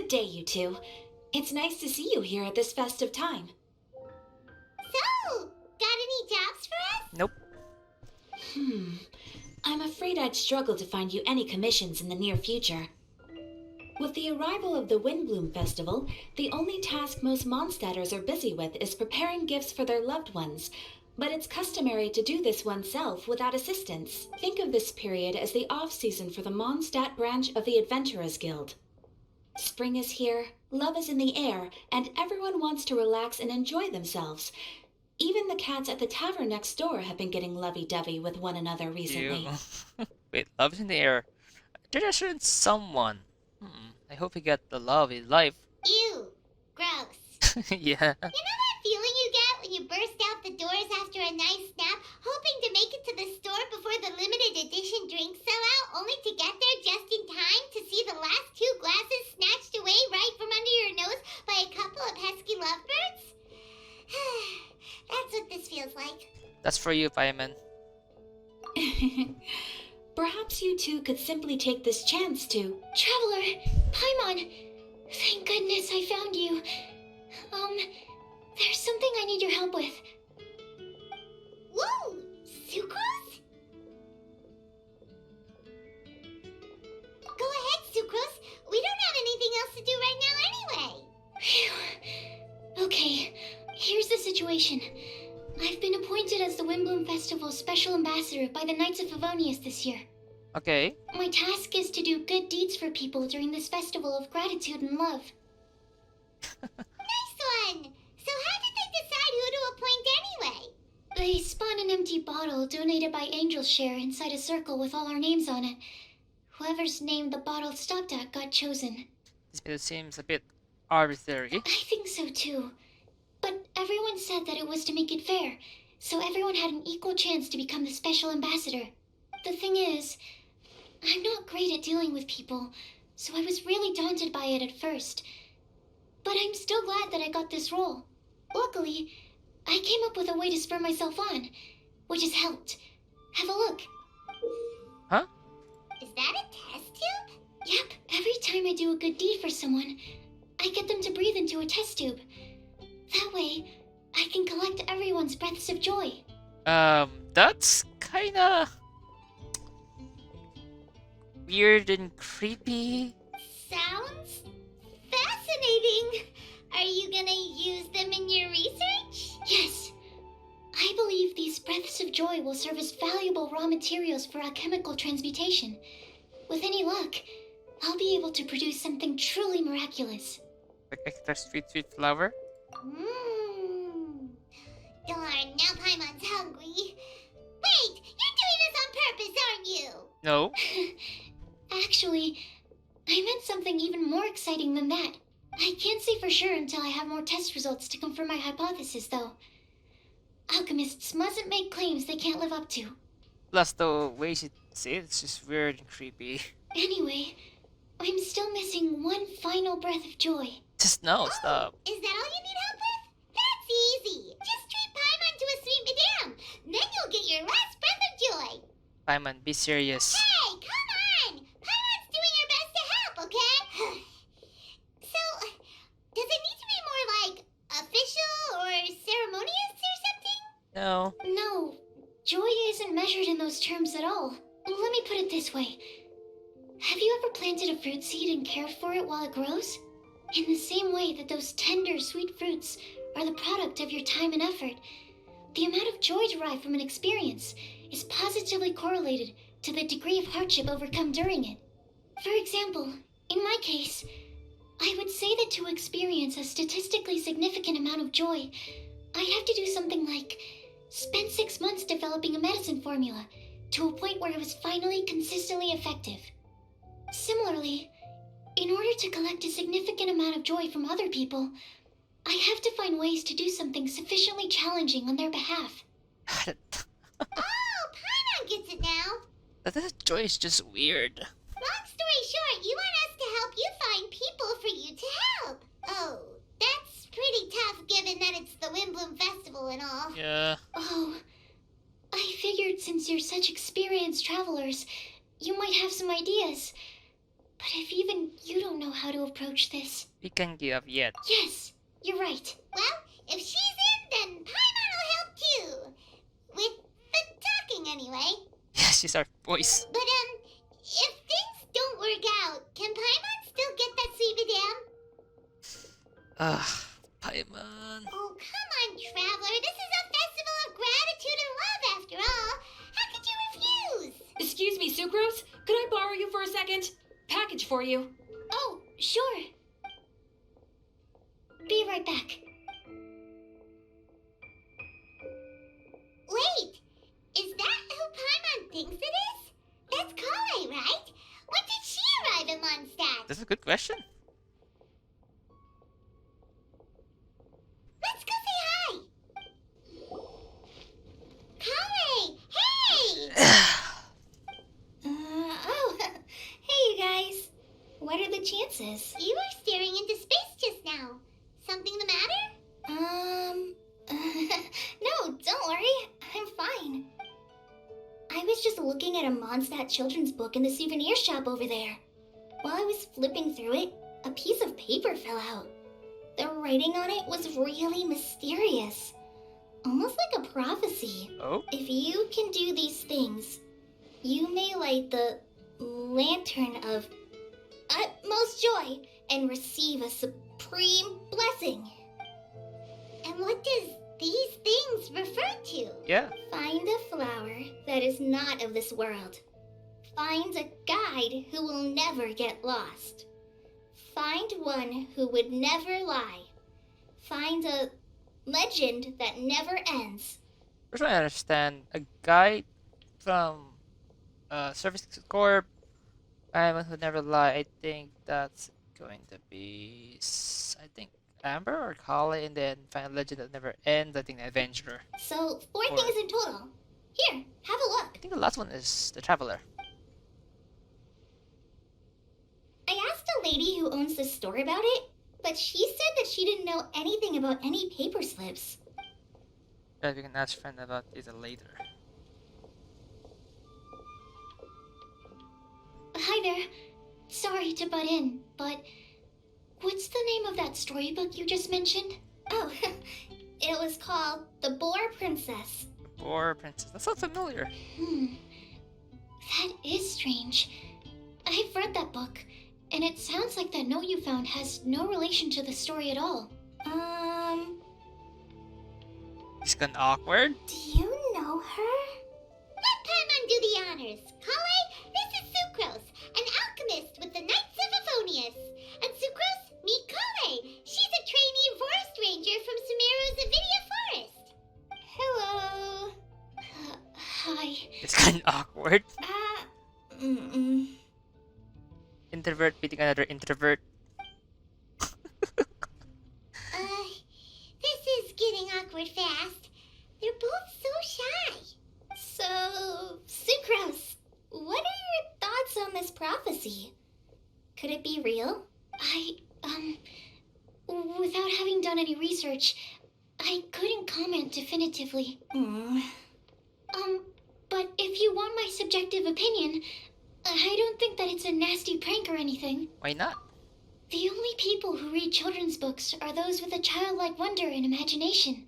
Good day, you two. It's nice to see you here at this festive time. So, got any jobs for us? Nope. I'm afraid I'd struggle to find you any commissions in the near future. With the arrival of the Windblume Festival, the only task most Mondstadters are busy with is preparing gifts for their loved ones. But it's customary to do this oneself without assistance. Think of this period as the off-season for the Mondstadt branch of the Adventurers Guild. Spring is here, love is in the air, and everyone wants to relax and enjoy themselves. Even the cats at the tavern next door have been getting lovey-dovey with one another recently. Ew. Wait, love's in the air. There isn't someone. I hope he got the love in life. Ew, gross. Yeah. You know that feeling you get when you burst out the doors after a nice nap, hoping to make it to the store before the limited edition drinks sell out, only to get there just in time to see the last 2 glasses snatched away right from under your nose by a couple of pesky lovebirds? That's what this feels like. That's for you, Fireman. Perhaps you two could simply take this chance to... Traveler! Paimon! Thank goodness I found you. There's something I need your help with. Whoa! Sucrose? Go ahead, Sucrose. We don't have anything else to do right now anyway. Phew. Okay, here's the situation. I've been appointed as the Windblume Festival's special ambassador by the Knights of Favonius this year. Okay. My task is to do good deeds for people during this festival of gratitude and love. Nice one! So how did they decide who to appoint anyway? They spun an empty bottle donated by Angel's Share inside a circle with all our names on it. Whoever's name the bottle stopped at got chosen. This bit seems a bit arbitrary. I think so too. But everyone said that it was to make it fair, so everyone had an equal chance to become the special ambassador. The thing is, I'm not great at dealing with people, so I was really daunted by it at first. But I'm still glad that I got this role. Luckily, I came up with a way to spur myself on, which has helped. Have a look. Huh? Is that a test tube? Yep, every time I do a good deed for someone, I get them to breathe into a test tube. That way, I can collect everyone's breaths of joy. That's kinda weird and creepy. Sounds fascinating. Are you gonna use them in your research? Yes, I believe these breaths of joy will serve as valuable raw materials for alchemical transmutation. With any luck, I'll be able to produce something truly miraculous. Like extra sweet, sweet flower. Mmm. Darn, now Paimon's hungry. Wait, you're doing this on purpose, aren't you? No. Actually, I meant something even more exciting than that. I can't say for sure until I have more test results to confirm my hypothesis, though. Alchemists mustn't make claims they can't live up to. Plus the way she says it's just weird and creepy. Anyway, I'm still missing one final breath of joy. Just no, stop. Is that all you need help with? That's easy. Just treat Paimon to a sweet madame. Then you'll get your last breath of joy. Fireman, be serious. Hey, come on! Paimon's doing her best to help, okay? So, does it need to be more like official or ceremonious or something? No. No, joy isn't measured in those terms at all. Let me put it this way. Have you ever planted a fruit seed and cared for it while it grows? In the same way that those tender, sweet fruits are the product of your time and effort, the amount of joy derived from an experience is positively correlated to the degree of hardship overcome during it. For example, in my case, I would say that to experience a statistically significant amount of joy, I'd have to do something like spend 6 months developing a medicine formula to a point where it was finally consistently effective. Similarly, in order to collect a significant amount of joy from other people, I have to find ways to do something sufficiently challenging on their behalf. Oh, Paimon gets it now. That joy is just weird. Long story short, you want us to help you find people for you to help. Oh, that's pretty tough given that it's the Windblume Festival and all. Yeah. Oh, I figured since you're such experienced travelers, you might have some ideas. But if even you don't know how to approach this... We can't give up yet. Yes, you're right. Well, if she's in, then Paimon will help too. With the talking, anyway. Yeah, she's our voice. But, if things don't work out, can Paimon still get that sweet dam? Paimon. Oh, come on, Traveler. This is a festival of gratitude and love, after all. How could you refuse? Excuse me, Sucrose? Could I borrow you for a second? Package for you. Oh, sure. Be right back. Wait, is that who Paimon thinks it is? That's Kale, right? When did she arrive in Mondstadt? That's a good question. Let's go say hi. Kale, hey! Oh, hey you guys. What are the chances? You were staring into space just now. Something the matter? No, don't worry. I'm fine. I was just looking at a Mondstadt children's book in the souvenir shop over there. While I was flipping through it, a piece of paper fell out. The writing on it was really mysterious. Almost like a prophecy. Oh? If you can do these things, you may light the lantern of utmost joy and receive a supreme blessing. And what does these things refer to? Yeah. Find a flower that is not of this world. Find a guide who will never get lost. Find one who would never lie. Find a legend that never ends. First one I understand. A guide from Service Corp. Paimon who never lie. I think that's going to be I think Amber or Kali, and then find a legend that never ends. I think Adventurer. So, four Or- things in total. Here, have a look. I think the last one is the Traveler. I asked a lady who owns the store about it, but she said that she didn't know anything about any paper slips. Yeah, we can ask friend about it later. Hi there. Sorry to butt in, but what's the name of that storybook you just mentioned? Oh, it was called The Boar Princess. Or Princess. That sounds familiar. That is strange. I've read that book, and it sounds like that note you found has no relation to the story at all. It's kind of awkward. Do you know her? Let Paimon do the honors. Kale, this is Sucrose, an alchemist with the Knights of Favonius. And Sucrose, meet Kale. She's a trainee forest ranger from Sumeru's Avidia Forest. Hello. Hi. It's kind of awkward. Mm-mm. Introvert beating another introvert. This is getting awkward fast. They're both so shy. So, Sucrose, what are your thoughts on this prophecy? Could it be real? Without having done any research, I couldn't comment definitively. But if you want my subjective opinion, I don't think that it's a nasty prank or anything. Why not? The only people who read children's books are those with a childlike wonder and imagination.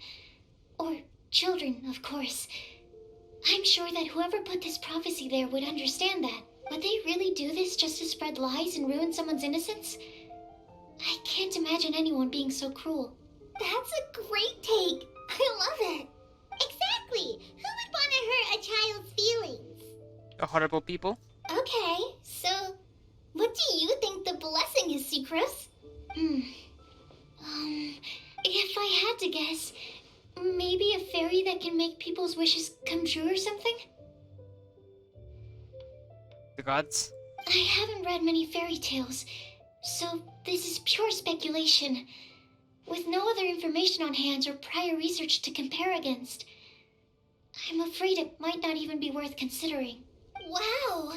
Or children, of course. I'm sure that whoever put this prophecy there would understand that. Would they really do this just to spread lies and ruin someone's innocence? I can't imagine anyone being so cruel. That's a great take. I love it. Exactly. Who would want to hurt a child's feelings? The horrible people. Okay, so what do you think the blessing is, Sucrose? If I had to guess, maybe a fairy that can make people's wishes come true or something? The gods. I haven't read many fairy tales, so this is pure speculation. With no other information on hand or prior research to compare against, I'm afraid it might not even be worth considering. Wow!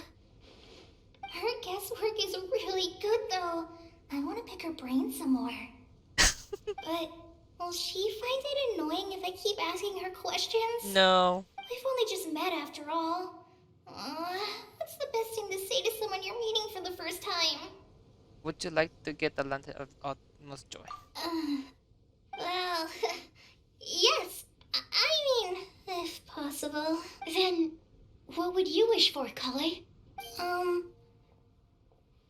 Her guesswork is really good, though. I want to pick her brain some more. But will she find it annoying if I keep asking her questions? No. We've only just met after all. What's the best thing to say to someone you're meeting for the first time? Would you like to get the Lantern of Utmost Joy? Well, yes. I mean, if possible. Then, what would you wish for, Kale?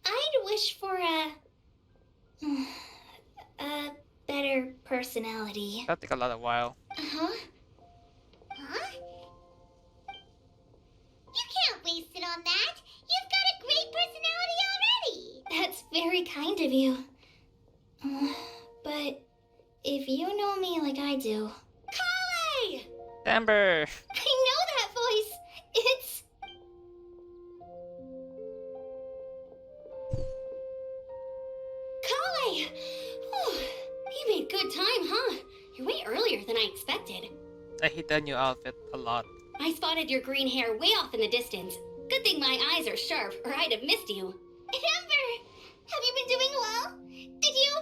I'd wish for a better personality. That'll take a lot of while. Uh-huh. Huh? You can't waste it on that. You've got a great personality already. That's very kind of you. But if you know me like I do... Kale! Amber! I know that voice! It's... Kale! You made good time, huh? You're way earlier than I expected. I hate that new outfit a lot. I spotted your green hair way off in the distance. Good thing my eyes are sharp, or I'd have missed you. Amber! Have you been doing well? Did you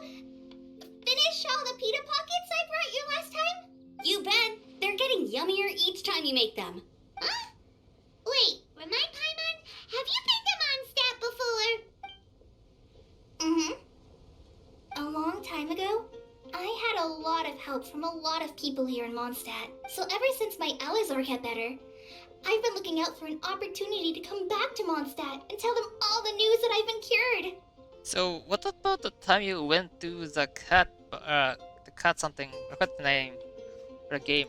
finish all the pita pockets I brought you last time? You bet. They're getting yummier each time you make them. Huh? Wait, remind Paimon, have you been to Mondstadt before? Mm-hmm. A long time ago, I had a lot of help from a lot of people here in Mondstadt. So ever since my Alizar got better, I've been looking out for an opportunity to come back to Mondstadt and tell them all the news that I've been cured. So, what about the time you went to the cat something? I forgot the name for the game.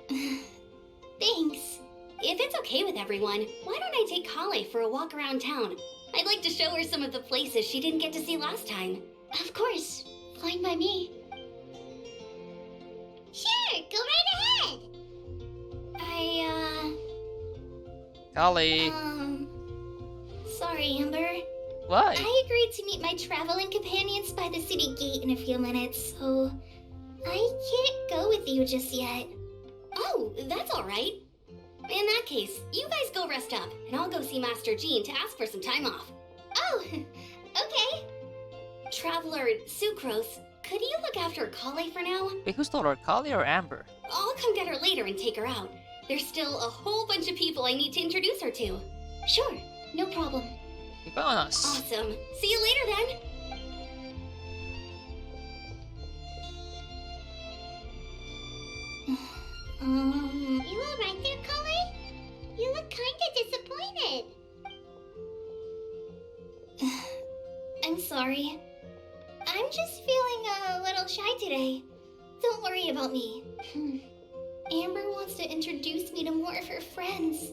Thanks. If it's okay with everyone, why don't I take Kale for a walk around town? I'd like to show her some of the places she didn't get to see last time. Of course. Fine by me. Sure, go right ahead. Golly, Sorry, Amber. why? I agreed to meet my traveling companions by the city gate in a few minutes, so I can't go with you just yet. Oh, that's all right. In that case, you guys go rest up, and I'll go see Master Jean to ask for some time off. Oh, okay. Traveler Sucrose, could you look after Kale for now? Wait, who's taller, Kali or Amber? I'll come get her later and take her out. There's still a whole bunch of people I need to introduce her to. Sure, no problem. Keep on us. Awesome. See you later then. You alright there, Kale? You look kinda disappointed. I'm sorry. I'm just feeling a little shy today. Don't worry about me. Amber wants to introduce me to more of her friends.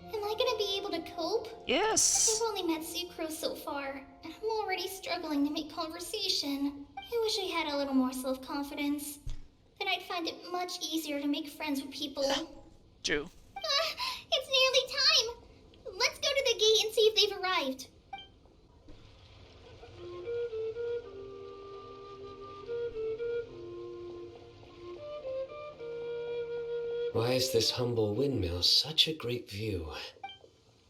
Am I gonna be able to cope? Yes. I've only met Sucrose so far, and I'm already struggling to make conversation. I wish I had a little more self-confidence. Then I'd find it much easier to make friends with people. True. It's nearly time! Let's go to the gate and see if they've arrived. Why is this humble windmill such a great view?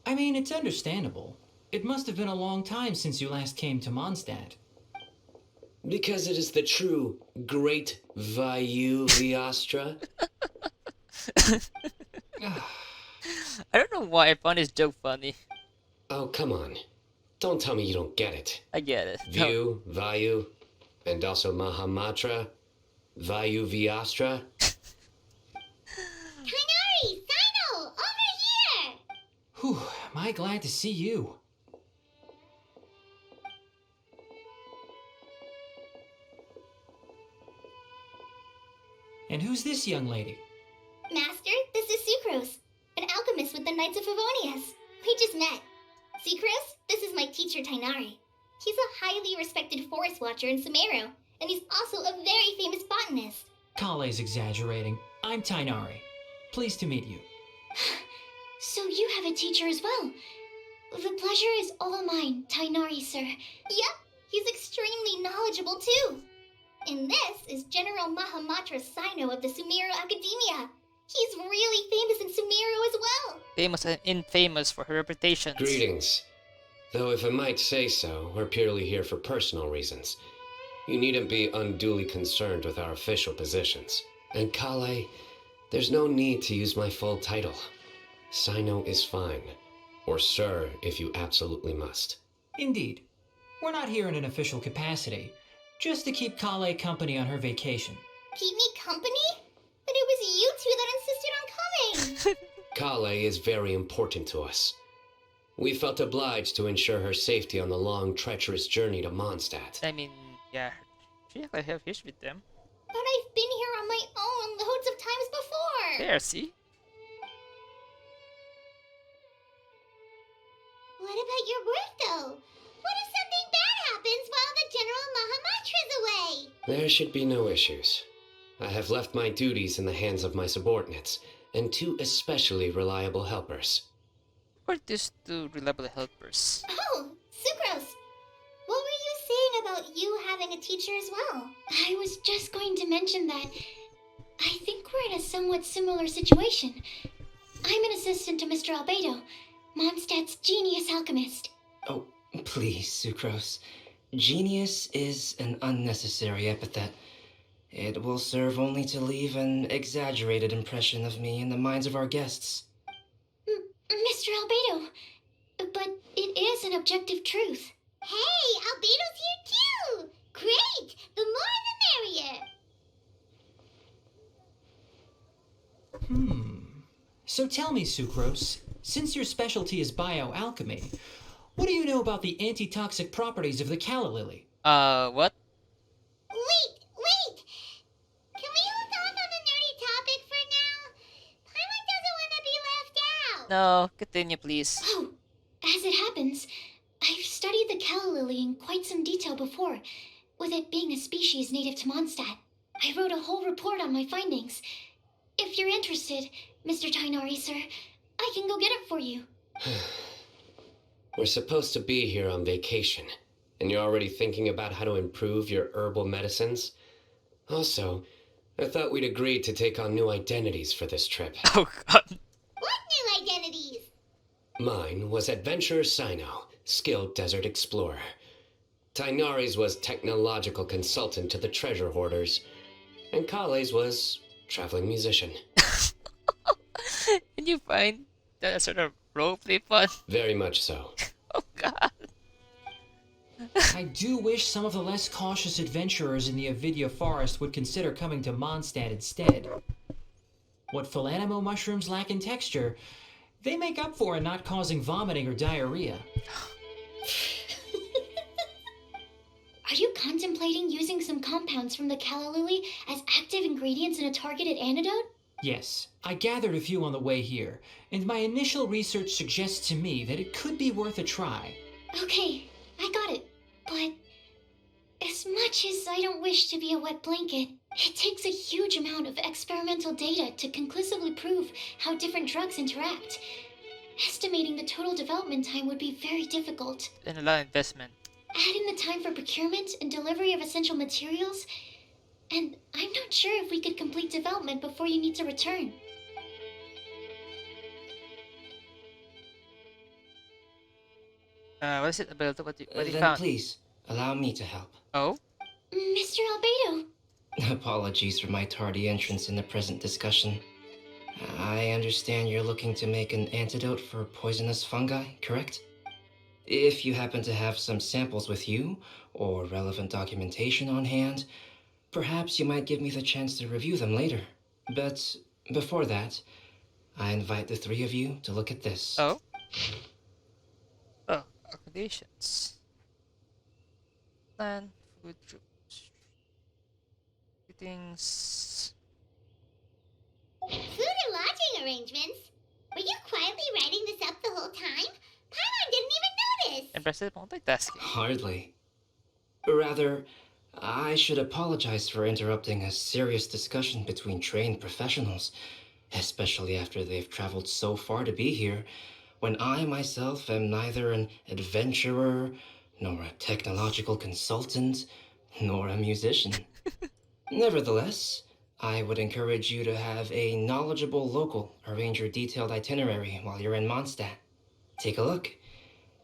I mean, it's understandable. It must have been a long time since you last came to Mondstadt. Because it is the true Great Vayu Viastra. I don't know why I found this joke funny. Oh, come on. Don't tell me you don't get it. I get it. View, Vayu, and also Mahamatra, Vayu Viastra. Kainari, Sino, over here! Whew, am I glad to see you. And who's this young lady? Master, this is Sucrose, an alchemist with the Knights of Favonius. We just met. Sucrose, this is my teacher Tainari. He's a highly respected forest watcher in Sumeru, and he's also a very famous botanist. Kale's exaggerating. I'm Tainari. Pleased to meet you. So you have a teacher as well. The pleasure is all mine, Tainari, sir. Yep, he's extremely knowledgeable too. And this is General Mahamatra Sino of the Sumeru Academia. He's really famous in Sumeru as well. Famous and infamous for her reputations. Greetings. Though if I might say so, we're purely here for personal reasons. You needn't be unduly concerned with our official positions. And Kale, there's no need to use my full title. Sino is fine. Or sir, if you absolutely must. Indeed. We're not here in an official capacity, just to keep Kale company on her vacation. Keep me company? But it was you two that insisted on coming. Kale is very important to us. We felt obliged to ensure her safety on the long, treacherous journey to Mondstadt. I mean, yeah, she actually have history with them. But I've been here on my own loads of times before. There, see? What about your work, though? What if something bad happens while the General Mahamatra's away? There should be no issues. I have left my duties in the hands of my subordinates, and 2 especially reliable helpers. Who are these 2 reliable helpers? Oh, Sucrose. What were you saying about you having a teacher as well? I was just going to mention that I think we're in a somewhat similar situation. I'm an assistant to Mr. Albedo, Mondstadt's genius alchemist. Oh, please, Sucrose. Genius is an unnecessary epithet. It will serve only to leave an exaggerated impression of me in the minds of our guests. Mr. Albedo, but it is an objective truth. Hey, Albedo's here too! Great! The more the merrier! So tell me, Sucrose, since your specialty is bioalchemy, what do you know about the antitoxic properties of the calla lily? What? Wait! Can we hold off on the nerdy topic for now? Paimon doesn't want to be left out! No, continue, please. Oh, as it happens, I've studied the calla lily in quite some detail before, with it being a species native to Mondstadt. I wrote a whole report on my findings. If you're interested, Mr. Tainari, sir, I can go get it for you. We're supposed to be here on vacation, and you're already thinking about how to improve your herbal medicines? Also, I thought we'd agreed to take on new identities for this trip. Oh god. What new identities? Mine was Adventurer Sino, skilled desert explorer. Tainari's was technological consultant to the treasure hoarders, and Kale's was traveling musician. Can you find that sort of roleplay fun? Very much so. Oh god. I do wish some of the less cautious adventurers in the Avidya forest would consider coming to Mondstadt instead. What Philanimo mushrooms lack in texture, they make up for in not causing vomiting or diarrhea. Are you contemplating using some compounds from the calla lily as active ingredients in a targeted antidote? Yes, I gathered a few on the way here, and my initial research suggests to me that it could be worth a try. Okay, I got it. But as much as I don't wish to be a wet blanket, it takes a huge amount of experimental data to conclusively prove how different drugs interact. Estimating the total development time would be very difficult. And a lot of investment. Add in the time for procurement and delivery of essential materials, and I'm not sure if we could complete development before you need to return. What is it about what you Then found? please, allow me to help. Oh? Mr. Albedo, Apologies for my tardy entrance in the present discussion. I understand you're looking to make an antidote for poisonous fungi, correct? If you happen to have some samples with you, or relevant documentation on hand, perhaps you might give me the chance to review them later. But before that, I invite the 3 of you to look at this. Oh? Oh, accommodations. Land, food, troops. Things. Food and lodging arrangements? Were you quietly writing this up the whole time? Paimon didn't even notice! Impressive multitasking. Hardly. Rather, I should apologize for interrupting a serious discussion between trained professionals, especially after they've traveled so far to be here, when I myself am neither an adventurer, nor a technological consultant, nor a musician. Nevertheless, I would encourage you to have a knowledgeable local arrange your detailed itinerary while you're in Mondstadt. Take a look,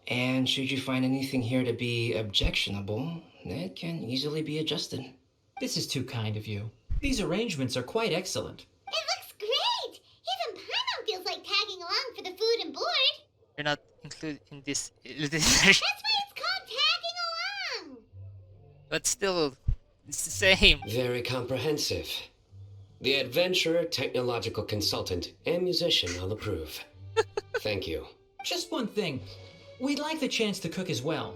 and should you find anything here to be objectionable, it can easily be adjusted. This is too kind of you. These arrangements are quite excellent. It looks great! Even Paimon feels like tagging along for the food and board! You're not included in this. That's why it's called tagging but still, it's the same. Very comprehensive. The adventurer, technological consultant, and musician all approve. Thank you. Just one thing. We'd like the chance to cook as well.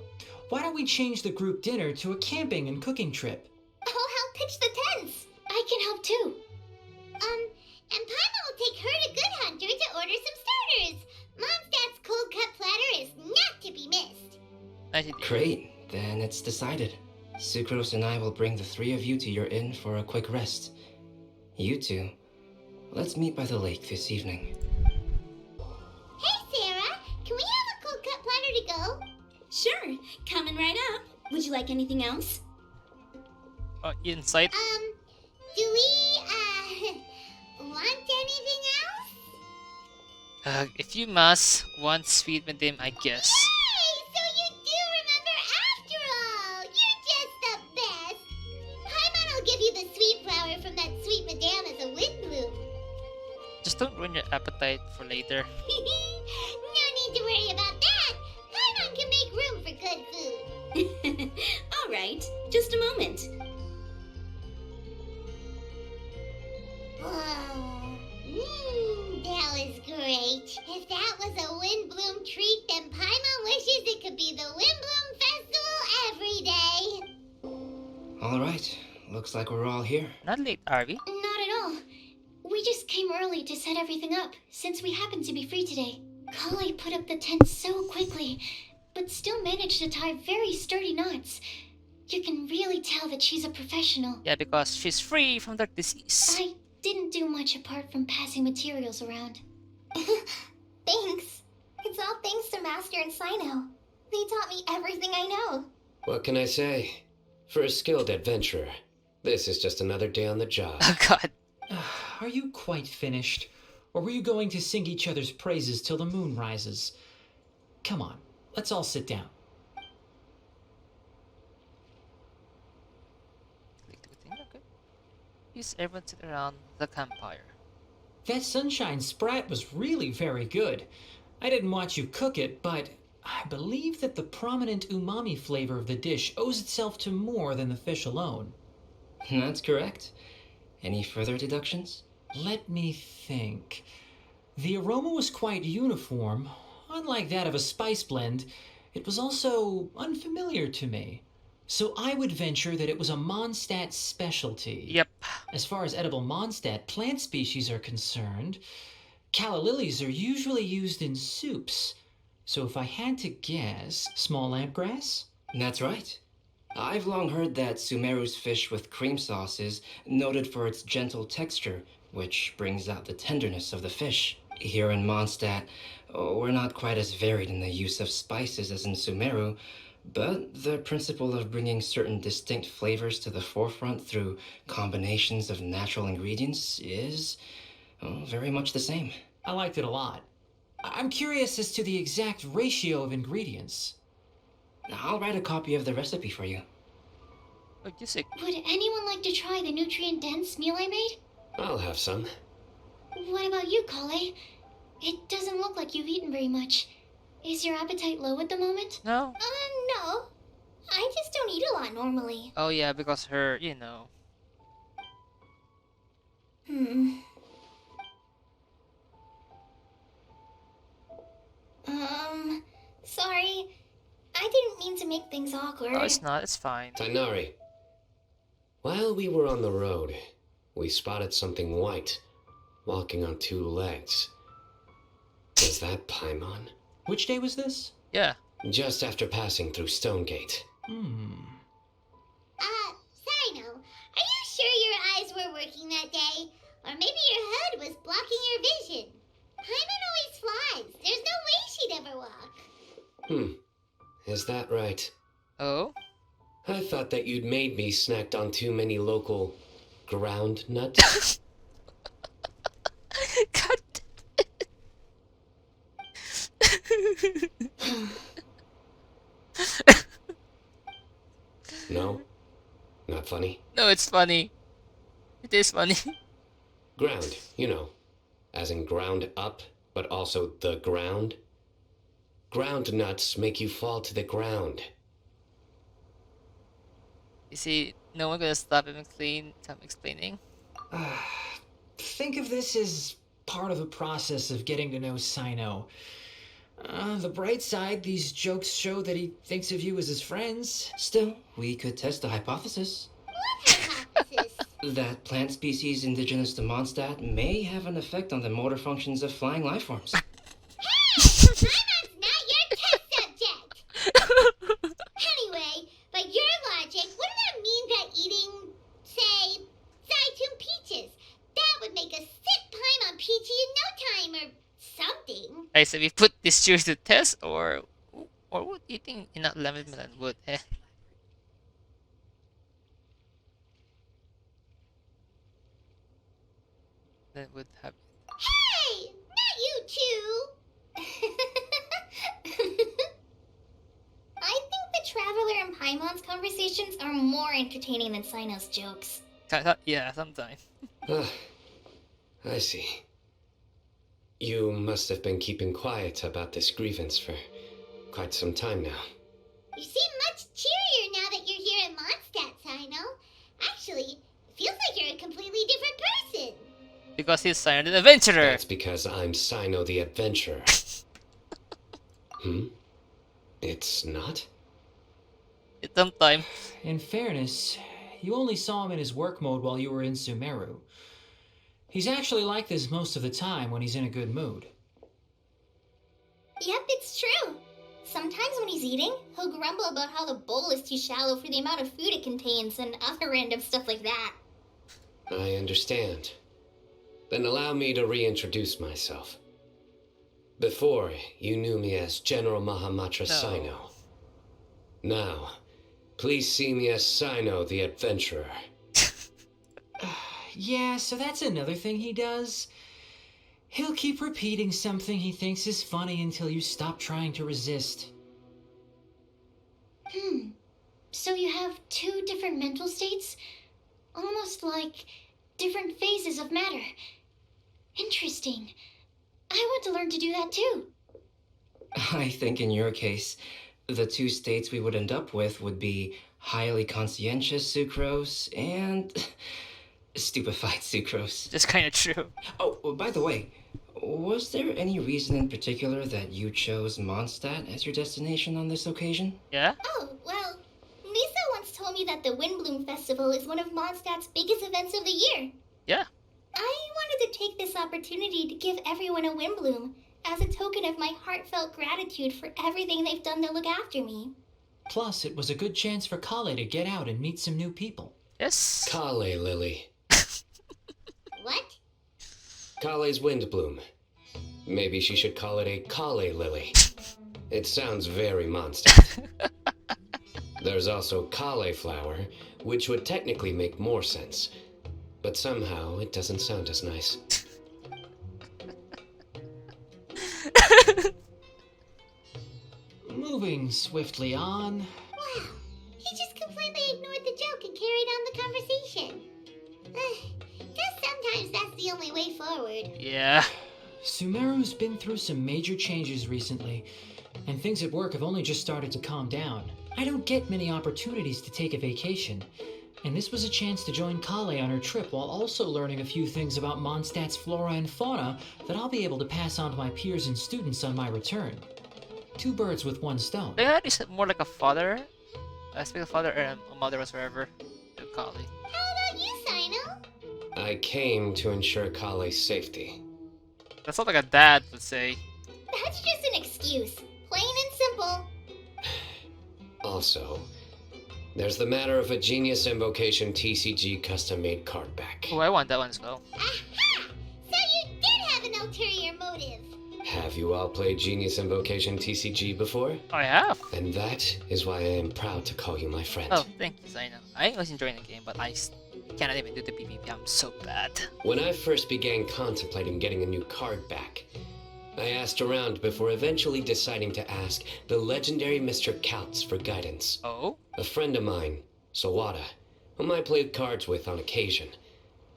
Why don't we change the group dinner to a camping and cooking trip? I'll help pitch the tents. I can help too. And Paima will take her to Good Hunter to order some starters. Mondstadt's cold cut platter is not to be missed. Nice idea. Great, then it's decided. Sucrose and I will bring the three of you to your inn for a quick rest. You two, let's meet by the lake this evening. Hey, Sarah, can we have a cold cut platter to go? Sure, coming right up. Would you like anything else? Insight. Do we, want anything else? If you must, one sweet madame, I guess. Hey, so you do remember after all. You're just the best. Paimon will give you the sweet flower from that sweet madame as a Windblume. Just don't ruin your appetite for later. No need to worry about that. Paimon can make room for good food. All right, just a moment. Whoa. That was great. If that was a Windblume treat, then Paimon wishes it could be the Windblume Festival every day. All right, looks like we're all here. Not late, are we? Not at all. We just came early to set everything up, since we happen to be free today. Kale put up the tent so quickly, but still managed to tie very sturdy knots. You can really tell that she's a professional. Yeah, because she's free from dark disease. I didn't do much apart from passing materials around. Thanks. It's all thanks to Master and Sino. They taught me everything I know. What can I say? For a skilled adventurer, this is just another day on the job. Oh god. Are you quite finished? Or were you going to sing each other's praises till the moon rises? Come on, let's all sit down. Okay. Please everyone sit around the campfire. That sunshine sprat was really very good. I didn't watch you cook it, but I believe that the prominent umami flavor of the dish owes itself to more than the fish alone. That's correct. Any further deductions? Let me think. The aroma was quite uniform. Unlike that of a spice blend, it was also unfamiliar to me. So I would venture that it was a Mondstadt specialty. Yep. As far as edible Mondstadt plant species are concerned, calla lilies are usually used in soups. So if I had to guess, small lampgrass? That's right. I've long heard that Sumeru's fish with cream sauce is noted for its gentle texture, which brings out the tenderness of the fish. Here in Mondstadt, we're not quite as varied in the use of spices as in Sumeru, but the principle of bringing certain distinct flavors to the forefront through combinations of natural ingredients is very much the same. I liked it a lot. I'm curious as to the exact ratio of ingredients. I'll write a copy of the recipe for you. Oh, you sick. Would anyone like to try the nutrient-dense meal I made? I'll have some. What about you, Kale? It doesn't look like you've eaten very much. Is your appetite low at the moment? No? No. I just don't eat a lot normally. Oh yeah, because her, you know. Sorry. I didn't mean to make things awkward. Oh, it's not, it's fine. Tainari. While we were on the road, we spotted something white, walking on two legs. Was that Paimon? Which day was this? Yeah. Just after passing through Stonegate. Sino, are you sure your eyes were working that day? Or maybe your hood was blocking your vision? Paimon always flies. There's no way she'd ever walk. Is that right? Oh? I thought that you'd made me snacked on too many local ground nuts. God. No? Not funny? No, it's funny. It is funny. Ground, you know. As in ground up, but also the ground. Ground nuts make you fall to the ground. You see, no one gonna stop him explaining. Think of this as part of the process of getting to know Sino. The bright side, these jokes show that he thinks of you as his friends. Still, we could test the hypothesis Hypothesis. that plant species indigenous to Mondstadt may have an effect on the motor functions of flying life forms. Paimon's not your test subject! Anyway, by your logic, wouldn't that mean that eating, say, Zaitun peaches, that would make a sick Paimon peachy in no time or something? Alright, so we put this juice to test, or what eating enough lemon melon would, That would have. Hey! Not you two! I think the Traveler and Paimon's conversations are more entertaining than Sino's jokes. Yeah, sometimes. Ah, I see. You must have been keeping quiet about this grievance for quite some time now. You seem much cheerier now that you're here at Mondstadt, Sino. Actually, it feels like you're a completely different person. Because he's Sino the Adventurer! That's because I'm Sino the Adventurer. It's not? Sometimes. In fairness, you only saw him in his work mode while you were in Sumeru. He's actually like this most of the time when he's in a good mood. Yep, it's true. Sometimes when he's eating, he'll grumble about how the bowl is too shallow for the amount of food it contains and other random stuff like that. I understand. Then allow me to reintroduce myself. Before, you knew me as General Mahamatra Sino. Now, please see me as Sino the Adventurer. Yeah, so that's another thing he does. He'll keep repeating something he thinks is funny until you stop trying to resist. So you have two different mental states? Almost like different phases of matter. Interesting. I want to learn to do that too. I think in your case, the two states we would end up with would be highly conscientious sucrose and stupefied sucrose. Just kinda true. Oh, by the way, was there any reason in particular that you chose Mondstadt as your destination on this occasion? Yeah? Oh, well, Lisa once told me that the Windblume Festival is one of Mondstadt's biggest events of the year. Yeah. I wanted to take this opportunity to give everyone a Windblume as a token of my heartfelt gratitude for everything they've done to look after me. Plus, it was a good chance for Kale to get out and meet some new people. Yes. Kale Lily. What? Kale's Windblume. Maybe she should call it a Kale Lily. It sounds very monster. There's also cauliflower, which would technically make more sense. But somehow it doesn't sound as nice. Moving swiftly on. Wow. He just completely ignored the joke and carried on the conversation. Guess sometimes that's the only way forward. Yeah. Sumeru's been through some major changes recently, and things at work have only just started to calm down. I don't get many opportunities to take a vacation, and this was a chance to join Kale on her trip while also learning a few things about Mondstadt's flora and fauna that I'll be able to pass on to my peers and students on my return. Two birds with one stone. That is more like a father. I speak of father and a mother whatsoever to Kali. How about you, Sino? I came to ensure Kale's safety. That's not like a dad would say. That's just an excuse. Plain and simple. Also, there's the matter of a Genius Invocation TCG custom-made card back. Oh, I want that one as well. Aha! So you did have an ulterior motive. Have you all played Genius Invocation TCG before? I have. And that is why I am proud to call you my friend. Oh, thank you, Zaina. I was enjoying the game, but I cannot even do the PvP. I'm so bad. When I first began contemplating getting a new card back, I asked around before eventually deciding to ask the legendary Mr. Kautz for guidance. Oh? A friend of mine, Sawada, whom I played cards with on occasion,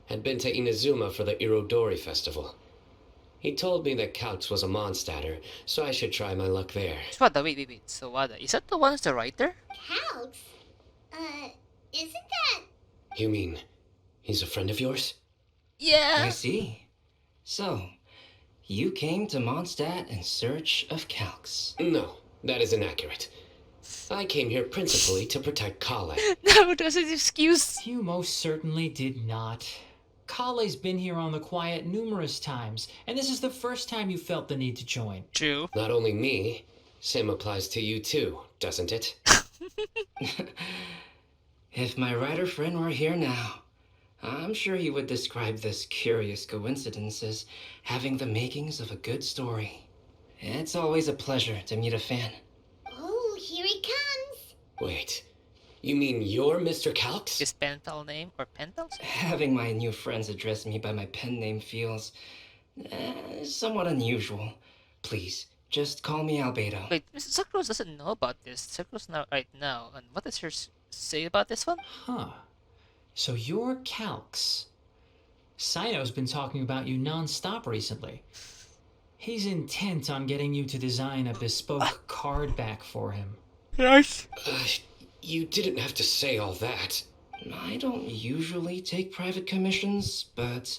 had been to Inazuma for the Irodori festival. He told me that Kautz was a Mondstadter, so I should try my luck there. Swada, wait. So Wada, is that the one who's the writer? Couch? Isn't that... You mean he's a friend of yours? Yeah. I see. So, you came to Mondstadt in search of Calx. No, that is inaccurate. I came here principally to protect Kale. No, that's an excuse. You most certainly did not. Kale's been here on the quiet numerous times, and this is the first time you felt the need to join. True. Not only me, same applies to you too, doesn't it? If my writer friend were here now, I'm sure he would describe this curious coincidence as having the makings of a good story. It's always a pleasure to meet a fan. Oh, here he comes. Wait, you mean you're Mr. Calx? His pen pal name or pen pals? Having my new friends address me by my pen name feels somewhat unusual. Please, just call me Albedo. Wait, Mr. Sucrose doesn't know about this. Sucrose now right now. And what does yours say about this one? Huh. So you're Calx. Sino's been talking about you non-stop recently. He's intent on getting you to design a bespoke card back for him. Yes. You didn't have to say all that. I don't usually take private commissions, but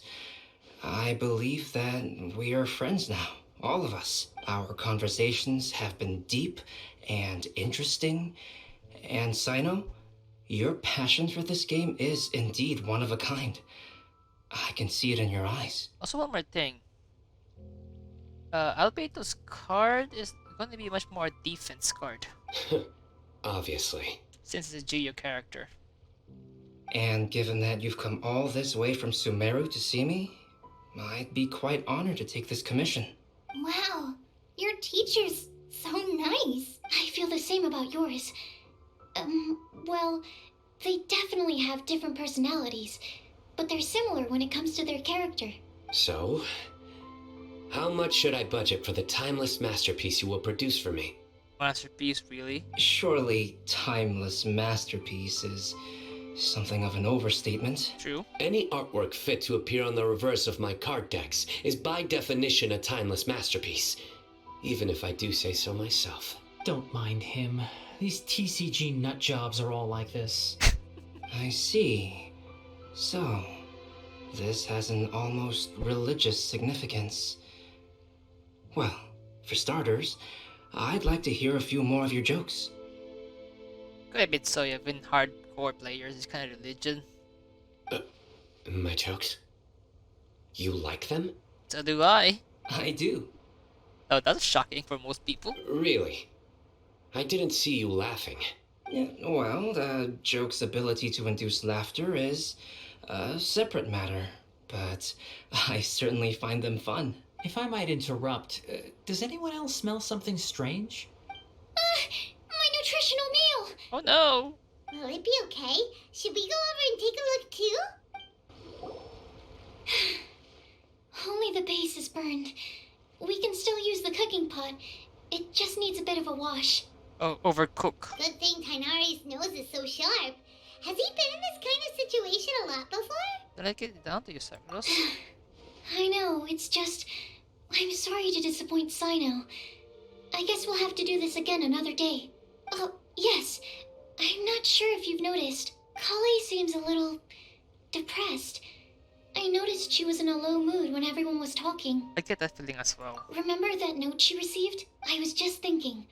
I believe that we are friends now, all of us. Our conversations have been deep and interesting, and Sino, your passion for this game is indeed one of a kind. I can see it in your eyes. Also, one more thing. Albedo's card is going to be much more defense card Obviously. since it's a Geo character. And given that you've come all this way from Sumeru to see me, I'd be quite honored to take this commission. Wow, your teacher's so nice. I feel the same about yours. Well, they definitely have different personalities, but they're similar when it comes to their character. So, how much should I budget for the timeless masterpiece you will produce for me? Masterpiece, really? Surely, timeless masterpiece is something of an overstatement. True. Any artwork fit to appear on the reverse of my card decks is by definition a timeless masterpiece, even if I do say so myself. Don't mind him. These TCG nut jobs are all like this. I see. So, this has an almost religious significance. Well, for starters, I'd like to hear a few more of your jokes. Could have been so you've been hardcore players, it's kind of religion. My jokes? You like them? So do I. I do. Oh, that's shocking for most people. Really? I didn't see you laughing. Yeah, well, the joke's ability to induce laughter is a separate matter, but I certainly find them fun. If I might interrupt, does anyone else smell something strange? My nutritional meal! Oh no! Will it be okay? Should we go over and take a look too? Only the base is burned. We can still use the cooking pot. It just needs a bit of a wash. Oh, overcook. Good thing Tainari's nose is so sharp. Has he been in this kind of situation a lot before? Did I get it down to you, Sakros? I know, it's just... I'm sorry to disappoint Sino. I guess we'll have to do this again another day. Oh, yes. I'm not sure if you've noticed. Kale seems a little... depressed. I noticed she was in a low mood when everyone was talking. I get that feeling as well. Remember that note she received? I was just thinking.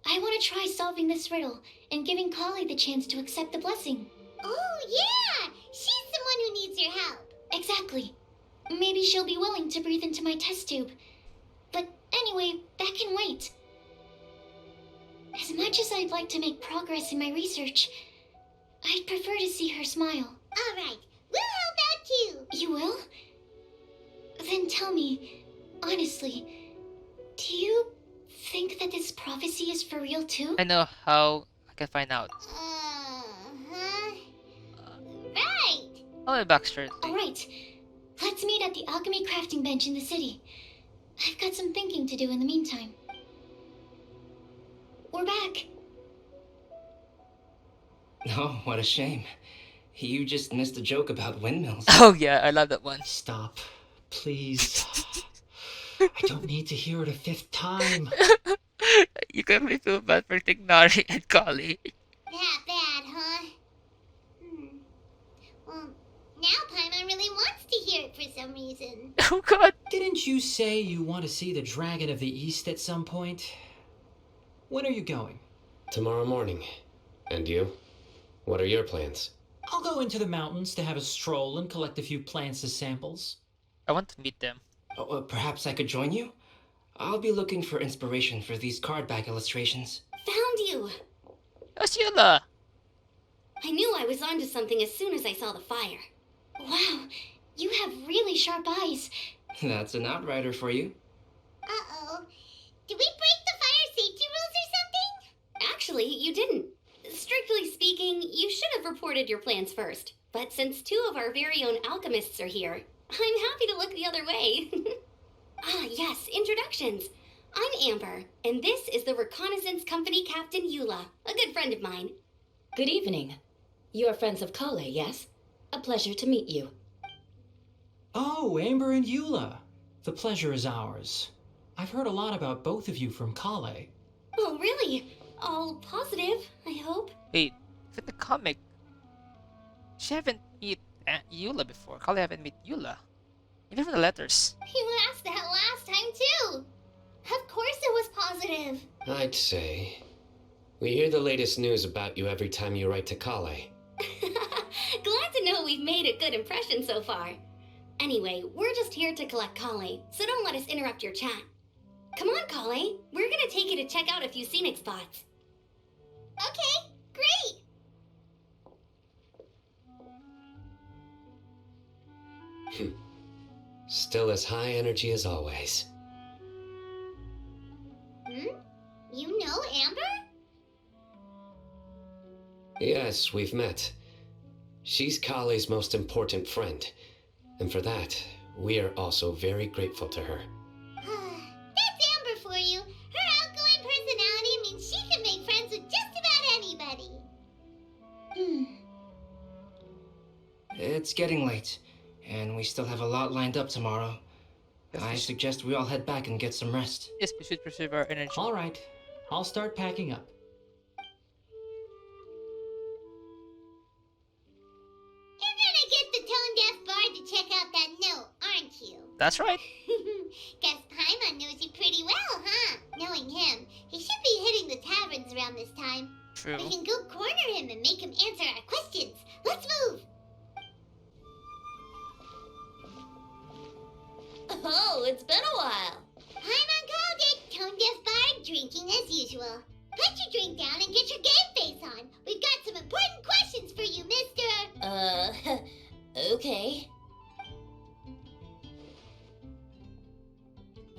I want to try solving this riddle and giving Kale the chance to accept the blessing. Oh, yeah! She's the one who needs your help. Exactly. Maybe she'll be willing to breathe into my test tube. But anyway, that can wait. As much as I'd like to make progress in my research, I'd prefer to see her smile. All right, we'll help out too. You will? Then tell me, honestly, do you think that this prophecy is for real too? I know how I can find out. Uh-huh. Right. I'll be back shortly. Alright, let's meet at the alchemy crafting bench in the city. I've got some thinking to do in the meantime. We're back. Oh, what a shame. You just missed a joke about windmills. Oh yeah, I love that one. Stop. Please. I don't need to hear it a fifth time. You can really feel bad for Tignari and Kali. That bad, huh? Well, now Paimon really wants to hear it for some reason. Oh god. Didn't you say you want to see the Dragon of the East at some point? When are you going? Tomorrow morning. And you? What are your plans? I'll go into the mountains to have a stroll and collect a few plants as samples. I want to meet them. Oh, perhaps I could join you? I'll be looking for inspiration for these card back illustrations. Found you! Yoshiola! I knew I was onto something as soon as I saw the fire. Wow, you have really sharp eyes. That's an outrider for you. Uh-oh. Did we break the fire safety rules or something? Actually, you didn't. Strictly speaking, you should have reported your plans first. But since 2 of our very own alchemists are here, I'm happy to look the other way. Ah, yes, introductions. I'm Amber, and this is the Reconnaissance Company Captain Eula, a good friend of mine. Good evening. You are friends of Kale, yes? A pleasure to meet you. Oh, Amber and Eula. The pleasure is ours. I've heard a lot about both of you from Kale. Oh, really? All positive, I hope. Wait, in the comic, she haven't met Eula before. Kale haven't met Eula. Even from the letters. You asked that last time, too. Of course it was positive. I'd say. We hear the latest news about you every time you write to Kale. Glad to know we've made a good impression so far. Anyway, we're just here to collect Kale, so don't let us interrupt your chat. Come on, Kale. We're gonna take you to check out a few scenic spots. Okay, great. Still as high energy as always. You know Amber? Yes, we've met. She's Kale's most important friend. And for that, we are also very grateful to her. That's Amber for you. Her outgoing personality means she can make friends with just about anybody. It's getting late, and we still have a lot lined up tomorrow. I suggest we all head back and get some rest. Yes, we should preserve our energy. All right, I'll start packing up. You're gonna get the tone-deaf bard to check out that note, aren't you? That's right. Guess Paimon knows you pretty well, huh? Knowing him, he should be hitting the taverns around this time. True. We can go corner him and make him answer our questions. Let's move! Oh, it's been a while. Paimon called it, tone-deaf bard drinking as usual. Put your drink down and get your game face on. We've got some important questions for you, mister. Okay.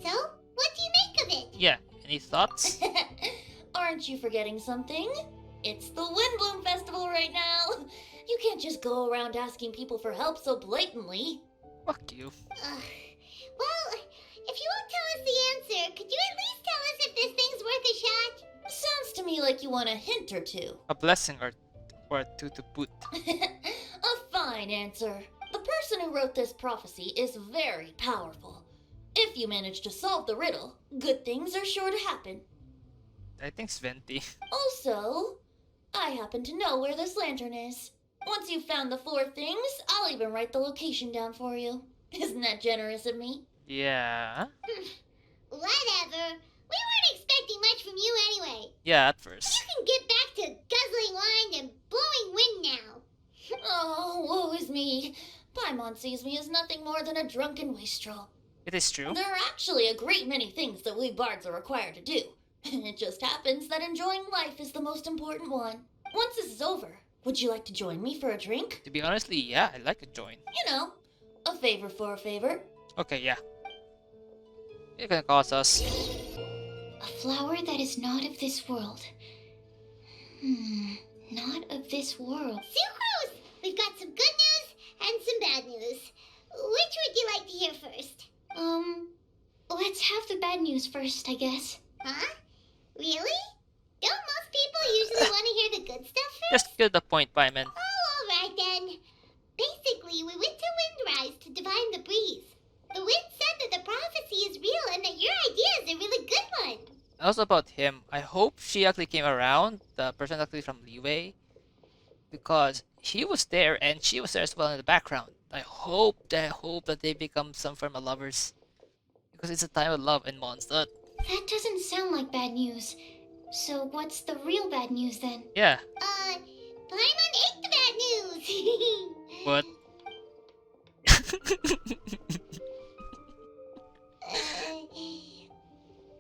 So, what do you make of it? Yeah, any thoughts? Aren't you forgetting something? It's the Windblume Festival right now. You can't just go around asking people for help so blatantly. Fuck you. Well, if you won't tell us the answer, could you at least tell us if this thing's worth a shot? Sounds to me like you want a hint or two. A blessing or two to boot. A fine answer. The person who wrote this prophecy is very powerful. If you manage to solve the riddle, good things are sure to happen. I think Sventi. Also, I happen to know where this lantern is. Once you've found the 4 things, I'll even write the location down for you. Isn't that generous of me? Yeah. Whatever. We weren't expecting much from you anyway. Yeah, at first. You can get back to guzzling wine and blowing wind now. Oh, woe is me. Paimon sees me as nothing more than a drunken wastrel. It is true. There are actually a great many things that we bards are required to do. It just happens that enjoying life is the most important one. Once this is over, would you like to join me for a drink? To be honestly, yeah, I'd like to join. You know, a favor for a favor. Okay, yeah. You're gonna cause us. A flower that is not of this world. Not of this world. Sucrose! We've got some good news and some bad news. Which would you like to hear first? Let's have the bad news first, I guess. Huh? Really? Don't most people usually want to hear the good stuff first? Just get the point, Paimon. Oh, alright then. Basically, we went to Windrise to divine the breeze. The wind said that the prophecy is real and that your idea is a really good one. Also about him, I hope she actually came around, the person actually from Leeway. because he was there and she was there as well in the background. I hope that they become some form of lovers because it's a time of love in Mondstadt. That doesn't sound like bad news. So what's the real bad news then? Yeah, Paimon ate the bad news! but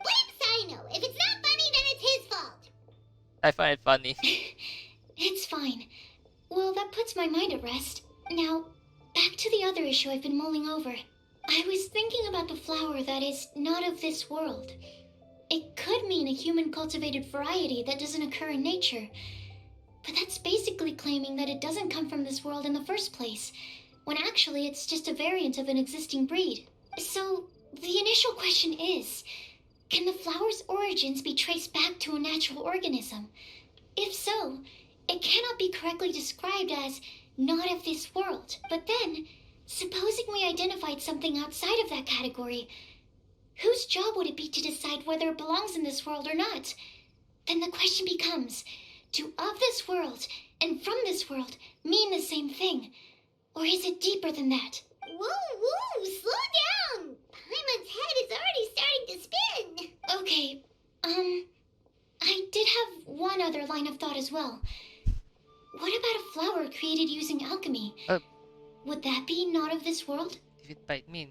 Blame Sino. If it's not funny, then it's his fault. I find it funny. It's fine. Well, that puts my mind at rest. Now, back to the other issue I've been mulling over. I was thinking about the flower that is not of this world. It could mean a human-cultivated variety that doesn't occur in nature. But that's basically claiming that it doesn't come from this world in the first place, when actually it's just a variant of an existing breed. So, the initial question is, can the flower's origins be traced back to a natural organism? If so, it cannot be correctly described as not of this world. But then, supposing we identified something outside of that category, whose job would it be to decide whether it belongs in this world or not? Then the question becomes, do of this world and from this world mean the same thing? Or is it deeper than that? Whoa, slow down! Paimon's head is already starting to spin. Okay, I did have one other line of thought as well. What about a flower created using alchemy? Would that be not of this world? If it might mean,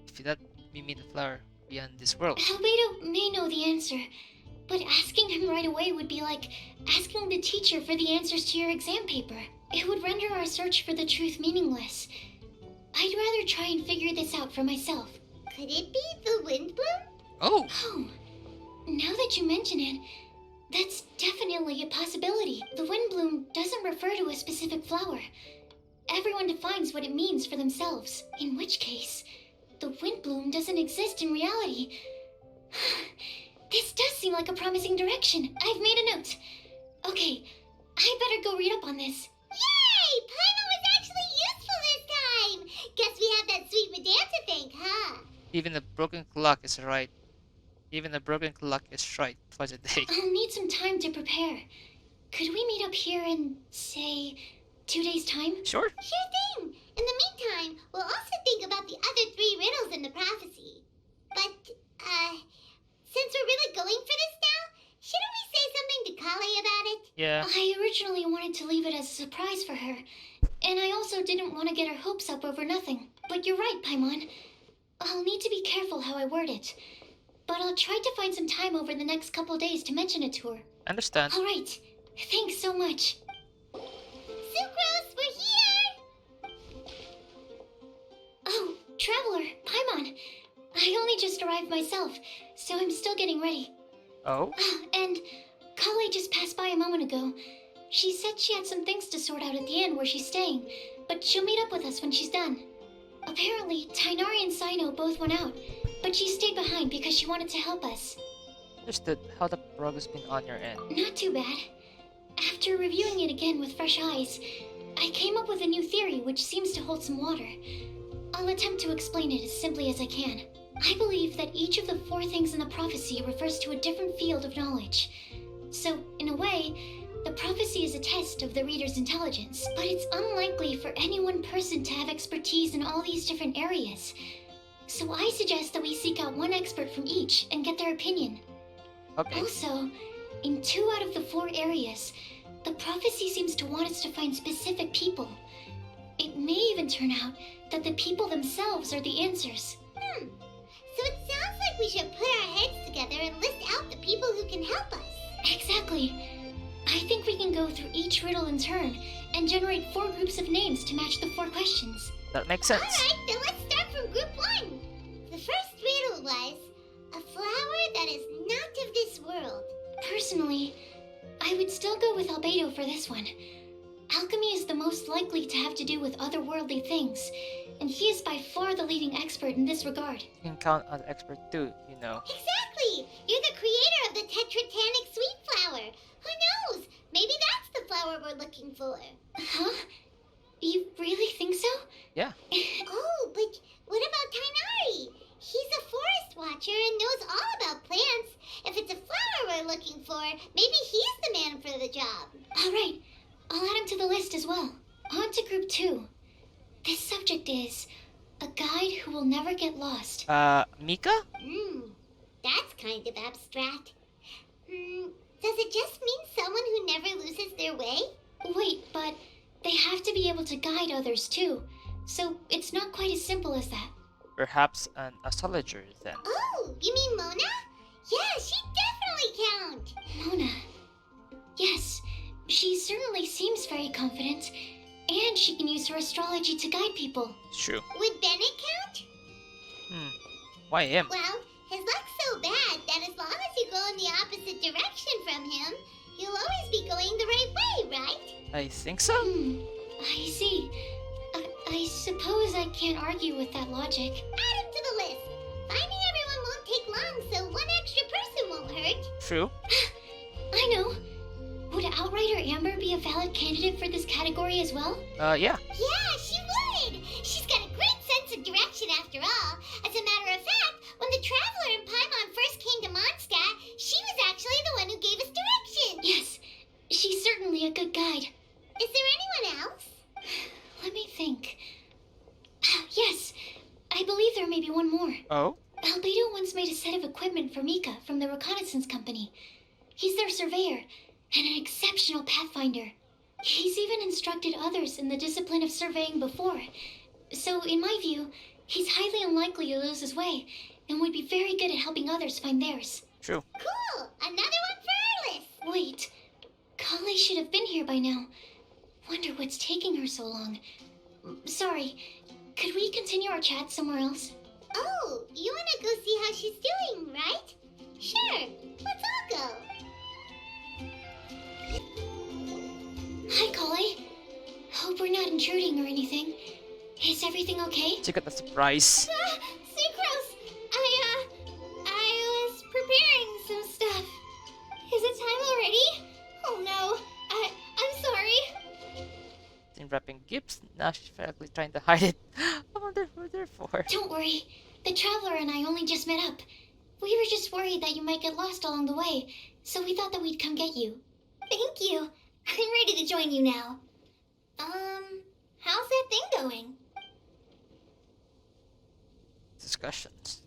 if that we meet the flower beyond this world. Albedo may know the answer, but asking him right away would be like asking the teacher for the answers to your exam paper. It would render our search for the truth meaningless. I'd rather try and figure this out for myself. Could it be the Windblume? Oh, Oh, now that you mention it, that's definitely a possibility. The Windblume doesn't refer to a specific flower. Everyone defines what it means for themselves, in which case, the Windblume doesn't exist in reality. This does seem like a promising direction. I've made a note. Okay, I better go read up on this. Yay! Paimon was actually useful this time! Guess we have that sweet madame to thank, huh? even the broken clock is right. Even the broken clock is right twice a day. I'll need some time to prepare. Could we meet up here in, say, 2 days' time? Sure. Sure thing! In the meantime, we'll also think about the other 3 riddles in the prophecy. But, since we're really going for this now, shouldn't we say something to Kale about it? Yeah. I originally wanted to leave it as a surprise for her, and I also didn't want to get her hopes up over nothing. But you're right, Paimon. I'll need to be careful how I word it. But I'll try to find some time over the next couple days to mention it to her. Understand. All right. Thanks so much. Sucrose, we're here! Oh, Traveler, Paimon. I only just arrived myself, so I'm still getting ready. Oh? And Kale just passed by a moment ago. She said she had some things to sort out at the inn where she's staying, but she'll meet up with us when she's done. Apparently, Tainari and Sino both went out, but she stayed behind because she wanted to help us. Understood. How the progress been on your end? Not too bad. After reviewing it again with fresh eyes, I came up with a new theory which seems to hold some water. I'll attempt to explain it as simply as I can. I believe that each of the 4 things in the prophecy refers to a different field of knowledge. So, in a way, the prophecy is a test of the reader's intelligence, but it's unlikely for any one person to have expertise in all these different areas. So I suggest that we seek out one expert from each and get their opinion. Okay. Also, in 2 out of the 4 areas, the prophecy seems to want us to find specific people. It may even turn out that the people themselves are the answers. So it sounds like we should put our heads together and list out the people who can help us. Exactly. I think we can go through each riddle in turn and generate 4 groups of names to match the 4 questions. That makes sense. Alright, then let's start from group 1. The first riddle was, a flower that is not of this world. Personally, I would still go with Albedo for this one. Alchemy is the most likely to have to do with otherworldly things, and he is by far the leading expert in this regard. You can count on the expert too, you know. Exactly! You're the creator of the tetratanic sweet flower. Who knows? Maybe that's the flower we're looking for. Huh? You really think so? Yeah. Oh, but what about Tainari? He's a forest watcher and knows all about plants. If it's a flower we're looking for, maybe he's the man for the job. All right. I'll add him to the list as well. On to group 2. This subject is a guide who will never get lost. Mika? That's kind of abstract. Does it just mean someone who never loses their way? Wait, but they have to be able to guide others too. So it's not quite as simple as that. Perhaps an astrologer then. Oh, you mean Mona? Yeah, she definitely count. Mona. Yes, she certainly seems very confident. And she can use her astrology to guide people. True. Would Bennett count? Why him? Well, his luck's so bad that as long as you go in the opposite direction from him, you'll always be going the right way, right? I think so. I see. I suppose I can't argue with that logic. Add him to the list. Finding everyone won't take long, so one extra person won't hurt. True. I know. Would Outrider Amber be a valid candidate for this category as well? Yeah. Yeah, she would. She's got a great sense of direction after all. As a matter of fact, when the Traveler and Paimon first came to Mondstadt, she was actually the one who gave us directions. Yes, she's certainly a good guide. Is there anyone else? Let me think. Yes, I believe there may be one more. Oh? Albedo once made a set of equipment for Mika from the reconnaissance company. He's their surveyor and an exceptional pathfinder. He's even instructed others in the discipline of surveying before. So, in my view, he's highly unlikely to lose his way and would be very good at helping others find theirs. True. Cool. Another one for our list. Wait, Kale should have been here by now. Wonder what's taking her so long. Sorry, could we continue our chat somewhere else? Oh, you want to go see how she's doing, right? Sure. Let's all go. Hi, Kale. Hope we're not intruding or anything. Is everything okay? Check out the surprise. Sucrose! I was preparing some stuff. Is it time already? Oh no, I'm sorry. In wrapping gifts, now she's practically trying to hide it. I wonder who they're for. Don't worry. The Traveler and I only just met up. We were just worried that you might get lost along the way, so we thought that we'd come get you. Thank you. I'm ready to join you now. How's that thing going? Discussions.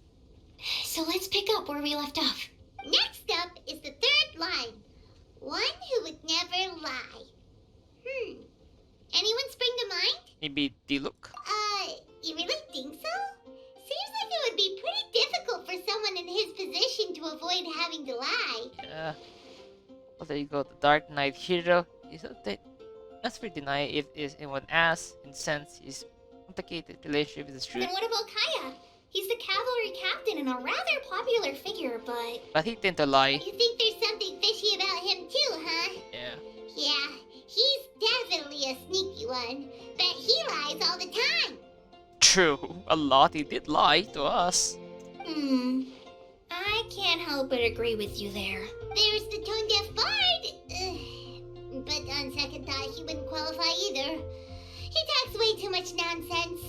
So let's pick up where we left off. Next up is the third line. One who would never lie. Anyone spring to mind? Maybe D-Look? You really think so? Seems like it would be pretty difficult for someone in his position to avoid having to lie. Yeah. Well, there you go. The Dark Knight hero is that's pretty deny if is anyone asks, in sense his complicated relationship with the truth. Then what about Kaya? He's the cavalry captain and a rather popular figure, But he tend to lie. You think there's something fishy about him too, huh? Yeah. Yeah, he's definitely a sneaky one. Bet he lies all the time. True. A lot. He did lie to us. I can't help but agree with you there. There's the tone-deaf bard. But on second thought, he wouldn't qualify either. He talks way too much nonsense.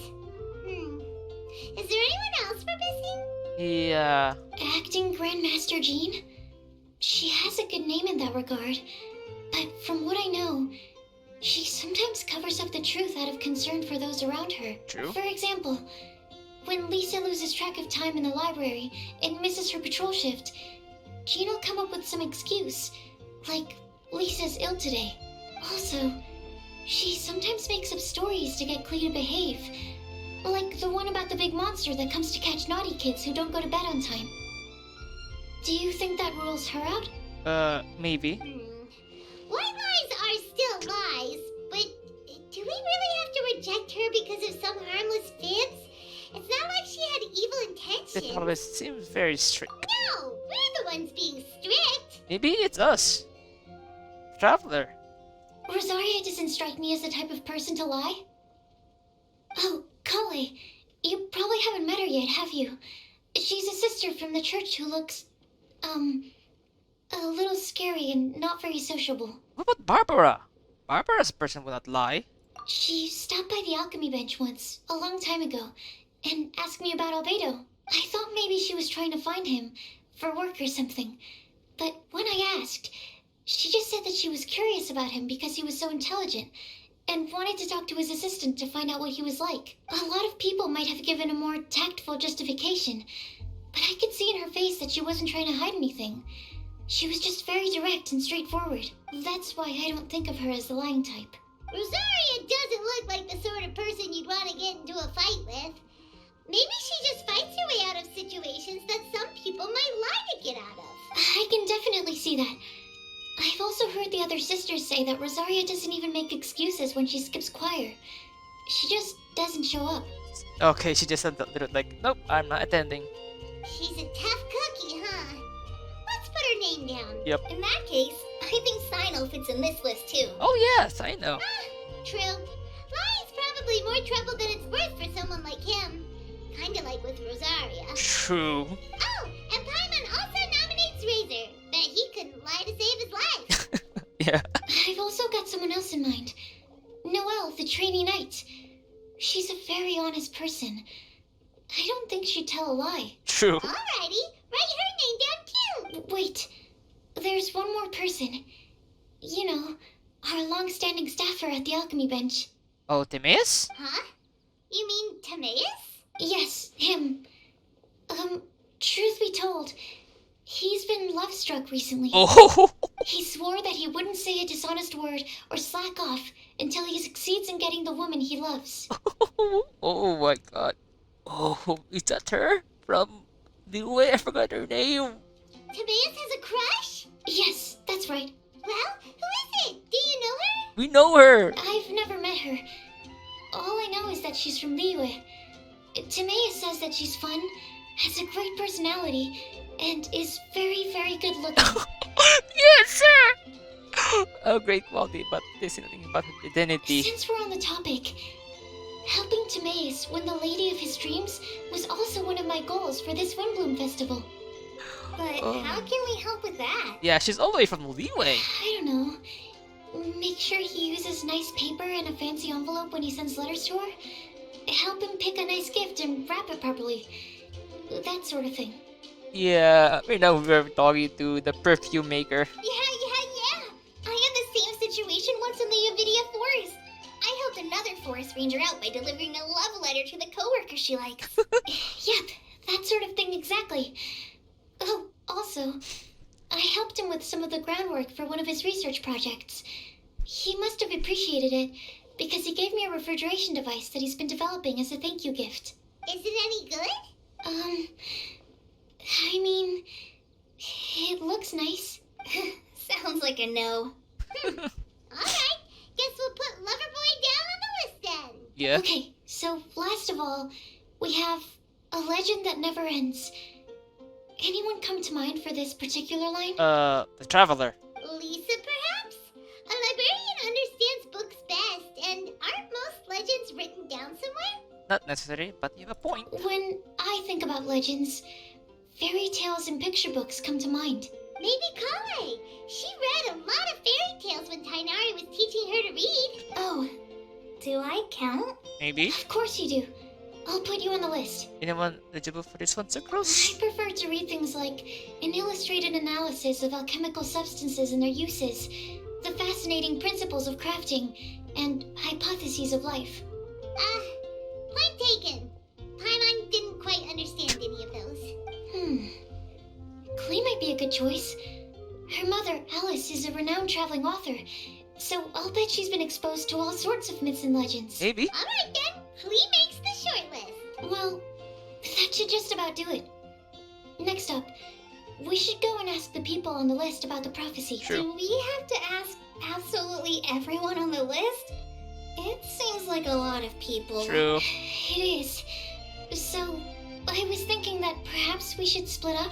Is there anyone else we're missing? Yeah. Acting Grandmaster Jean? She has a good name in that regard. But from what I know, she sometimes covers up the truth out of concern for those around her. True. For example, when Lisa loses track of time in the library and misses her patrol shift, Jean will come up with some excuse, like Lisa's ill today. Also, she sometimes makes up stories to get Clea to behave, like the one about the big monster that comes to catch naughty kids who don't go to bed on time. Do you think that rules her out? Maybe. White lies are still lies, but do we really have to reject her because of some harmless fibs? It's not like she had evil intentions. It always seems very strict. No, we're the ones being strict. Maybe it's us. Traveler. Rosaria doesn't strike me as the type of person to lie. Oh, Kale, you probably haven't met her yet, have you? She's a sister from the church who looks, a little scary and not very sociable. What about Barbara? Barbara's a person will not lie. She stopped by the alchemy bench once, a long time ago, and asked me about Albedo. I thought maybe she was trying to find him, for work or something. But when I asked, She just said that she was curious about him because he was so intelligent, and wanted to talk to his assistant to find out what he was like. A lot of people might have given a more tactful justification, but I could see in her face that she wasn't trying to hide anything. She was just very direct and straightforward. That's why I don't think of her as the lying type. Rosaria doesn't look like the sort of person you'd want to get into a fight with. Maybe she just fights her way out of situations that some people might lie to get out of. I can definitely see that. I've also heard the other sisters say that Rosaria doesn't even make excuses when she skips choir. She just doesn't show up. Okay, she just said that little like, nope, I'm not attending. She's a tough cookie, huh? Let's put her name down. Yep. In that case, I think Sino fits in this list too. Oh yes, I know. True. Lying's probably more trouble than it's worth for someone like him. Kinda like with Rosaria. True. Oh, and Paimon also nominates Razor. Bet he couldn't lie to save his life. Yeah. I've also got someone else in mind. Noelle, the trainee knight. She's a very honest person. I don't think she'd tell a lie. True. Alrighty, write her name down too. Wait, there's one more person. You know, our long-standing staffer at the alchemy bench. Oh, Timaeus? Huh? You mean Timaeus? Yes, him. Truth be told, he's been love-struck recently. Oh. He swore that he wouldn't say a dishonest word or slack off until he succeeds in getting the woman he loves. Oh my god. Oh, is that her? From the way I forgot her name. Timaeus has a crush? Yes, that's right. Well, who is it? Do you know her? We know her. I've never met her. All I know is that she's from Liyue. Timaeus says that she's fun, has a great personality, and is very, very good looking. Yes, sir. A great quality, but there's nothing about her identity. Since we're on the topic, helping Timaeus win the lady of his dreams was also one of my goals for this Windblume festival. But how can we help with that? Yeah, she's all the way from Liyue. I don't know. Make sure he uses nice paper and a fancy envelope when he sends letters to her. Help him pick a nice gift and wrap it properly. That sort of thing. Yeah, right now we're talking to the perfume maker. Yeah. I had the same situation once in the Avidia Forest. I helped another forest ranger out by delivering a love letter to the coworker she likes. Yep, that sort of thing exactly. Oh, also, I helped him with some of the groundwork for one of his research projects. He must have appreciated it, because he gave me a refrigeration device that he's been developing as a thank you gift. Is it any good? I mean, it looks nice. Sounds like a no. Alright, guess we'll put Loverboy down on the list then. Yeah. Okay, so last of all, we have a legend that never ends. Anyone come to mind for this particular line? The Traveler. Lisa, perhaps? A librarian understands books best, and aren't most legends written down somewhere? Not necessary, but you have a point. When I think about legends, fairy tales and picture books come to mind. Maybe Kale. She read a lot of fairy tales when Tainari was teaching her to read. Oh, Do I count? Maybe. of course you do. I'll put you on the list. Anyone eligible for this one, I Sucrose? prefer to read things like an illustrated analysis of alchemical substances and their uses, the fascinating principles of crafting, and hypotheses of life. Point taken. Paimon didn't quite understand any of those. Klee might be a good choice. Her mother, Alice, is a renowned traveling author, so I'll bet she's been exposed to all sorts of myths and legends. Maybe. Alright then, Klee makes the short list. Well, that should just about do it. Next up, we should go and ask the people on the list about the prophecy. True. Do we have to ask absolutely everyone on the list? It seems like a lot of people. True. It is. So, I was thinking that perhaps we should split up.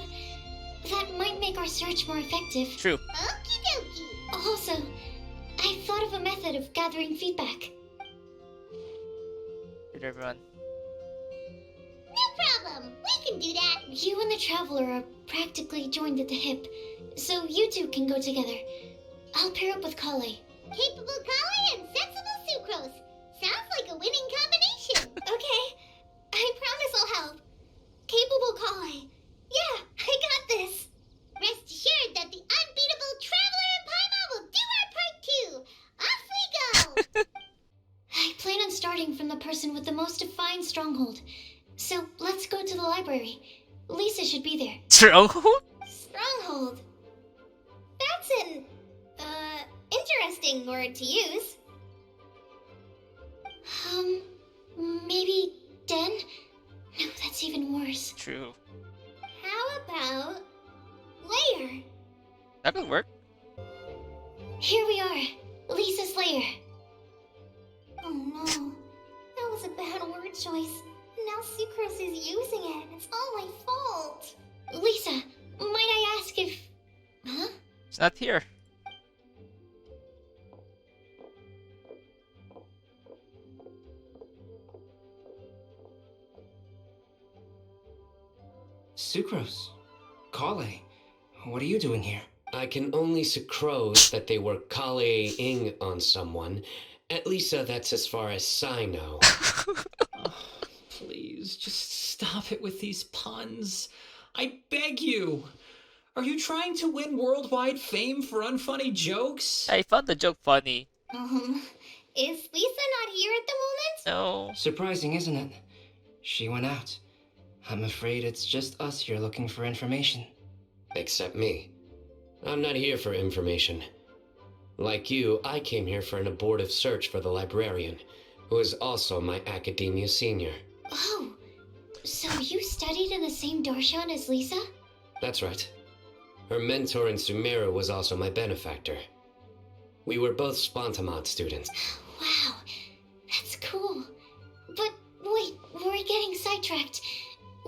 That might make our search more effective. True. Okie dokie. Also, I thought of a method of gathering feedback. Did everyone? No problem. We can do that. You and the Traveler are practically joined at the hip, so you two can go together. I'll pair up with Kale. Capable Kale and sensible Sucrose. Sounds like a winning combination. Okay, I promise I'll help. Capable Kale. Yeah, I got this. Rest assured that the unbeatable Traveler and Paimon person with the most defined stronghold. So let's go to the library. Lisa should be there. Stronghold? Stronghold. That's an, interesting word to use. Maybe den? No, that's even worse. True. How about lair? That could work. Here we are, Lisa's lair. Oh no, that was a bad word choice. Now Sucrose is using it. It's all my fault. Lisa, might I ask if... Huh? It's not here. Sucrose. Kale. What are you doing here? I can only sucrose that they were Kale-ing on someone. At least that's as far as I know. Oh, please, just stop it with these puns. I beg you. Are you trying to win worldwide fame for unfunny jokes? I found the joke funny. Is Lisa not here at the moment? No. Surprising, isn't it? She went out. I'm afraid it's just us here looking for information. Except me. I'm not here for information. Like you, I came here for an abortive search for the librarian, who is also my academia senior. Oh, so you studied in the same darshan as Lisa? That's right. Her mentor in Sumeru was also my benefactor. We were both Spontamod students. Wow, that's cool. But wait, we're getting sidetracked.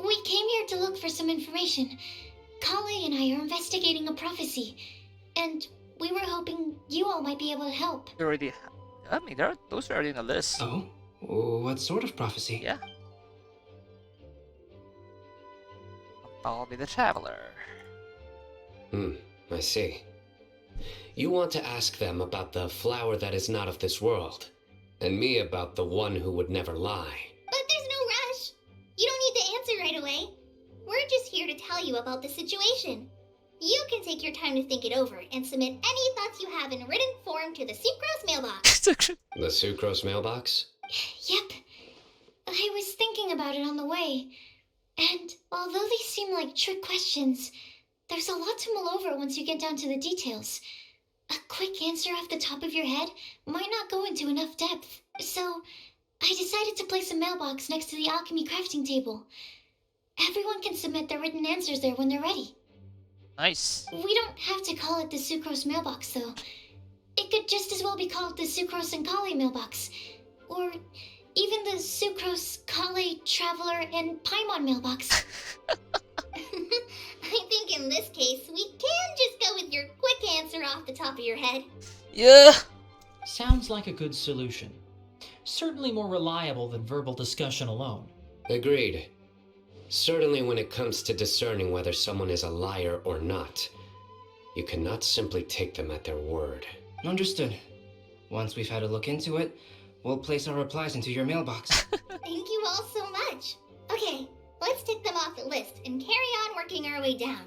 We came here to look for some information. Kale and I are investigating a prophecy, and we were hoping you all might be able to help. You already. I mean, those are already in the list. Oh? What sort of prophecy? Yeah. I'll be the traveler. I see. You want to ask them about the flower that is not of this world, and me about the one who would never lie. But there's no rush. You don't need to answer right away. We're just here to tell you about the situation. You can take your time to think it over and submit any thoughts you have in written form to the Sucrose mailbox. The Sucrose mailbox? Yep. I was thinking about it on the way, and although they seem like trick questions, there's a lot to mull over once you get down to the details. A quick answer off the top of your head might not go into enough depth, so I decided to place a mailbox next to the alchemy crafting table. Everyone can submit their written answers there when they're ready. Nice. We don't have to call it the Sucrose mailbox, though. It could just as well be called the Sucrose and Kale mailbox, or even the Sucrose, Kale, Traveler, and Paimon mailbox. I think in this case, we can just go with your quick answer off the top of your head. Yeah. Sounds like a good solution. Certainly more reliable than verbal discussion alone. Agreed. Certainly when it comes to discerning whether someone is a liar or not, you cannot simply take them at their word. Understood. Once we've had a look into it, we'll place our replies into your mailbox. Thank you all so much. Okay, let's tick them off the list and carry on working our way down.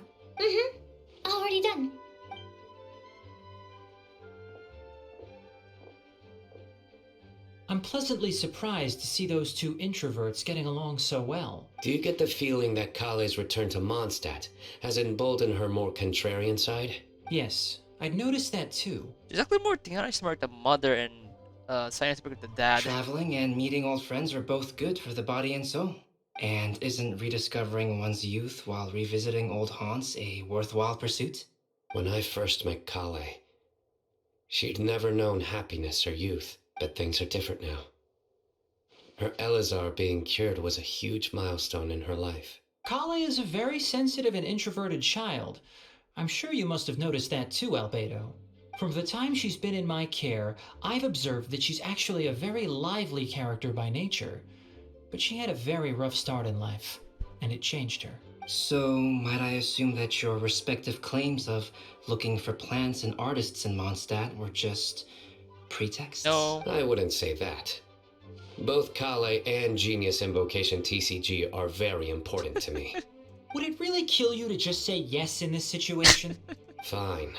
Already done. I'm pleasantly surprised to see those two introverts getting along so well. Do you get the feeling that Kale's return to Mondstadt has emboldened her more contrarian side? Yes, I'd noticed that too. She's actually more Tiana, more like the mother and Science with the dad. Traveling and meeting old friends are both good for the body and soul. And isn't rediscovering one's youth while revisiting old haunts a worthwhile pursuit? When I first met Kale, she'd never known happiness or youth, but things are different now. Her Elazar being cured was a huge milestone in her life. Kale is a very sensitive and introverted child. I'm sure you must have noticed that too, Albedo. From the time she's been in my care, I've observed that she's actually a very lively character by nature. But she had a very rough start in life, and it changed her. So, might I assume that your respective claims of looking for plants and artists in Mondstadt were just pretexts? No. I wouldn't say that. Both Kale and Genius Invocation TCG are very important to me. Would it really kill you to just say yes in this situation? Fine.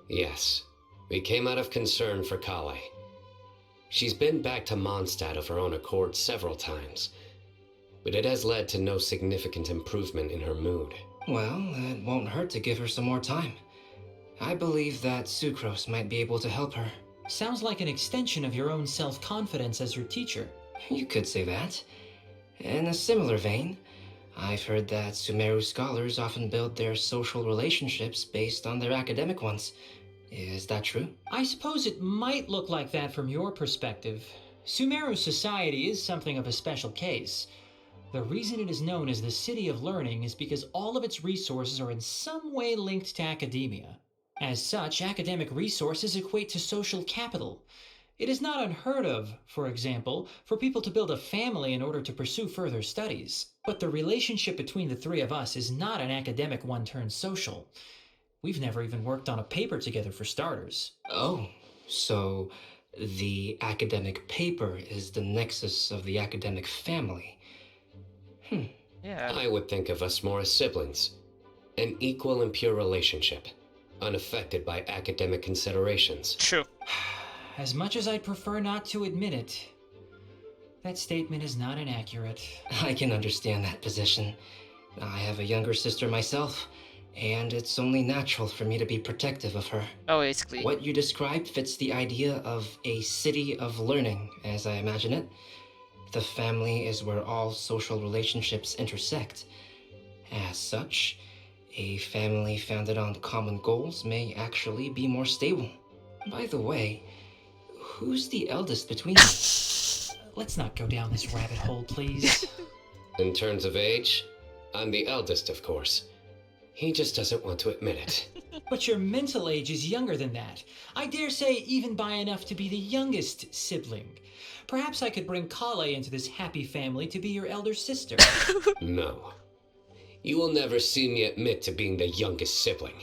Yes, we came out of concern for Kale. She's been back to Mondstadt of her own accord several times, but it has led to no significant improvement in her mood. Well, it won't hurt to give her some more time. I believe that Sucrose might be able to help her. Sounds like an extension of your own self-confidence as your teacher. You could say that. In a similar vein, I've heard that Sumeru scholars often build their social relationships based on their academic ones. Is that true? I suppose it might look like that from your perspective. Sumeru society is something of a special case. The reason it is known as the City of Learning is because all of its resources are in some way linked to academia. As such, academic resources equate to social capital. It is not unheard of, for example, for people to build a family in order to pursue further studies. But the relationship between the three of us is not an academic one turned social. We've never even worked on a paper together for starters. Oh, so the academic paper is the nexus of the academic family. Yeah. I would think of us more as siblings. An equal and pure relationship, unaffected by academic considerations. True. As much as I'd prefer not to admit it, that statement is not inaccurate. I can understand that position. I have a younger sister myself, and it's only natural for me to be protective of her. Oh, basically. What you described fits the idea of a city of learning, as I imagine it. The family is where all social relationships intersect. As such, a family founded on common goals may actually be more stable. By the way, who's the eldest between you? Let's not go down this rabbit hole, please. In terms of age, I'm the eldest, of course. He just doesn't want to admit it. But your mental age is younger than that. I dare say even by enough to be the youngest sibling. Perhaps I could bring Kale into this happy family to be your elder sister. No. You will never see me admit to being the youngest sibling.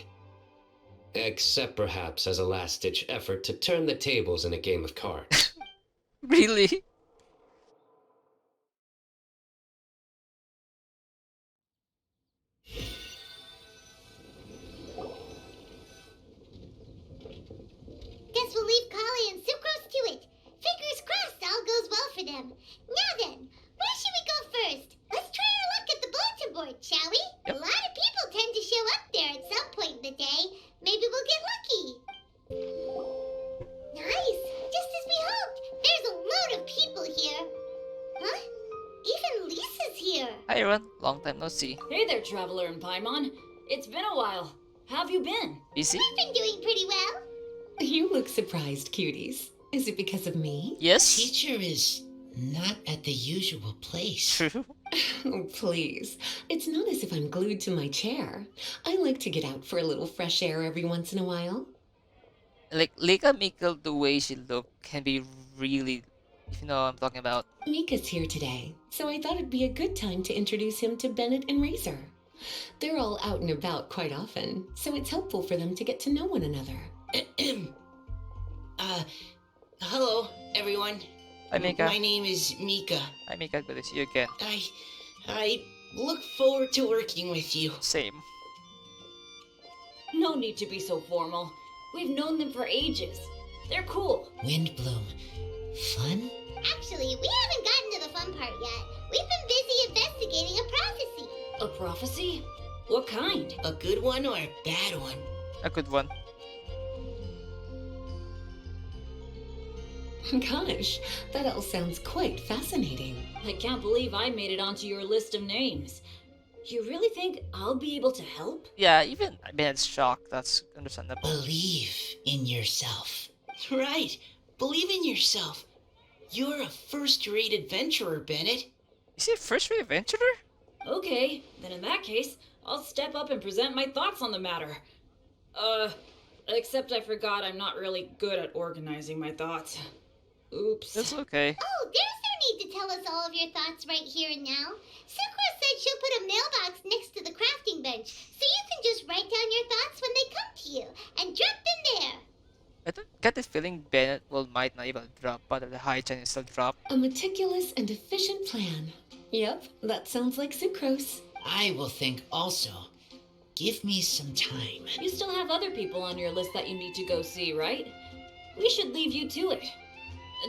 Except perhaps as a last-ditch effort to turn the tables in a game of cards. Really? Guess we'll leave Kali and Sucrose to it. Fingers crossed all goes well for them. Now then, where should we go first? Let's try our luck at the bulletin board, shall we? Yep. A lot of people tend to show up there at some point in the day. Maybe we'll get lucky. Nice, just as we hoped. There's a load of people here. Huh? Even Lisa's here. Hi everyone, long time no see. Hey there, Traveler and Paimon. It's been a while. How have you been? Busy? We've been doing pretty well. You look surprised, cuties. Is it because of me? Yes? Teacher is not at the usual place. True. Oh, please. It's not as if I'm glued to my chair. I like to get out for a little fresh air every once in a while. Like, Lika Mikkel, the way she looked can be really, if you know what I'm talking about. Mika's here today, so I thought it'd be a good time to introduce him to Bennett and Razor. They're all out and about quite often, so it's helpful for them to get to know one another. Hello, everyone. Hi, Mika. My name is Mika. Hi, Mika. Good to see you again. I look forward to working with you. Same. No need to be so formal. We've known them for ages. They're cool. Windblume. Fun? Actually, we haven't gotten to the fun part yet. We've been busy investigating a prophecy. A prophecy? What kind? A good one or a bad one? A good one. Gosh, that all sounds quite fascinating. I can't believe I made it onto your list of names. You really think I'll be able to help? Yeah, even Bennett's shocked. That's understandable. Believe in yourself. Right. Believe in yourself. You're a first-rate adventurer, Bennett. Is he a first-rate adventurer? Okay, then in that case, I'll step up and present my thoughts on the matter. Except I forgot I'm not really good at organizing my thoughts. Oops. That's okay. Oh, there's no need to tell us all of your thoughts right here and now. Sakura said she'll put a mailbox next to the crafting bench, so you can just write down your thoughts when they come to you, and drop them there. I don't get this feeling Bennett might not even drop, but the high chance will drop. A meticulous and efficient plan. Yep, that sounds like Sucrose. I will think also. Give me some time. You still have other people on your list that you need to go see, right? We should leave you to it.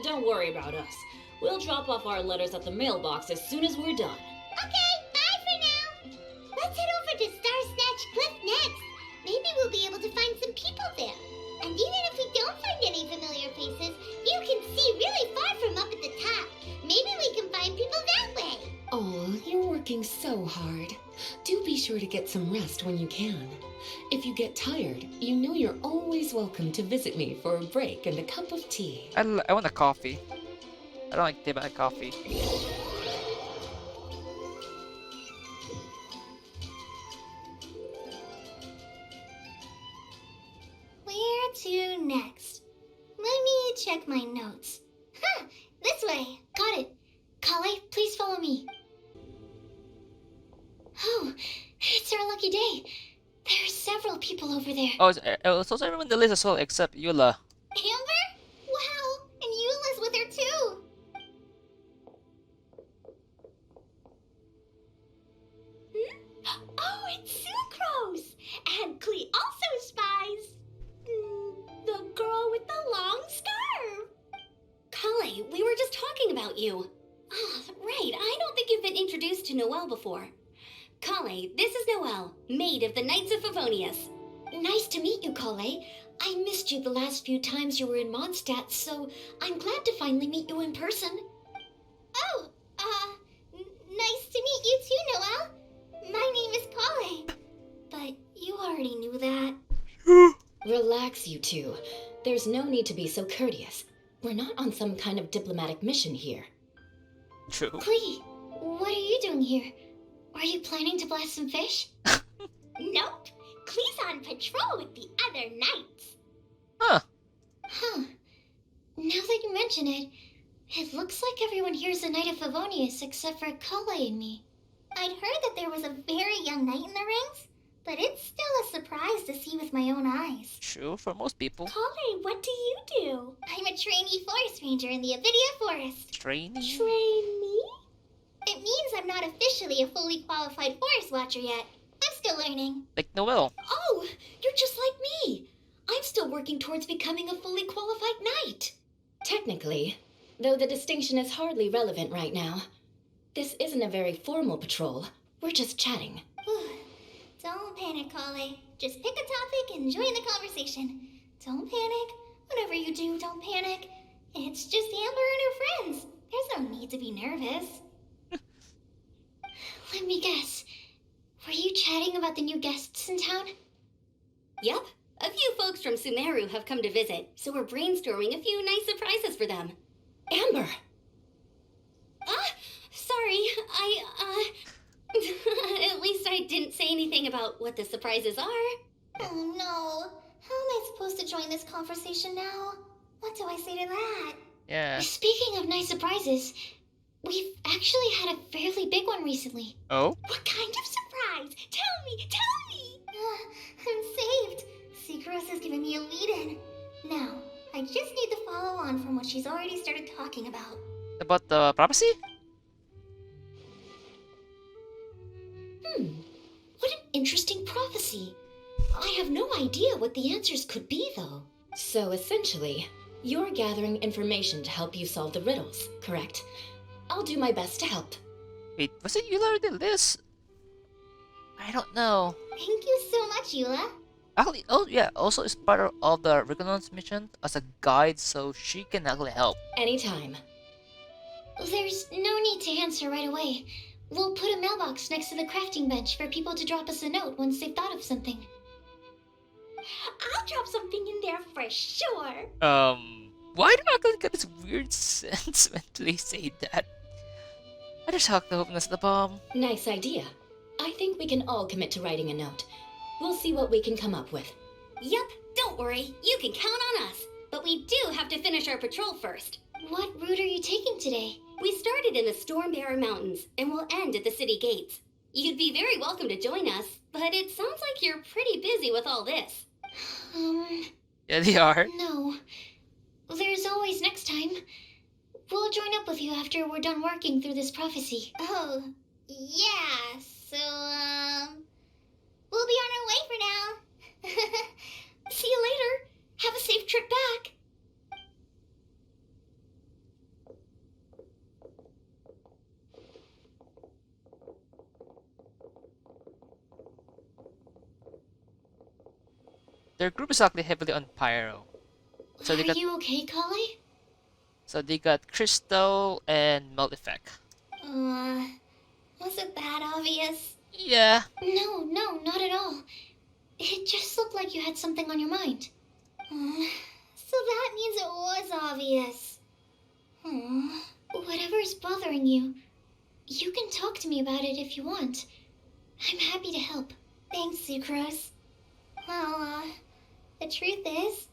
Don't worry about us. We'll drop off our letters at the mailbox as soon as we're done. Okay, bye for now. Let's head over to Star Snatch Cliff next. Maybe we'll be able to find some people there. And even if we don't find any familiar faces, you can see really far from up at the top. Maybe we can find people that way. Oh, you're working so hard. Do be sure to get some rest when you can. If you get tired, you know you're always welcome to visit me for a break and a cup of tea. I want a coffee. I don't like tea, but I like coffee. Where to next? Let me check my notes. Huh, this way. Got it. Kale, please follow me. Oh, it's our lucky day. There are several people over there. Oh, it's also everyone in the list as well, except Eula. Amber? Wow, and Eula's with her too. Oh, it's Sucrose! And Klee also spies the girl with the long scarf. Kale, we were just talking about you. Ah, right, I don't think you've been introduced to Noelle before. Kale, this is Noelle, maid of the Knights of Favonius. Nice to meet you, Kale. I missed you the last few times you were in Mondstadt, so I'm glad to finally meet you in person. Oh, nice to meet you too, Noelle. My name is Kale. But you already knew that. Relax, you two. There's no need to be so courteous. We're not on some kind of diplomatic mission here. True. Klee, what are you doing here? Are you planning to blast some fish? Nope. Klee's on patrol with the other knights. Huh. Huh. Now that you mention it, it looks like everyone here's a Knight of Favonius except for Kale and me. I'd heard that there was a very young knight in the rings, but it's still a surprise to see with my own eyes. True for most people. Kale, what do you do? I'm a trainee forest ranger in the Avidia Forest. Trainee? Trainee? It means I'm not officially a fully qualified forest watcher yet. I'm still learning. Like Noelle. Oh, you're just like me. I'm still working towards becoming a fully qualified knight. Technically, though the distinction is hardly relevant right now. This isn't a very formal patrol. We're just chatting. Don't panic, Kale. Just pick a topic and join the conversation. Don't panic. Whatever you do, don't panic. It's just Amber and her friends. There's no need to be nervous. Let me guess. Were you chatting about the new guests in town? Yep, a few folks from Sumeru have come to visit, so we're brainstorming a few nice surprises for them. Amber! Sorry, at least I didn't say anything about what the surprises are. Oh no. How am I supposed to join this conversation now? What do I say to that? Yeah. Speaking of nice surprises, we've actually had a fairly big one recently. Oh? What kind of surprise? Tell me! I'm saved. Sucrose has given me a lead-in. Now, I just need to follow on from what she's already started talking about. About the prophecy? What an interesting prophecy. I have no idea what the answers could be, though. So essentially, you're gathering information to help you solve the riddles, correct? I'll do my best to help. Wait, was it Eula who did this? I don't know. Thank you so much, Eula. Actually, oh yeah, also is part of the Reconnaissance mission as a guide, so she can actually help. Anytime. There's no need to answer right away. We'll put a mailbox next to the crafting bench for people to drop us a note once they've thought of something. I'll drop something in there for sure. Why do I actually get this weird sense when they say that? I just hope the hopeness the bomb. Nice idea. I think we can all commit to writing a note. We'll see what we can come up with. Yep, don't worry, you can count on us. But we do have to finish our patrol first. What route are you taking today? We started in the Stormbearer Mountains, and we'll end at the city gates. You'd be very welcome to join us, but it sounds like you're pretty busy with all this. Yeah, they are. No. There's always next time. We'll join up with you after we're done working through this prophecy. Oh, yeah, so, we'll be on our way for now. See you later. Have a safe trip back. their group is actually heavily on pyro. So they Are got you okay, Kale? crystal and melt effect. Was it that obvious? Yeah. No, not at all. It just looked like you had something on your mind. So that means it was obvious. Whatever's bothering you, you can talk to me about it if you want. I'm happy to help. Thanks, Sucrose. Well, the truth is,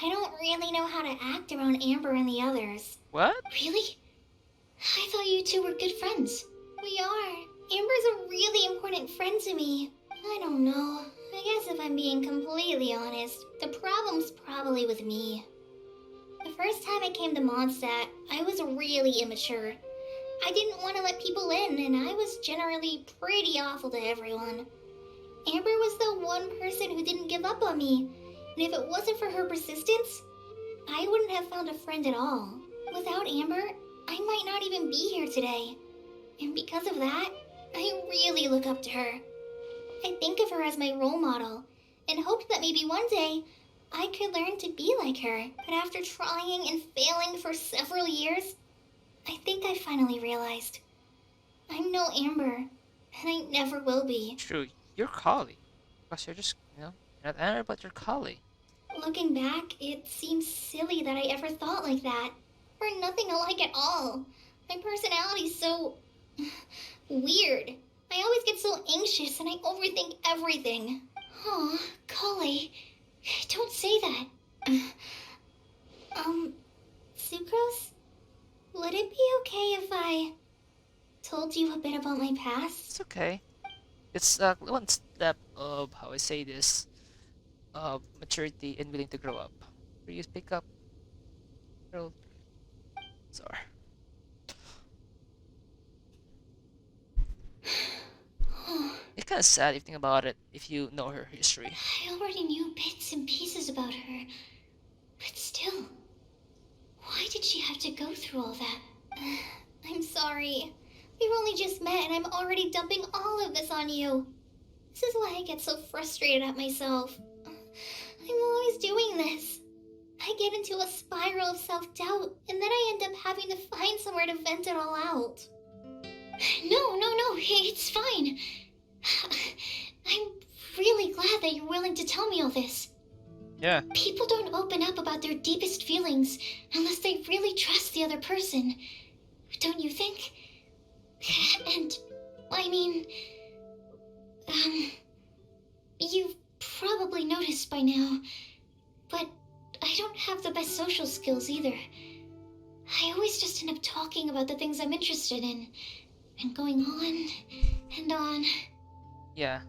I don't really know how to act around Amber and the others. What? Really? I thought you two were good friends. We are. Amber's a really important friend to me. I don't know. I guess if I'm being completely honest, the problem's probably with me. The first time I came to Mondstadt, I was really immature. I didn't want to let people in, and I was generally pretty awful to everyone. Amber was the one person who didn't give up on me, and if it wasn't for her persistence, I wouldn't have found a friend at all. Without Amber, I might not even be here today. And because of that, I really look up to her. I think of her as my role model, and hoped that maybe one day I could learn to be like her. But after trying and failing for several years, I think I finally realized I'm no Amber, and I never will be. True, you're Kali. Because you're just, you're not Amber, but you're Kali. Looking back, it seems silly that I ever thought like that. We're nothing alike at all. My personality's so weird. I always get so anxious and I overthink everything. Aw, Kale, don't say that. Sucrose? Would it be okay if I told you a bit about my past? It's okay. It's one step of, how I say this, maturity and willing to grow up. Please pick up. Girl. Sorry. It's kind of sad if you think about it, if you know her history. I already knew bits and pieces about her. But still, why did she have to go through all that? I'm sorry. We've only just met and I'm already dumping all of this on you. This is why I get so frustrated at myself. I'm always doing this. I get into a spiral of self-doubt, and then I end up having to find somewhere to vent it all out. No, it's fine. I'm really glad that you're willing to tell me all this. Yeah. People don't open up about their deepest feelings unless they really trust the other person. Don't you think? And, I mean, you've probably noticed by now, but I don't have the best social skills either. I always just end up talking about the things I'm interested in, and going on and on. Yeah.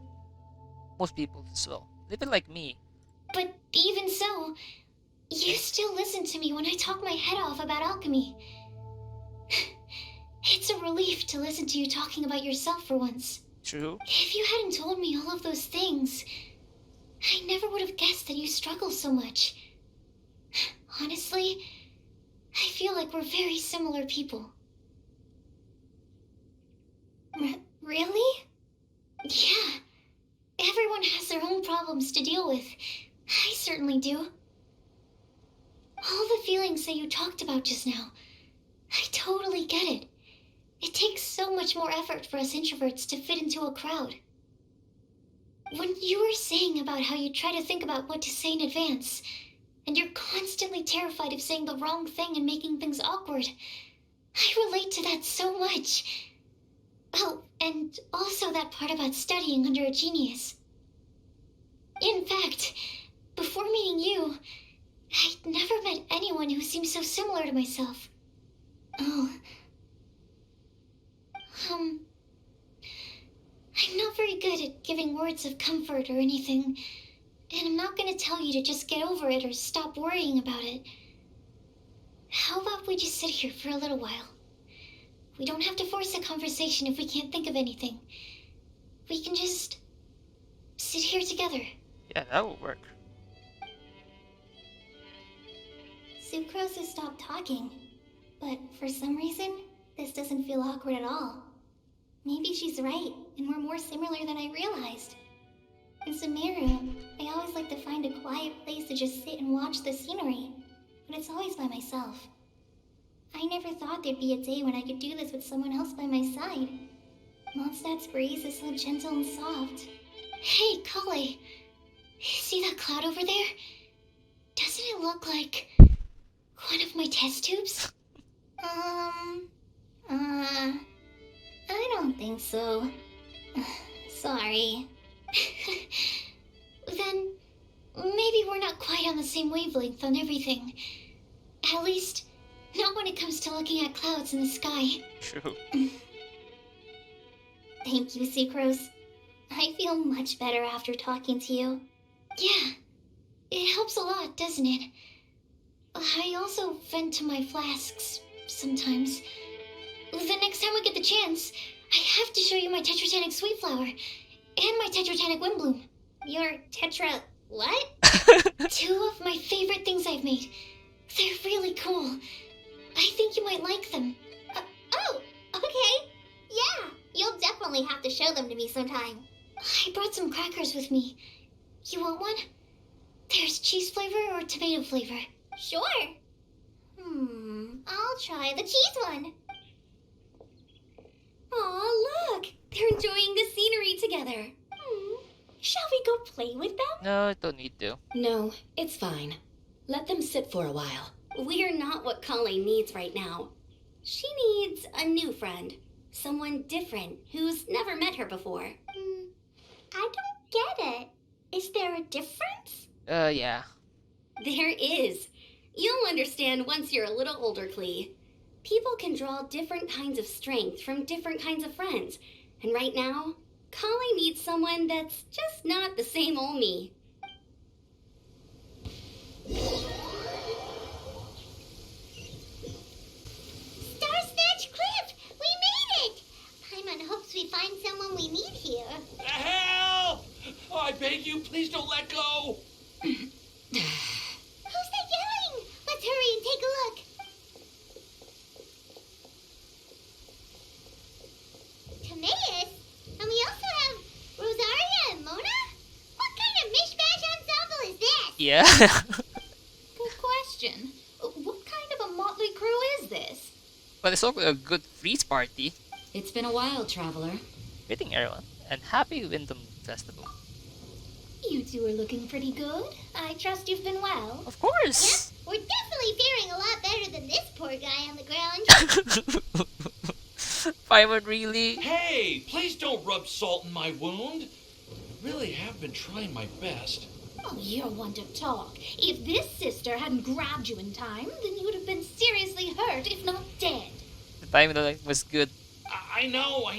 Most people as well. Even like me. But even so, you still listen to me when I talk my head off about alchemy. It's a relief to listen to you talking about yourself for once. True. If you hadn't told me all of those things, I never would have guessed that you struggle so much. Honestly, I feel like we're very similar people. Really? Yeah. Everyone has their own problems to deal with. I certainly do. All the feelings that you talked about just now, I totally get it. It takes so much more effort for us introverts to fit into a crowd. When you were saying about how you try to think about what to say in advance, and you're constantly terrified of saying the wrong thing and making things awkward, I relate to that so much. Oh, and also that part about studying under a genius. In fact, before meeting you, I'd never met anyone who seemed so similar to myself. Oh. I'm not very good at giving words of comfort or anything, and I'm not gonna tell you to just get over it or stop worrying about it. How about we just sit here for a little while? We don't have to force a conversation if we can't think of anything. We can just sit here together. Yeah, that will work. Sucrose has stopped talking, but for some reason, this doesn't feel awkward at all. Maybe she's right, and we're more similar than I realized. In Sumeru, I always like to find a quiet place to just sit and watch the scenery, but it's always by myself. I never thought there'd be a day when I could do this with someone else by my side. Mondstadt's breeze is so gentle and soft. Hey, Kale, see that cloud over there? Doesn't it look like one of my test tubes? I don't think so. Sorry. Then, maybe we're not quite on the same wavelength on everything. At least, not when it comes to looking at clouds in the sky. True. Thank you, Sucrose. I feel much better after talking to you. Yeah, it helps a lot, doesn't it? I also vent to my flasks sometimes. The next time we get the chance, I have to show you my Tetratanic Sweet Flower and my Tetratanic Windblume. Your Tetra... what? 2 of my favorite things I've made. They're really cool. I think you might like them. Oh, okay. Yeah, you'll definitely have to show them to me sometime. I brought some crackers with me. You want one? There's cheese flavor or tomato flavor. Sure. I'll try the cheese one. Aw, look! They're enjoying the scenery together. Shall we go play with them? No, I don't need to. No, it's fine. Let them sit for a while. We're not what Colleen needs right now. She needs a new friend. Someone different who's never met her before. I don't get it. Is there a difference? Yeah. There is. You'll understand once you're a little older, Klee. People can draw different kinds of strength from different kinds of friends. And right now, Colleen needs someone that's just not the same old me. Starsnatch Cliff! We made it! Paimon hopes we find someone we need here. Help! Oh, I beg you, please don't let go! Who's that yelling? Let's hurry and take a look. Timaeus? And we also have Rosaria and Mona? What kind of mishmash ensemble is this? Yeah. Good question. What kind of a motley crew is this? But it's also a good freeze party. It's been a while, Traveler. Greeting everyone, and happy Windham Festival. You 2 are looking pretty good. I trust you've been well. Of course! We're definitely faring a lot better than this poor guy on the ground. Paimon, really? Hey, please don't rub salt in my wound. Really have been trying my best. Oh, you're one to talk. If this sister hadn't grabbed you in time, then you would have been seriously hurt, if not dead. The timing was good. I know.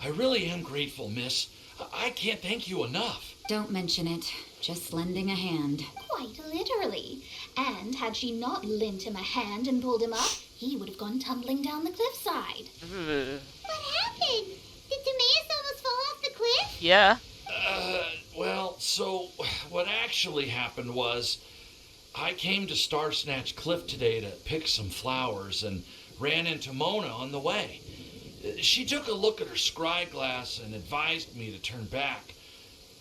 I really am grateful, miss. I can't thank you enough. Don't mention it. Just lending a hand. Quite literally. And had she not lent him a hand and pulled him up, he would have gone tumbling down the cliffside. What happened? Did Timaeus almost fall off the cliff? Yeah. Well, so what actually happened was I came to Starsnatch Cliff today to pick some flowers and ran into Mona on the way. She took a look at her scry glass and advised me to turn back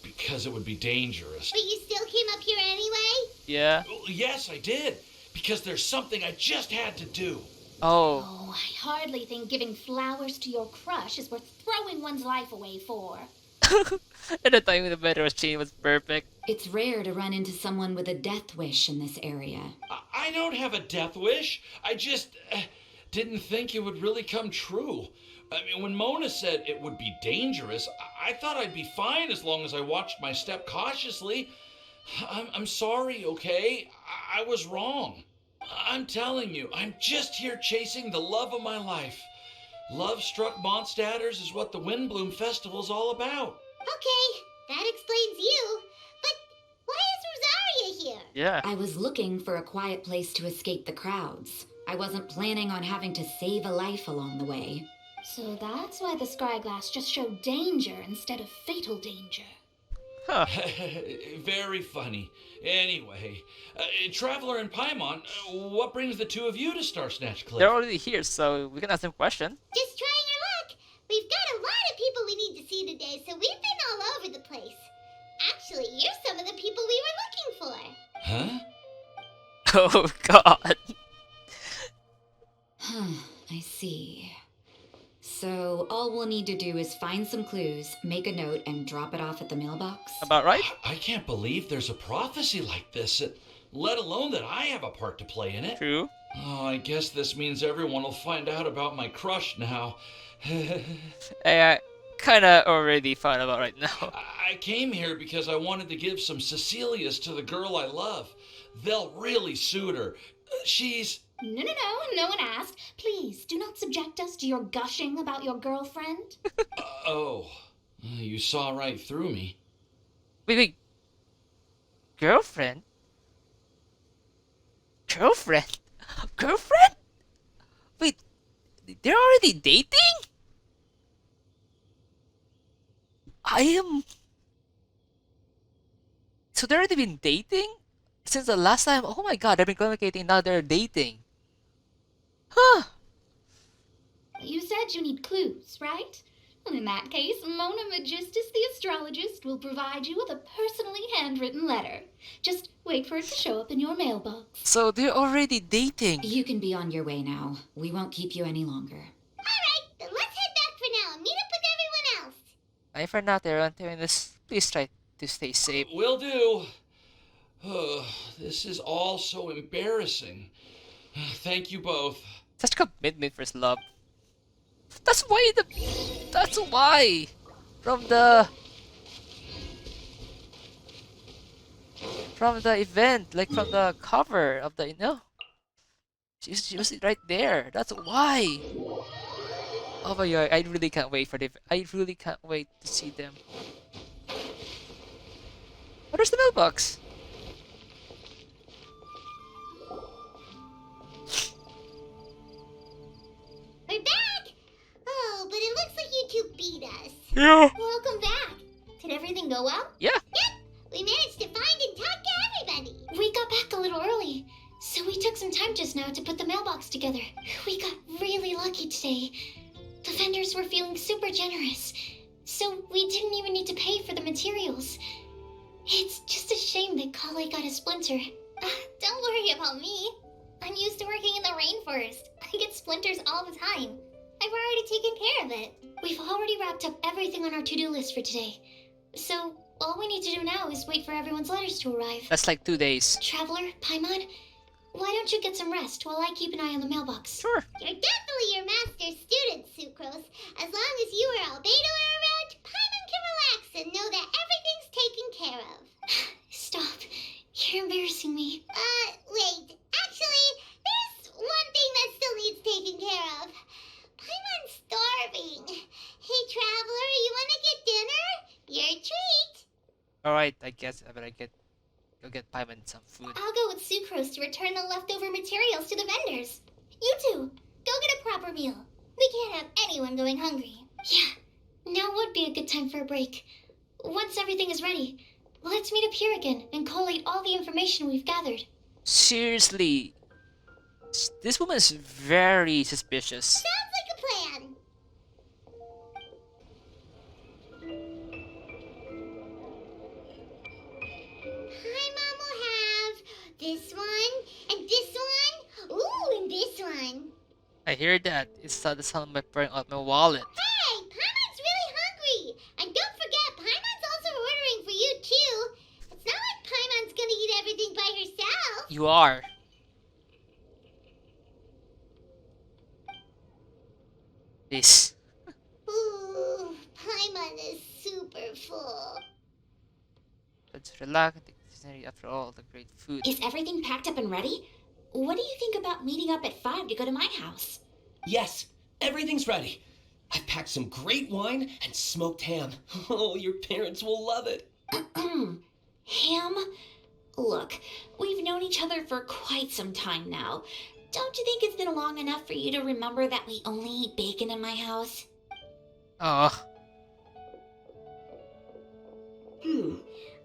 because it would be dangerous. But you still came up here anyway? Yeah. Well, yes, I did, because there's something I just had to do. Oh. Oh, I hardly think giving flowers to your crush is worth throwing one's life away for. And the timing of the better chain was perfect. It's rare to run into someone with a death wish in this area. I don't have a death wish. I just didn't think it would really come true. I mean, when Mona said it would be dangerous, I thought I'd be fine as long as I watched my step cautiously. I'm sorry, okay? I was wrong. I'm telling you, I'm just here chasing the love of my life. Love-struck Mondstadters is what the Windblume Festival's all about. Okay, that explains you. But why is Rosaria here? Yeah. I was looking for a quiet place to escape the crowds. I wasn't planning on having to save a life along the way. So that's why the scry glass just showed danger instead of fatal danger. Huh. Very funny. Anyway, Traveler and Paimon, what brings the two of you to Starsnatch Cliff? They're already here, so we can ask them a question. Just trying our luck. We've got a lot of people we need to see today, so we've been all over the place. Actually, you're some of the people we were looking for. Huh? Oh god. I see. So all we'll need to do is find some clues, make a note, and drop it off at the mailbox? About right? I can't believe there's a prophecy like this, let alone that I have a part to play in it. True. Oh, I guess this means everyone will find out about my crush now. Hey, I kinda already found out right now. I came here because I wanted to give some Cecilias to the girl I love. They'll really suit her. She's... No, no one asked. Please, do not subject us to your gushing about your girlfriend. You saw right through me. Wait. Girlfriend? Girlfriend? Girlfriend? Wait, they're already dating? So they've already been dating? Since the last time? Oh my god, they've been communicating, now they're dating. Huh. You said you need clues, right? Well, in that case, Mona Magistus the astrologist will provide you with a personally handwritten letter. Just wait for it to show up in your mailbox. So they're already dating. You can be on your way now. We won't keep you any longer. Alright, then let's head back for now and meet up with everyone else. Bye for now, everyone. Please try to stay safe. Will do. This is all so embarrassing. Thank you both. Such commitment for his love. That's why. From the event, like from the cover of the, she was right there. That's why. Oh my god, I really can't wait to see them. Oh, there's the mailbox. We're back! Oh, but it looks like you two beat us. Yeah. Welcome back. Did everything go well? Yeah. Yep. We managed to find and talk to everybody. We got back a little early, so we took some time just now to put the mailbox together. We got really lucky today. The vendors were feeling super generous, so we didn't even need to pay for the materials. It's just a shame that Kale got a splinter. Don't worry about me. I'm used to working in the rainforest. I get splinters all the time. I've already taken care of it. We've already wrapped up everything on our to-do list for today. So, all we need to do now is wait for everyone's letters to arrive. That's like 2 days. Paimon, why don't you get some rest while I keep an eye on the mailbox? Sure. You're definitely your master's student, Sucrose. As long as you or Albedo are around, Paimon can relax and know that everything's taken care of. Stop. You're embarrassing me. Wait. Actually, there's one thing that still needs taken care of. Paimon's starving. Hey, Traveler, you want to get dinner? Your treat. Alright, I guess I better go get Paimon some food. I'll go with Sucrose to return the leftover materials to the vendors. You two, go get a proper meal. We can't have anyone going hungry. Yeah, now would be a good time for a break. Once everything is ready, let's meet up here again and collate all the information we've gathered. Seriously, this woman is very suspicious. Sounds like a plan. Paimon will have this one, and this one, ooh, and this one. I hear that. It's the sound of my pouring out my wallet. Hey, Paimon's really hungry. And don't forget, Paimon's also ordering for you too. It's not like Paimon's gonna eat everything by herself. You are. This. Ooh, Paimon is super full. Let's relax and take the scenery after all the great food. Is everything packed up and ready? What do you think about meeting up at 5 to go to my house? Yes, everything's ready. I've packed some great wine and smoked ham. Oh, your parents will love it. Ham? Look, we've known each other for quite some time now. Don't you think it's been long enough for you to remember that we only eat bacon in my house? Oh.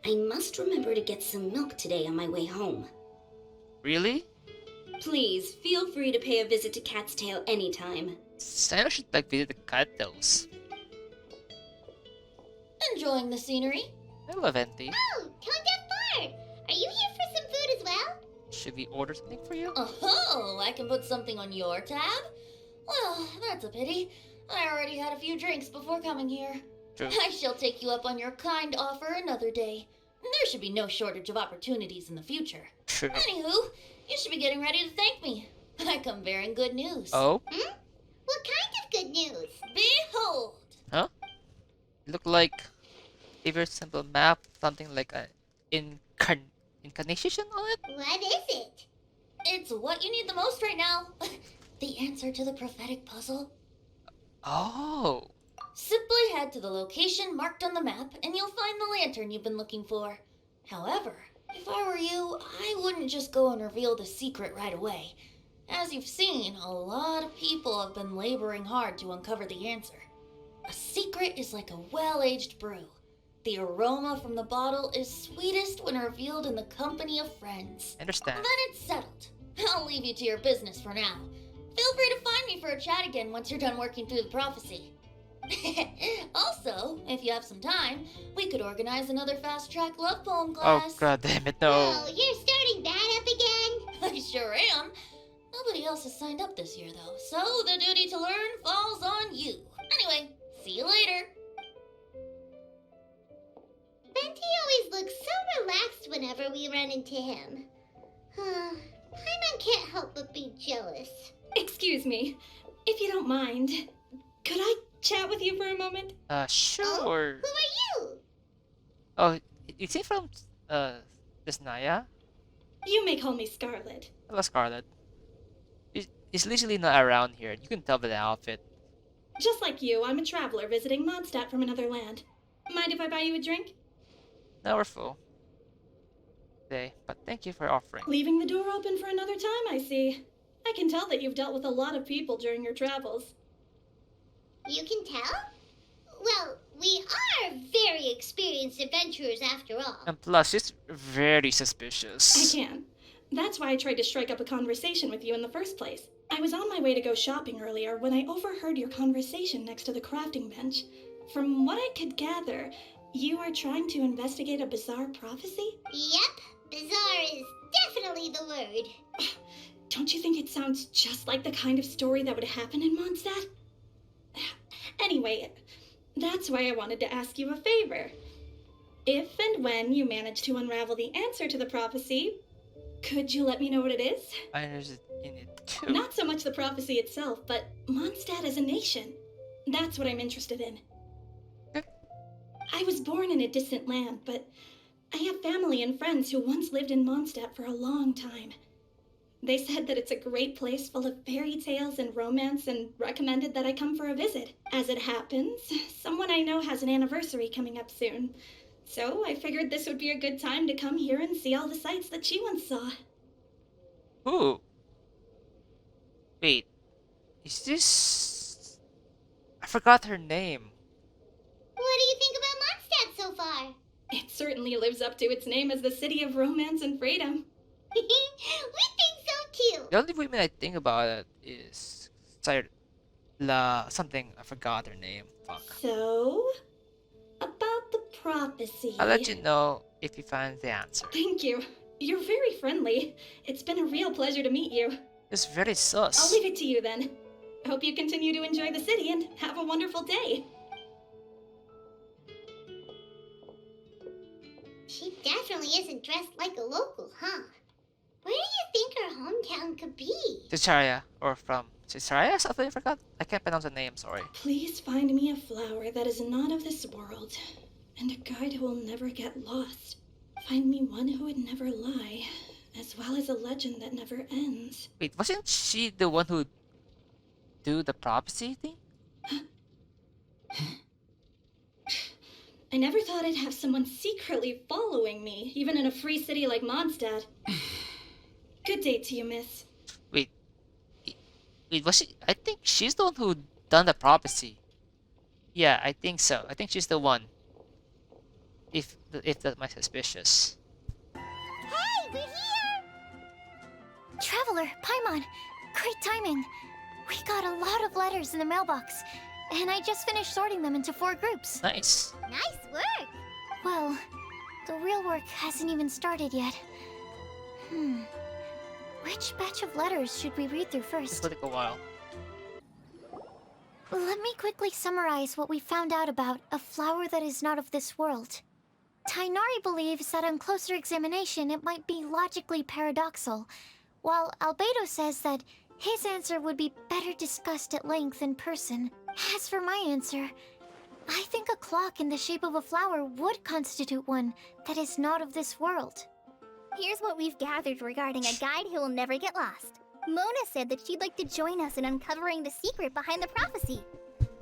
I must remember to get some milk today on my way home. Really? Please, feel free to pay a visit to Cat's Tail anytime. I should visit the cat house. Enjoying the scenery? Hello, Venti. Oh, Tone Deaf Bard! Are you here for some food as well? Should we order something for you? Oh, I can put something on your tab? Well, that's a pity. I already had a few drinks before coming here. True. I shall take you up on your kind offer another day. There should be no shortage of opportunities in the future. True. Anywho, you should be getting ready to thank me. I come bearing good news. Oh? What kind of good news? Behold! Huh? Look like a very simple map, something like a incarnation on it? What is it? It's what you need the most right now. The answer to the prophetic puzzle. Oh. Simply head to the location marked on the map and you'll find the lantern you've been looking for. However, if I were you, I wouldn't just go and reveal the secret right away. As you've seen, a lot of people have been laboring hard to uncover the answer. A secret is like a well-aged brew. The aroma from the bottle is sweetest when revealed in the company of friends. Understand. Then it's settled. I'll leave you to your business for now. Feel free to find me for a chat again once you're done working through the prophecy. Also, if you have some time, we could organize another fast-track love poem class. Oh, god damn it, no. Oh, you're starting that up again? I sure am. Nobody else has signed up this year, though, so the duty to learn falls on you. Anyway, see you later. Venti always looks so relaxed whenever we run into him. Paimon can't help but be jealous. Excuse me, if you don't mind, could I chat with you for a moment? Sure. Who are you? Oh, is he from, Desnaya? You may call me Scarlet. Hello, Scarlet. He's literally not around here. You can tell by the outfit. Just like you, I'm a traveler visiting Mondstadt from another land. Mind if I buy you a drink? Now we're full. Today, but thank you for offering. Leaving the door open for another time, I see. I can tell that you've dealt with a lot of people during your travels. You can tell? Well, we are very experienced adventurers after all. And plus, she's very suspicious. I can. That's why I tried to strike up a conversation with you in the first place. I was on my way to go shopping earlier when I overheard your conversation next to the crafting bench. From what I could gather, you are trying to investigate a bizarre prophecy? Yep, bizarre is definitely the word. Don't you think it sounds just like the kind of story that would happen in Mondstadt? Anyway, that's why I wanted to ask you a favor. If and when you manage to unravel the answer to the prophecy, could you let me know what it is? I'm interested in it too. Not so much the prophecy itself, but Mondstadt as a nation. That's what I'm interested in. I was born in a distant land, but I have family and friends who once lived in Mondstadt for a long time. They said that it's a great place full of fairy tales and romance and recommended that I come for a visit. As it happens, someone I know has an anniversary coming up soon. So I figured this would be a good time to come here and see all the sights that she once saw. Ooh. Wait. Is this... I forgot her name. What do you think about Mondstadt so far? It certainly lives up to its name as the city of romance and freedom. We think so too. The only woman I think about it is... something, I forgot her name. Fuck. So, about the prophecy. I'll let you know if you find the answer. Thank you. You're very friendly. It's been a real pleasure to meet you. It's very sus. I'll leave it to you then. Hope you continue to enjoy the city and have a wonderful day. She definitely isn't dressed like a local, huh? Where do you think her hometown could be? Caesarea, or from Caesarea, something I forgot. I can't pronounce the name, sorry. Please find me a flower that is not of this world, and a guide who will never get lost. Find me one who would never lie, as well as a legend that never ends. Wait, wasn't she the one who do the prophecy thing? I never thought I'd have someone secretly following me, even in a free city like Mondstadt. Good day to you, miss. Wait, was she? I think she's the one who done the prophecy. Yeah, I think so. I think she's the one. If that's my suspicious. Hey, we're here! Traveler, Paimon, great timing. We got a lot of letters in the mailbox, and I just finished sorting them into 4 groups. Nice. Nice work! Well, the real work hasn't even started yet. Which batch of letters should we read through It's first? gonna take a while. Let me quickly summarize what we found out about a flower that is not of this world. Tainari believes that on closer examination it might be logically paradoxal, while Albedo says that his answer would be better discussed at length in person. As for my answer, I think a clock in the shape of a flower would constitute one that is not of this world. Here's what we've gathered regarding a guide who will never get lost. Mona said that she'd like to join us in uncovering the secret behind the prophecy,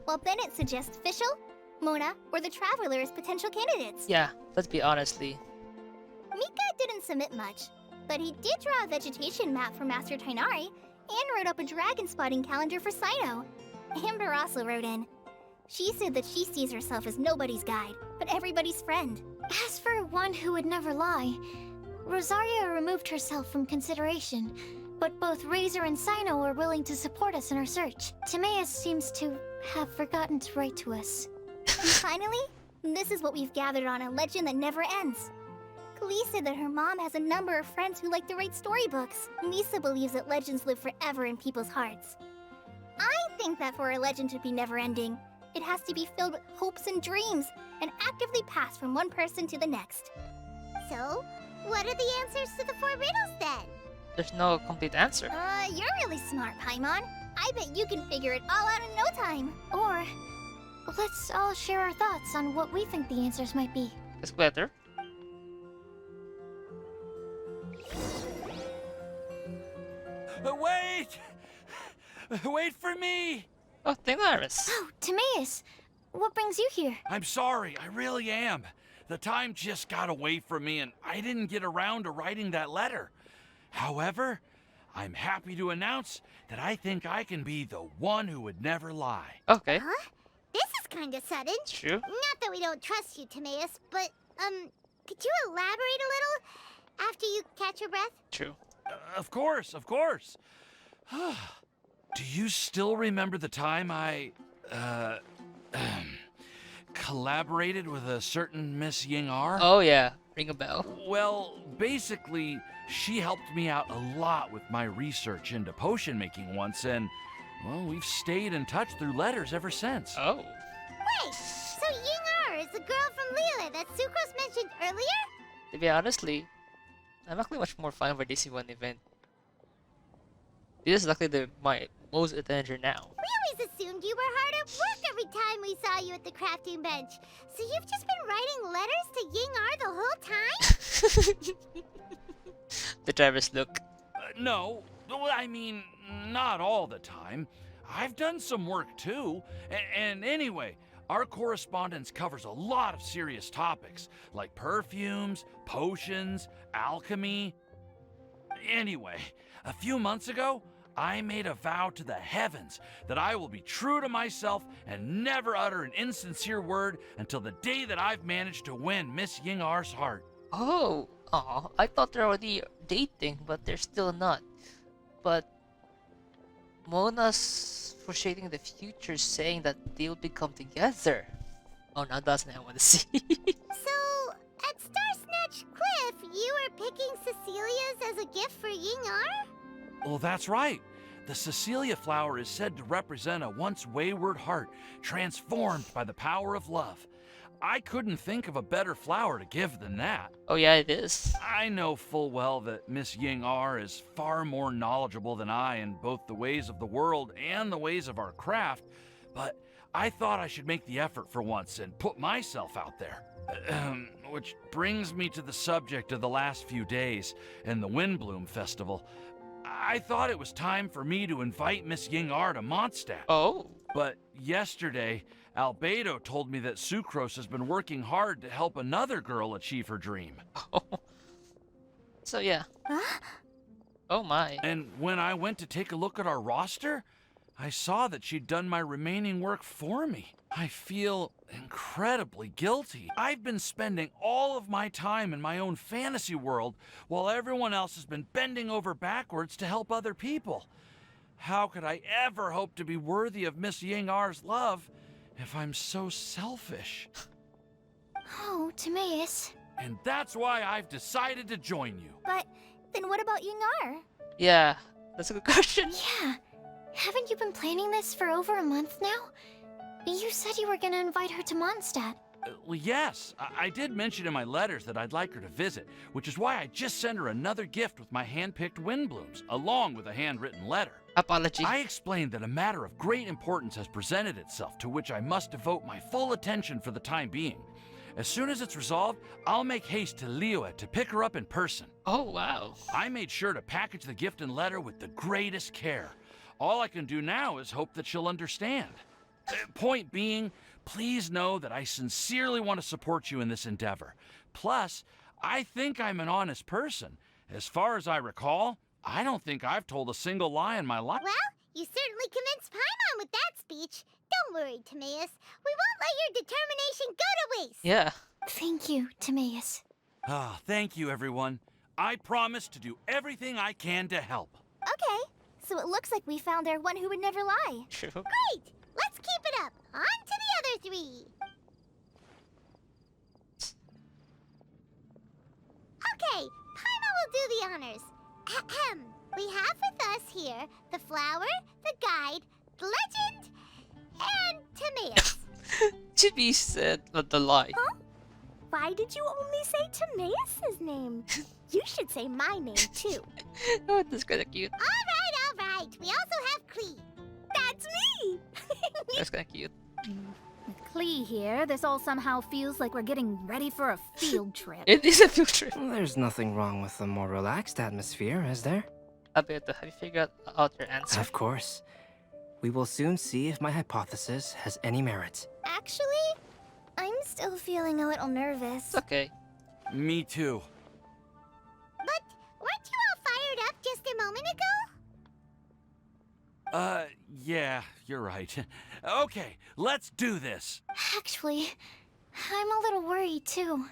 while Bennett suggests Fischl, Mona, or the Traveler as potential candidates. Yeah, let's be honestly. Mika didn't submit much, but he did draw a vegetation map for Master Tainari and wrote up a dragon spotting calendar for Saito. Amber also wrote in. She said that she sees herself as nobody's guide, but everybody's friend. As for one who would never lie, Rosaria removed herself from consideration, but both Razor and Sino are willing to support us in our search. Timaeus seems to have forgotten to write to us. And finally, this is what we've gathered on a legend that never ends. Klee said that her mom has a number of friends who like to write storybooks. Lisa believes that legends live forever in people's hearts. I think that for a legend to be never-ending, it has to be filled with hopes and dreams, and actively pass from one person to the next. So, what are the answers to the 4 riddles then? There's no complete answer. You're really smart, Paimon. I bet you can figure it all out in no time. Or, let's all share our thoughts on what we think the answers might be. It's better. Wait! Wait for me! Oh, Daenerys. Oh, Timaeus, what brings you here? I'm sorry, I really am. The time just got away from me and I didn't get around to writing that letter. However, I'm happy to announce that I think I can be the one who would never lie. Okay. Huh? This is kind of sudden. True. Not that we don't trust you, Timaeus, but, could you elaborate a little after you catch your breath? True. Of course, of course. Do you still remember the time I, collaborated with a certain Miss Ying-ar? Oh yeah, ring a bell. Well, basically, she helped me out a lot with my research into potion making once, and, well, we've stayed in touch through letters ever since. Oh. Wait, so Ying-ar is the girl from Liyue that Sucrose mentioned earlier? To be honestly, I'm actually much more fine for this one event. This is actually my most attention now. We always assumed you were hard at work every time we saw you at the crafting bench. So you've just been writing letters to Ying-ar the whole time? The driver's look. No, I mean, not all the time. I've done some work too. And anyway, our correspondence covers a lot of serious topics, like perfumes, potions, alchemy. Anyway, a few months ago, I made a vow to the heavens that I will be true to myself and never utter an insincere word until the day that I've managed to win Miss Ying-ar's heart. Oh, I thought they're already dating, but they're still not. But Mona's foreseeing the future, saying that they'll become together. Oh, now that's what I want to see. So, at Starsnatch Cliff, you were picking Cecilia's as a gift for Ying-ar? Well, that's right. The Cecilia flower is said to represent a once wayward heart, transformed by the power of love. I couldn't think of a better flower to give than that. Oh yeah, it is. I know full well that Miss Ying-ar is far more knowledgeable than I in both the ways of the world and the ways of our craft, but I thought I should make the effort for once and put myself out there. Which brings me to the subject of the last few days and the Windblume Festival. I thought it was time for me to invite Miss Ying-ar to Mondstadt. Oh. But yesterday, Albedo told me that Sucrose has been working hard to help another girl achieve her dream. Oh. So yeah. Huh? Oh my. And when I went to take a look at our roster, I saw that she'd done my remaining work for me. I feel incredibly guilty. I've been spending all of my time in my own fantasy world while everyone else has been bending over backwards to help other people. How could I ever hope to be worthy of Miss Ying-ar's love if I'm so selfish? Oh, Timaeus. And that's why I've decided to join you. But then what about Yungar? Yeah, that's a good question. Yeah. Haven't you been planning this for over a month now? You said you were gonna invite her to Mondstadt. Well, yes, I did mention in my letters that I'd like her to visit, which is why I just sent her another gift with my hand-picked Windblooms, along with a handwritten letter. Apology. I explained that a matter of great importance has presented itself, to which I must devote my full attention for the time being. As soon as it's resolved, I'll make haste to Liyue to pick her up in person. Oh, wow. I made sure to package the gift and letter with the greatest care. All I can do now is hope that she'll understand. Point being, please know that I sincerely want to support you in this endeavor. Plus, I think I'm an honest person. As far as I recall, I don't think I've told a single lie in my life. Well, you certainly convinced Paimon with that speech. Don't worry, Timaeus. We won't let your determination go to waste. Yeah. Thank you, Timaeus. Ah, thank you, everyone. I promise to do everything I can to help. Okay, so it looks like we found our one who would never lie. True. Great! Let's keep it up. On to the other three. Okay, Paimon will do the honors. Ahem. We have with us here the flower, the guide, the legend, and Timaeus. Chibi said the lie. Huh? Why did you only say Timaeus' name? You should say my name, too. Oh, that's kind of cute. All right. We also have Klee. That's me! That's kind of cute. With Klee here, this all somehow feels like we're getting ready for a field trip. It is a field trip. There's nothing wrong with a more relaxed atmosphere, is there? Alberto, have you figured out your answer? Of course. We will soon see if my hypothesis has any merit. Actually, I'm still feeling a little nervous. It's okay. Me too. But weren't you all fired up just a moment ago? Yeah, you're right. Okay, let's do this. Actually, I'm a little worried too.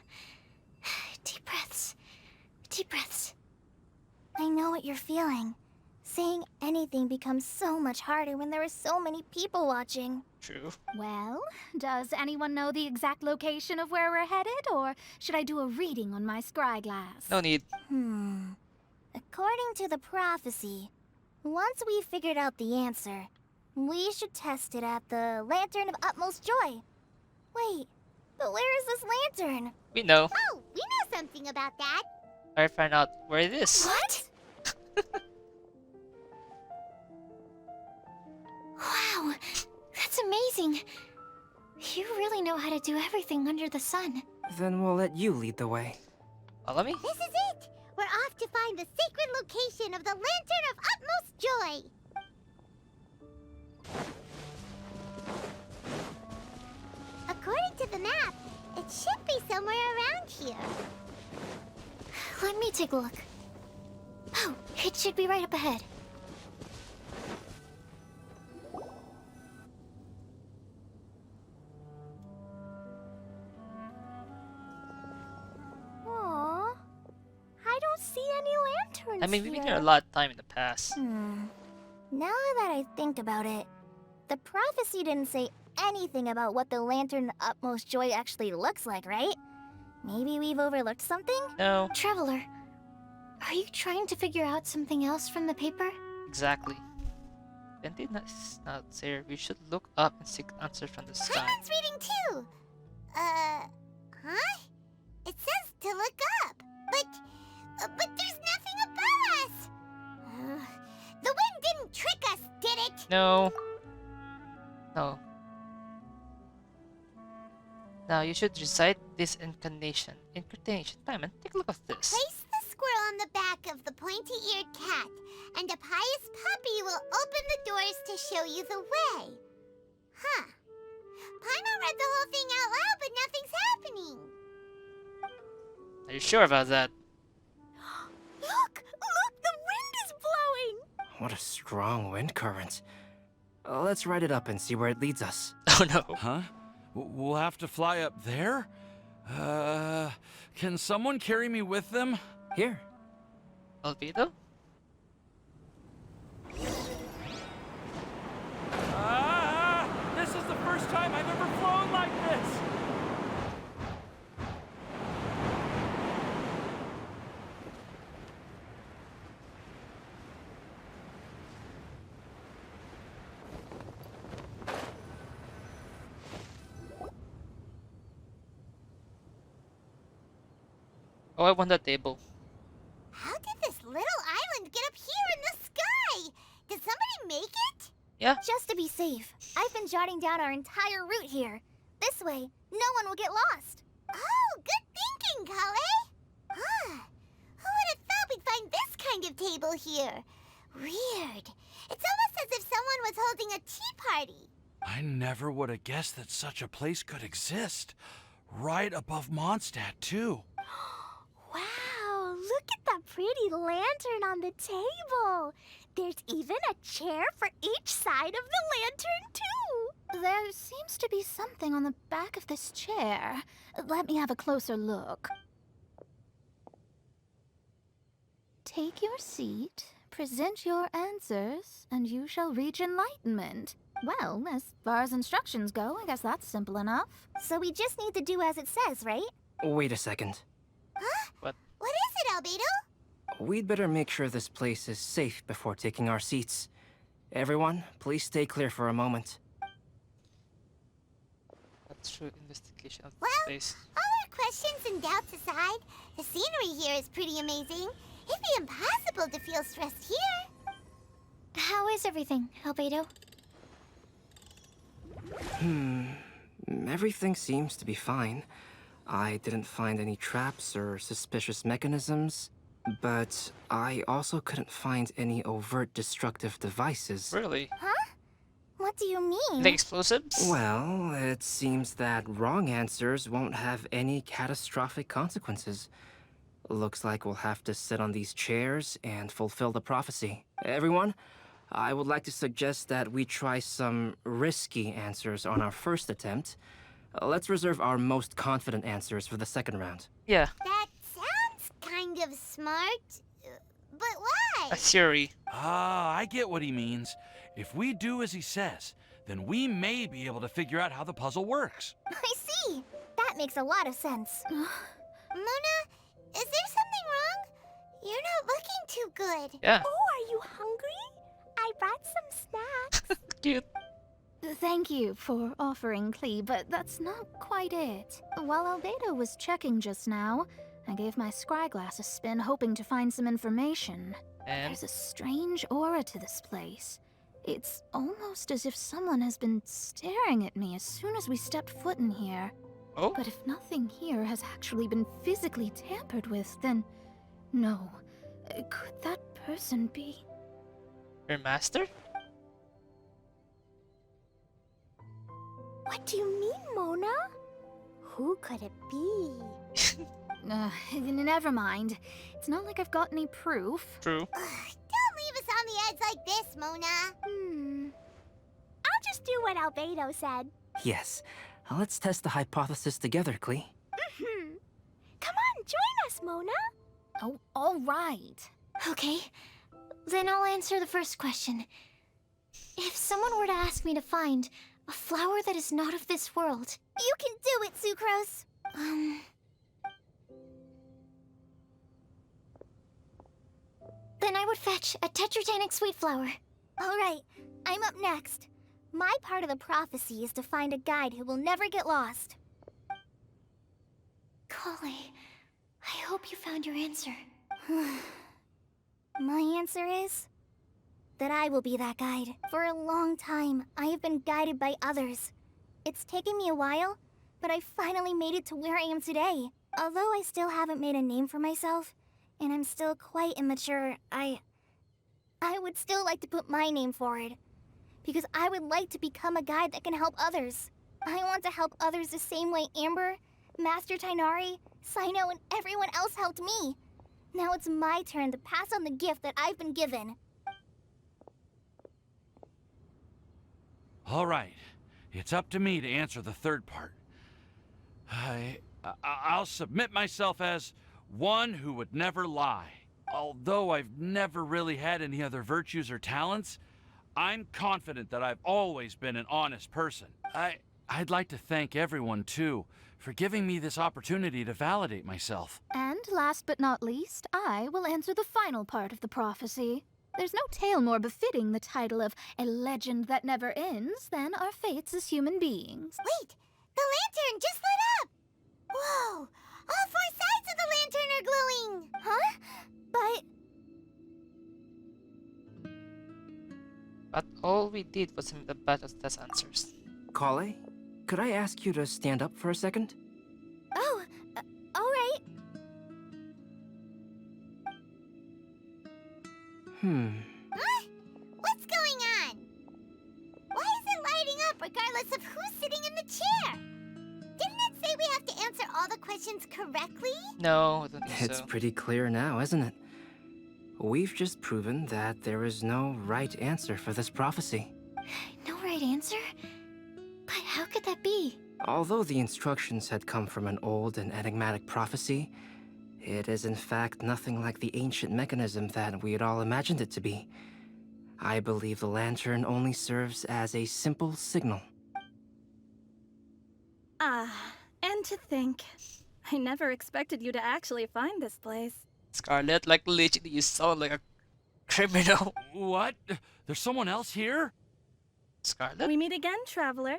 Deep breaths. Deep breaths. I know what you're feeling. Saying anything becomes so much harder when there are so many people watching. True. Well, does anyone know the exact location of where we're headed, or should I do a reading on my scry glass? No need. According to the prophecy, once we've figured out the answer, we should test it at the Lantern of Utmost Joy. Wait, but where is this lantern? We know. Oh, we know something about that. I find out where it is. What? Wow, that's amazing. You really know how to do everything under the sun. Then we'll let you lead the way. Follow me? This is it! We're off to find the sacred location of the Lantern of Utmost Joy! According to the map, it should be somewhere around here. Let me take a look. Oh, it should be right up ahead. Aww. I don't see any lanterns I mean, we've been here. here a lot of time in the past. Now that I think about it, the prophecy didn't say anything about what the Lantern of Utmost Joy actually looks like, right? Maybe we've overlooked something? No. Traveler, are you trying to figure out something else from the paper? Exactly. When did not there, we should look up and seek answers from the sky. Paimon's reading too! Huh? It says to look up, but there's nothing above us! The wind didn't trick us, did it? No. No. Now you should recite this incarnation. Time and take a look at this. Place the squirrel on the back of the pointy-eared cat, and a pious puppy will open the doors to show you the way. Huh. Paimon read the whole thing out loud, but nothing's happening. Are you sure about that? Look! The wind is blowing! What a strong wind current. Let's ride it up and see where it leads us. Oh no. Huh? We'll have to fly up there? Can someone carry me with them? Here. Albedo? This is the first time I've ever flown like this! Oh, I want that table. How did this little island get up here in the sky? Did somebody make it? Yeah. Just to be safe, I've been jotting down our entire route here. This way, no one will get lost. Oh, good thinking, Kale. Huh. Who would have thought we'd find this kind of table here? Weird. It's almost as if someone was holding a tea party. I never would have guessed that such a place could exist. Right above Mondstadt, too. Wow, look at that pretty lantern on the table. There's even a chair for each side of the lantern, too. There seems to be something on the back of this chair. Let me have a closer look. Take your seat, present your answers, and you shall reach enlightenment. Well, as far as instructions go, I guess that's simple enough. So we just need to do as it says, right? Wait a second. Huh? What? What is it, Albedo? We'd better make sure this place is safe before taking our seats. Everyone, please stay clear for a moment. That's true investigation of Well, this place. all our questions and doubts aside, the scenery here is pretty amazing. It'd be impossible to feel stressed here. How is everything, Albedo? Everything seems to be fine. I didn't find any traps or suspicious mechanisms, but I also couldn't find any overt destructive devices. Really? Huh? What do you mean? The explosives? Well, it seems that wrong answers won't have any catastrophic consequences. Looks like we'll have to sit on these chairs and fulfill the prophecy. Everyone, I would like to suggest that we try some risky answers on our first attempt. Let's reserve our most confident answers for the second round. Yeah. That sounds kind of smart. But why? A theory. Ah, I get what he means. If we do as he says, then we may be able to figure out how the puzzle works. I see. That makes a lot of sense. Mona, is there something wrong? You're not looking too good. Yeah. Oh, are you hungry? I brought some snacks. Cute. Thank you for offering, Klee, but that's not quite it. While Albedo was checking just now, I gave my scryglass a spin hoping to find some information. And? There's a strange aura to this place. It's almost as if someone has been staring at me as soon as we stepped foot in here. Oh? But if nothing here has actually been physically tampered with, then no. Could that person be? Your master? What do you mean, Mona? Who could it be? Never mind. It's not like I've got any proof. True. Don't leave us on the edge like this, Mona. I'll just do what Albedo said. Yes. Let's test the hypothesis together, Klee. Come on, join us, Mona. Oh, all right. Okay, then I'll answer the first question. If someone were to ask me to find a flower that is not of this world... You can do it, Sucrose. Then I would fetch a tetragenic sweet flower. All right, I'm up next. My part of the prophecy is to find a guide who will never get lost. Kale, I hope you found your answer. My answer is that I will be that guide. For a long time, I have been guided by others. It's taken me a while, but I finally made it to where I am today. Although I still haven't made a name for myself, and I'm still quite immature, I would still like to put my name forward. Because I would like to become a guide that can help others. I want to help others the same way Amber, Master Tainari, Sino, and everyone else helped me. Now it's my turn to pass on the gift that I've been given. All right, it's up to me to answer the third part. I'll submit myself as one who would never lie. Although I've never really had any other virtues or talents, I'm confident that I've always been an honest person. I'd like to thank everyone, too, for giving me this opportunity to validate myself. And last but not least, I will answer the final part of the prophecy. There's no tale more befitting the title of a legend that never ends than our fates as human beings. Wait! The lantern just lit up! Whoa! All four sides of the lantern are glowing! Huh? But all we did was submit a batch of test answers. Kale, could I ask you to stand up for a second? Oh, alright. Huh? What's going on? Why is it lighting up regardless of who's sitting in the chair? Didn't it say we have to answer all the questions correctly? No, I don't think It's so. pretty clear now, isn't it? We've just proven that there is no right answer for this prophecy. No right answer? But how could that be? Although the instructions had come from an old and enigmatic prophecy, it is in fact nothing like the ancient mechanism that we had all imagined it to be. I believe the lantern only serves as a simple signal. And to think, I never expected you to actually find this place. Scarlet, like literally, you sound like a criminal. What? There's someone else here? Scarlet? We meet again, traveler.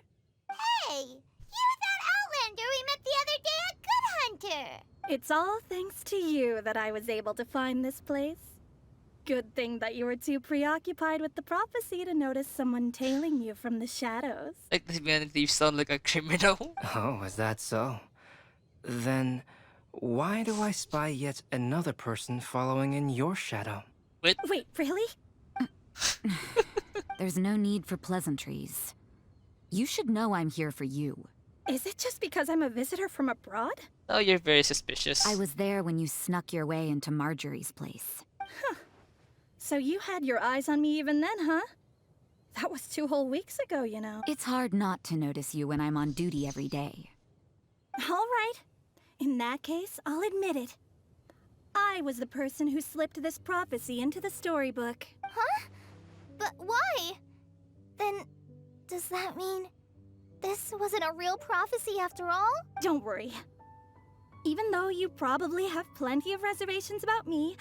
Hey, you're that Outlander we met the other day at Good Hunter. It's all thanks to you that I was able to find this place. Good thing that you were too preoccupied with the prophecy to notice someone tailing you from the shadows. Like, you sound like a criminal. Oh, is that so? Then, why do I spy yet another person following in your shadow? Wait, really? There's no need for pleasantries. You should know I'm here for you. Is it just because I'm a visitor from abroad? Oh, you're very suspicious. I was there when you snuck your way into Marjorie's place. Huh. So you had your eyes on me even then, huh? That was 2 whole weeks ago, you know. It's hard not to notice you when I'm on duty every day. All right. In that case, I'll admit it. I was the person who slipped this prophecy into the storybook. Huh? But why? Then, does that mean this wasn't a real prophecy after all? Don't worry. Even though you probably have plenty of reservations about me,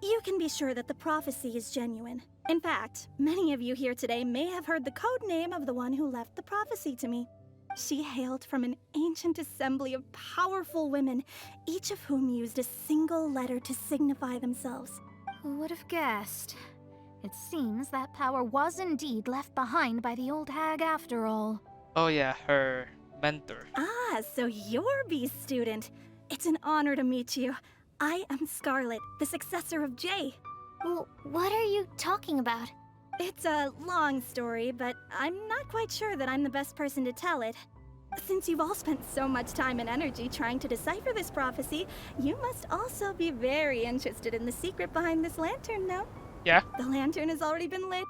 you can be sure that the prophecy is genuine. In fact, many of you here today may have heard the code name of the one who left the prophecy to me. She hailed from an ancient assembly of powerful women, each of whom used a single letter to signify themselves. Who would have guessed? It seems that power was indeed left behind by the old hag after all. Oh yeah, her mentor. Ah, so you're B's student. It's an honor to meet you. I am Scarlet, the successor of Jay. Well, what are you talking about? It's a long story, but I'm not quite sure that I'm the best person to tell it. Since you've all spent so much time and energy trying to decipher this prophecy, you must also be very interested in the secret behind this lantern, no? Yeah. The lantern has already been lit.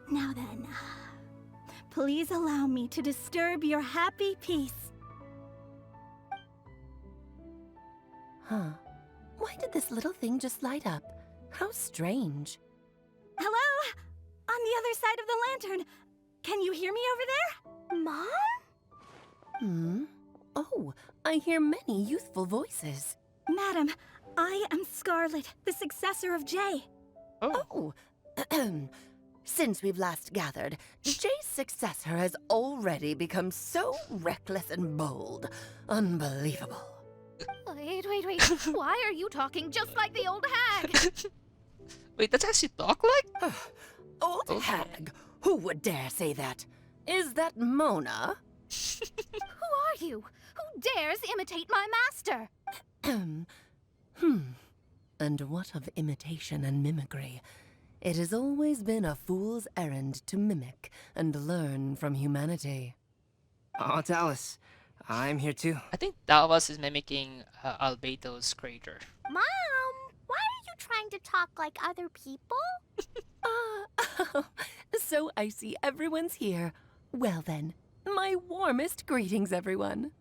Now then, please allow me to disturb your happy peace. Huh. Why did this little thing just light up? How strange. Hello? On the other side of the lantern. Can you hear me over there? Mom? Oh, I hear many youthful voices. Madam, I am Scarlet, the successor of Jay. Oh. Since we've last gathered, Jay's successor has already become so reckless and bold. Unbelievable. Wait. Why are you talking just like the old hag? Wait, that's how she talk like? Old hag? Who would dare say that? Is that Mona? Who are you? Who dares imitate my master? And what of imitation and mimicry? It has always been a fool's errand to mimic and learn from humanity. Aunt Alice, I'm here too. I think Dallas is mimicking Albedo's crater. Mom, why are you trying to talk like other people? So I see everyone's here. Well then, my warmest greetings, everyone.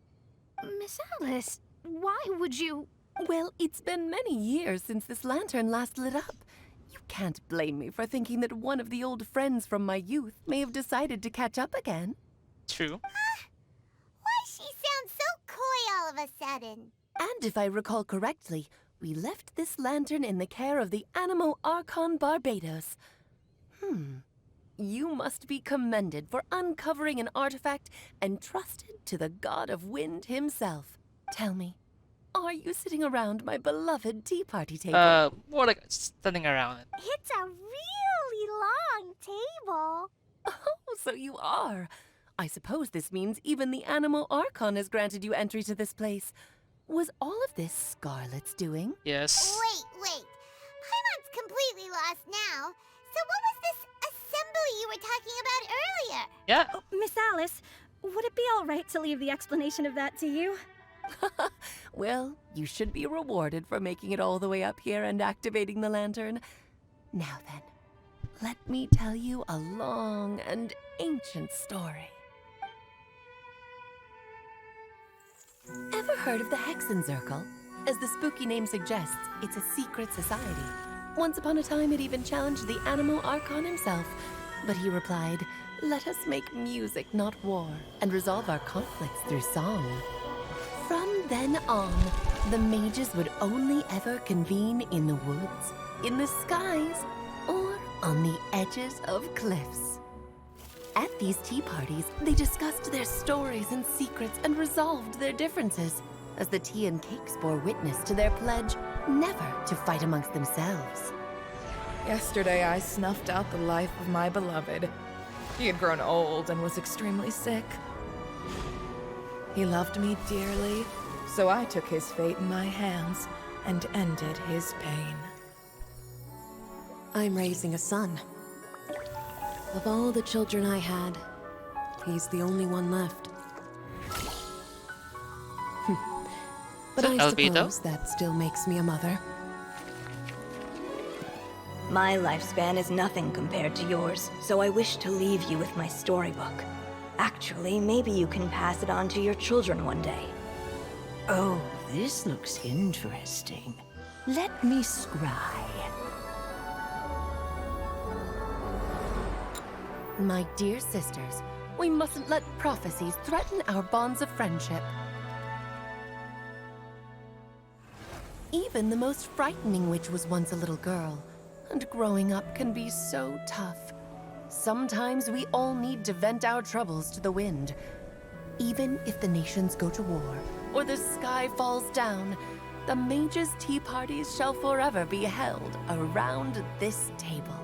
Miss Alice, why would you... Well, it's been many years since this lantern last lit up. You can't blame me for thinking that one of the old friends from my youth may have decided to catch up again. True. Why she sounds so coy all of a sudden? And if I recall correctly, we left this lantern in the care of the Animo Archon Barbados. You must be commended for uncovering an artifact entrusted to the god of wind himself. Tell me, are you sitting around my beloved tea party table? More like standing around it. It's a really long table. Oh, so you are. I suppose this means even the Animal Archon has granted you entry to this place. Was all of this Scarlet's doing? Yes. Wait. Paimon's completely lost now. So what was this assembly you were talking about earlier? Yeah. Oh, Miss Alice, would it be all right to leave the explanation of that to you? Well, you should be rewarded for making it all the way up here and activating the lantern. Now then, let me tell you a long and ancient story. Ever heard of the Hexenzirkel? As the spooky name suggests, it's a secret society. Once upon a time, it even challenged the Animal Archon himself. But he replied, "Let us make music, not war, and resolve our conflicts through song." From then on, the mages would only ever convene in the woods, in the skies, or on the edges of cliffs. At these tea parties, they discussed their stories and secrets and resolved their differences, as the tea and cakes bore witness to their pledge never to fight amongst themselves. Yesterday, I snuffed out the life of my beloved. He had grown old and was extremely sick. He loved me dearly, so I took his fate in my hands and ended his pain. I'm raising a son. Of all the children I had, he's the only one left. But So, I Albedo? suppose that still makes me a mother. My lifespan is nothing compared to yours, so I wish to leave you with my storybook. Actually, maybe you can pass it on to your children one day. Oh, this looks interesting. Let me scry. My dear sisters, we mustn't let prophecies threaten our bonds of friendship. Even the most frightening witch was once a little girl, and growing up can be so tough. Sometimes we all need to vent our troubles to the wind. Even if the nations go to war, or the sky falls down, the mages' tea parties shall forever be held around this table.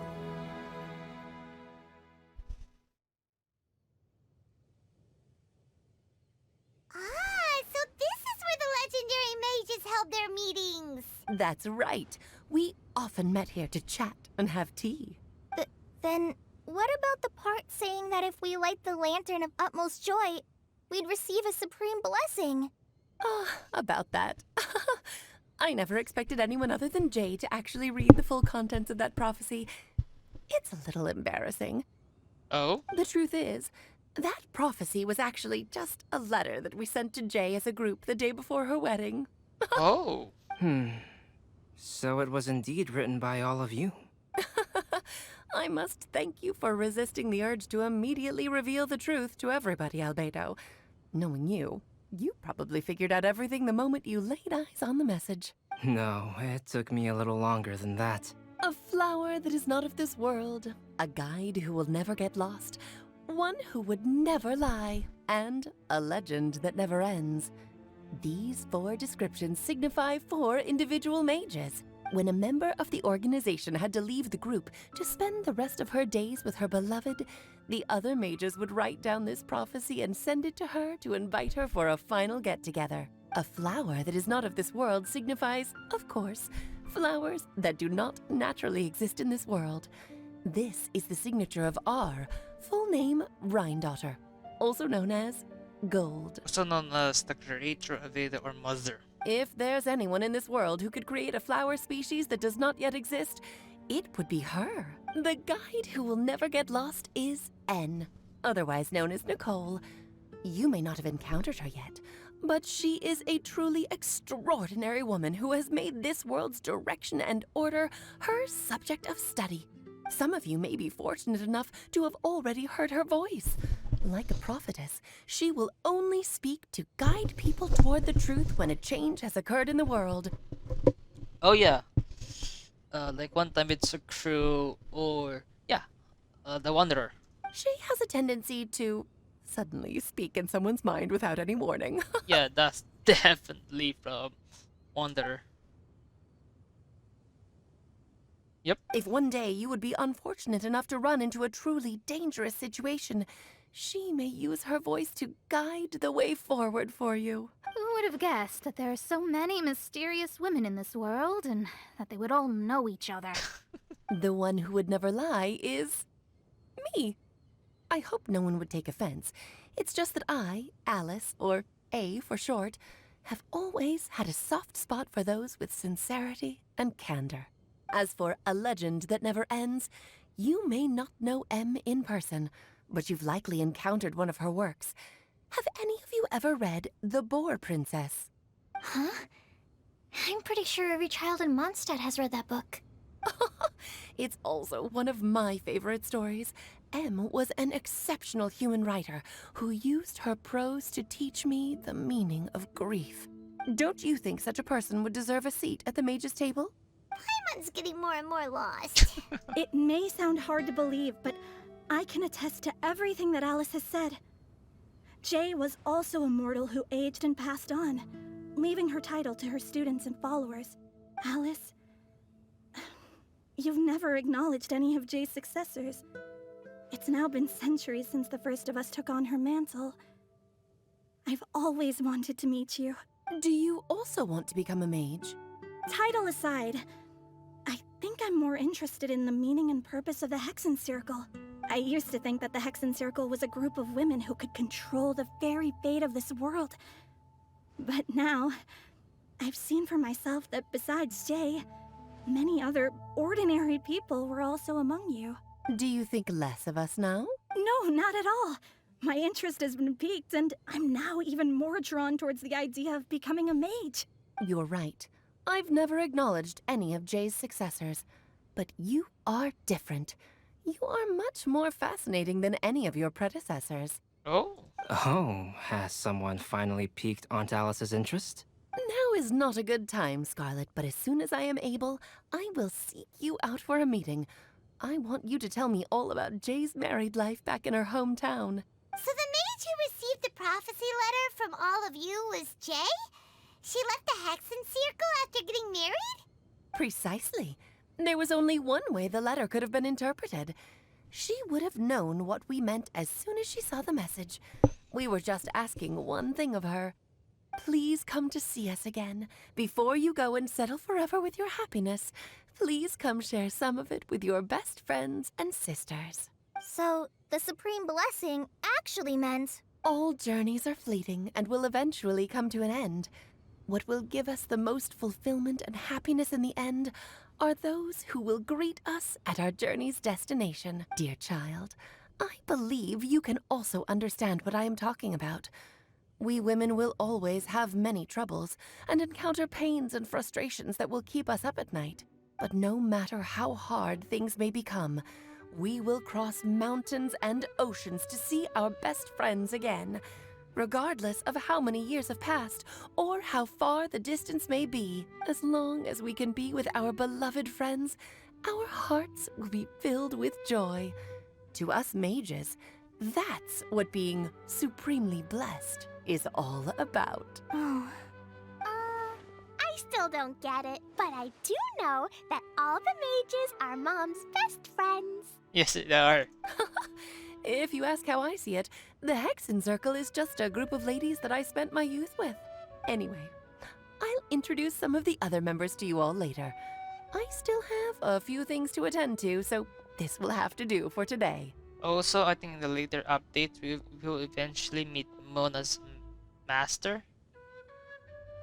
So this is where the legendary mages held their meetings. That's right. We often met here to chat and have tea. Then, what about the part saying that if we light the lantern of utmost joy, we'd receive a supreme blessing? About that. I never expected anyone other than Jay to actually read the full contents of that prophecy. It's a little embarrassing. Oh? The truth is, that prophecy was actually just a letter that we sent to Jay as a group the day before her wedding. Oh. So it was indeed written by all of you. I must thank you for resisting the urge to immediately reveal the truth to everybody, Albedo. Knowing you, you probably figured out everything the moment you laid eyes on the message. No, it took me a little longer than that. A flower that is not of this world, a guide who will never get lost, one who would never lie, and a legend that never ends. These 4 descriptions signify 4 individual mages. When a member of the organization had to leave the group to spend the rest of her days with her beloved, the other mages would write down this prophecy and send it to her to invite her for a final get-together. A flower that is not of this world signifies, of course, flowers that do not naturally exist in this world. This is the signature of our full name, Rhindaughter, also known as Gold. Also known as the creator, Aveda, or mother. If there's anyone in this world who could create a flower species that does not yet exist, it would be her. The guide who will never get lost is N, otherwise known as Nicole. You may not have encountered her yet, but she is a truly extraordinary woman who has made this world's direction and order her subject of study. Some of you may be fortunate enough to have already heard her voice. Like a prophetess, she will only speak to guide people toward the truth when a change has occurred in the world. Oh yeah. Like one time it's a crew, or yeah, the Wanderer. She has a tendency to suddenly speak in someone's mind without any warning. Yeah, Definitely from Wanderer. Yep. If one day you would be unfortunate enough to run into a truly dangerous situation, she may use her voice to guide the way forward for you. Who would have guessed that there are so many mysterious women in this world and that they would all know each other? The one who would never lie is me. I hope no one would take offense. It's just that I, Alice, or A for short, have always had a soft spot for those with sincerity and candor. As for A Legend That Never Ends, you may not know M in person, but you've likely encountered one of her works. Have any of you ever read The Boar Princess? Huh? I'm pretty sure every child in Mondstadt has read that book. It's also one of my favorite stories. M was an exceptional human writer who used her prose to teach me the meaning of grief. Don't you think such a person would deserve a seat at the mage's table? Paimon's getting more and more lost. It may sound hard to believe, but I can attest to everything that Alice has said. Jay was also a mortal who aged and passed on, leaving her title to her students and followers. Alice, you've never acknowledged any of Jay's successors. It's now been centuries since the first of us took on her mantle. I've always wanted to meet you. Do you also want to become a mage? Title aside, I think I'm more interested in the meaning and purpose of the Hexen Circle. I used to think that the Hexen Circle was a group of women who could control the very fate of this world. But now, I've seen for myself that besides Jay, many other ordinary people were also among you. Do you think less of us now? No, not at all. My interest has been piqued, and I'm now even more drawn towards the idea of becoming a mage. You're right. I've never acknowledged any of Jay's successors, but you are different. You are much more fascinating than any of your predecessors. Oh. Oh, has someone finally piqued Aunt Alice's interest? Now is not a good time, Scarlet, but as soon as I am able, I will seek you out for a meeting. I want you to tell me all about Jay's married life back in her hometown. So the mage who received the prophecy letter from all of you was Jay? She left the Hexen Circle after getting married? Precisely. There was only one way the letter could have been interpreted. She would have known what we meant as soon as she saw the message. We were just asking one thing of her. Please come to see us again. Before you go and settle forever with your happiness, please come share some of it with your best friends and sisters. So, the Supreme Blessing actually meant... All journeys are fleeting and will eventually come to an end. What will give us the most fulfillment and happiness in the end are those who will greet us at our journey's destination. Dear child, I believe you can also understand what I am talking about. We women will always have many troubles and encounter pains and frustrations that will keep us up at night. But no matter how hard things may become, we will cross mountains and oceans to see our best friends again. Regardless of how many years have passed or how far the distance may be, as long as we can be with our beloved friends, our hearts will be filled with joy. To us mages, that's what being supremely blessed is all about. Oh. I still don't get it, but I do know that all the mages are Mom's best friends. Yes, they are. If you ask how I see it, the Hexen Circle is just a group of ladies that I spent my youth with. Anyway, I'll introduce some of the other members to you all later. I still have a few things to attend to, so this will have to do for today. Also, I think in the later update, we will eventually meet Mona's master.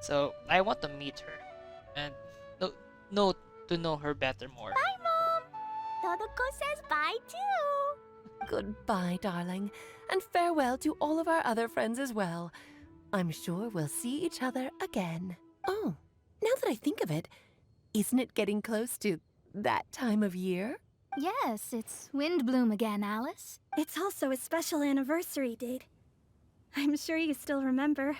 So, I want to meet her and to know her better more. Bye, Mom! Todoko says bye, too! Goodbye, darling, and farewell to all of our other friends as well. I'm sure we'll see each other again. Oh, now that I think of it, isn't it getting close to that time of year? Yes, it's Windblume again, Alice. It's also a special anniversary date. I'm sure you still remember.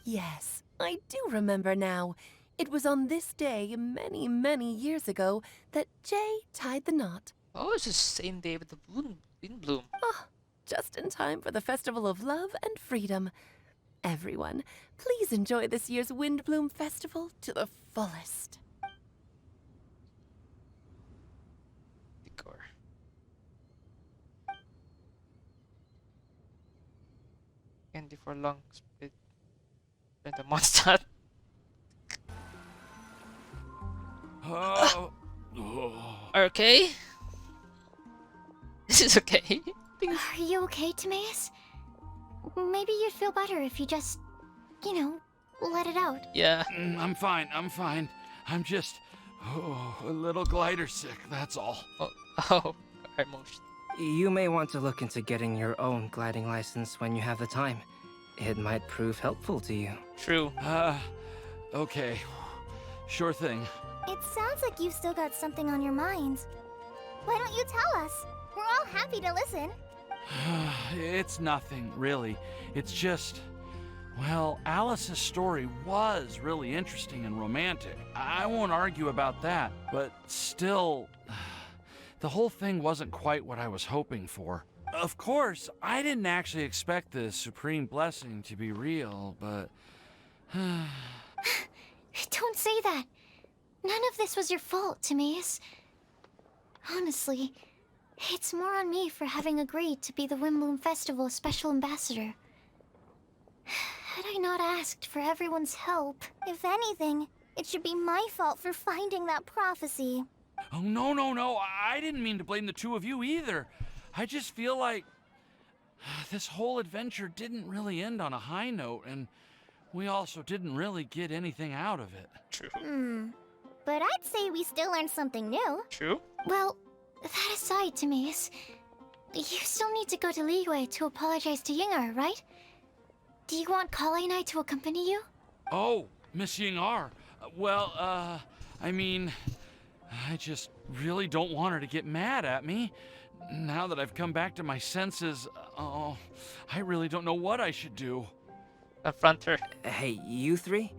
Yes, I do remember now. It was on this day many, many years ago that Jay tied the knot. Oh, it's the same day with the Windblume. Oh, just in time for the Festival of Love and Freedom. everyone, please enjoy this year's Windblume Festival to the fullest. Decor. Candy for long split. The monster. Okay. This is okay. Are you okay, Timaeus? Maybe you'd feel better if you just, let it out. Yeah. I'm fine. I'm just a little glider sick, that's all. Oh, emotion. You may want to look into getting your own gliding license when you have the time. It might prove helpful to you. True. Okay. Sure thing. It sounds like you've still got something on your minds. Why don't you tell us? We're all happy to listen. It's nothing, really. It's just... Well, Alice's story was really interesting and romantic. I won't argue about that, but still... The whole thing wasn't quite what I was hoping for. Of course, I didn't actually expect the Supreme Blessing to be real, but... Don't say that. None of this was your fault, Timaeus. Honestly, it's more on me for having agreed to be the Windblume Festival Special Ambassador. Had I not asked for everyone's help... If anything, it should be my fault for finding that prophecy. Oh, no. I didn't mean to blame the two of you either. I just feel like this whole adventure didn't really end on a high note, and we also didn't really get anything out of it. True. But I'd say we still learned something new. True. Well, that aside, Timaeus, you still need to go to Liyue to apologize to Yingar, right? Do you want Kale and I to accompany you? Oh, Miss Yingar. Well, I mean, I just really don't want her to get mad at me. Now that I've come back to my senses, I really don't know what I should do. Confront her. Hey, you three?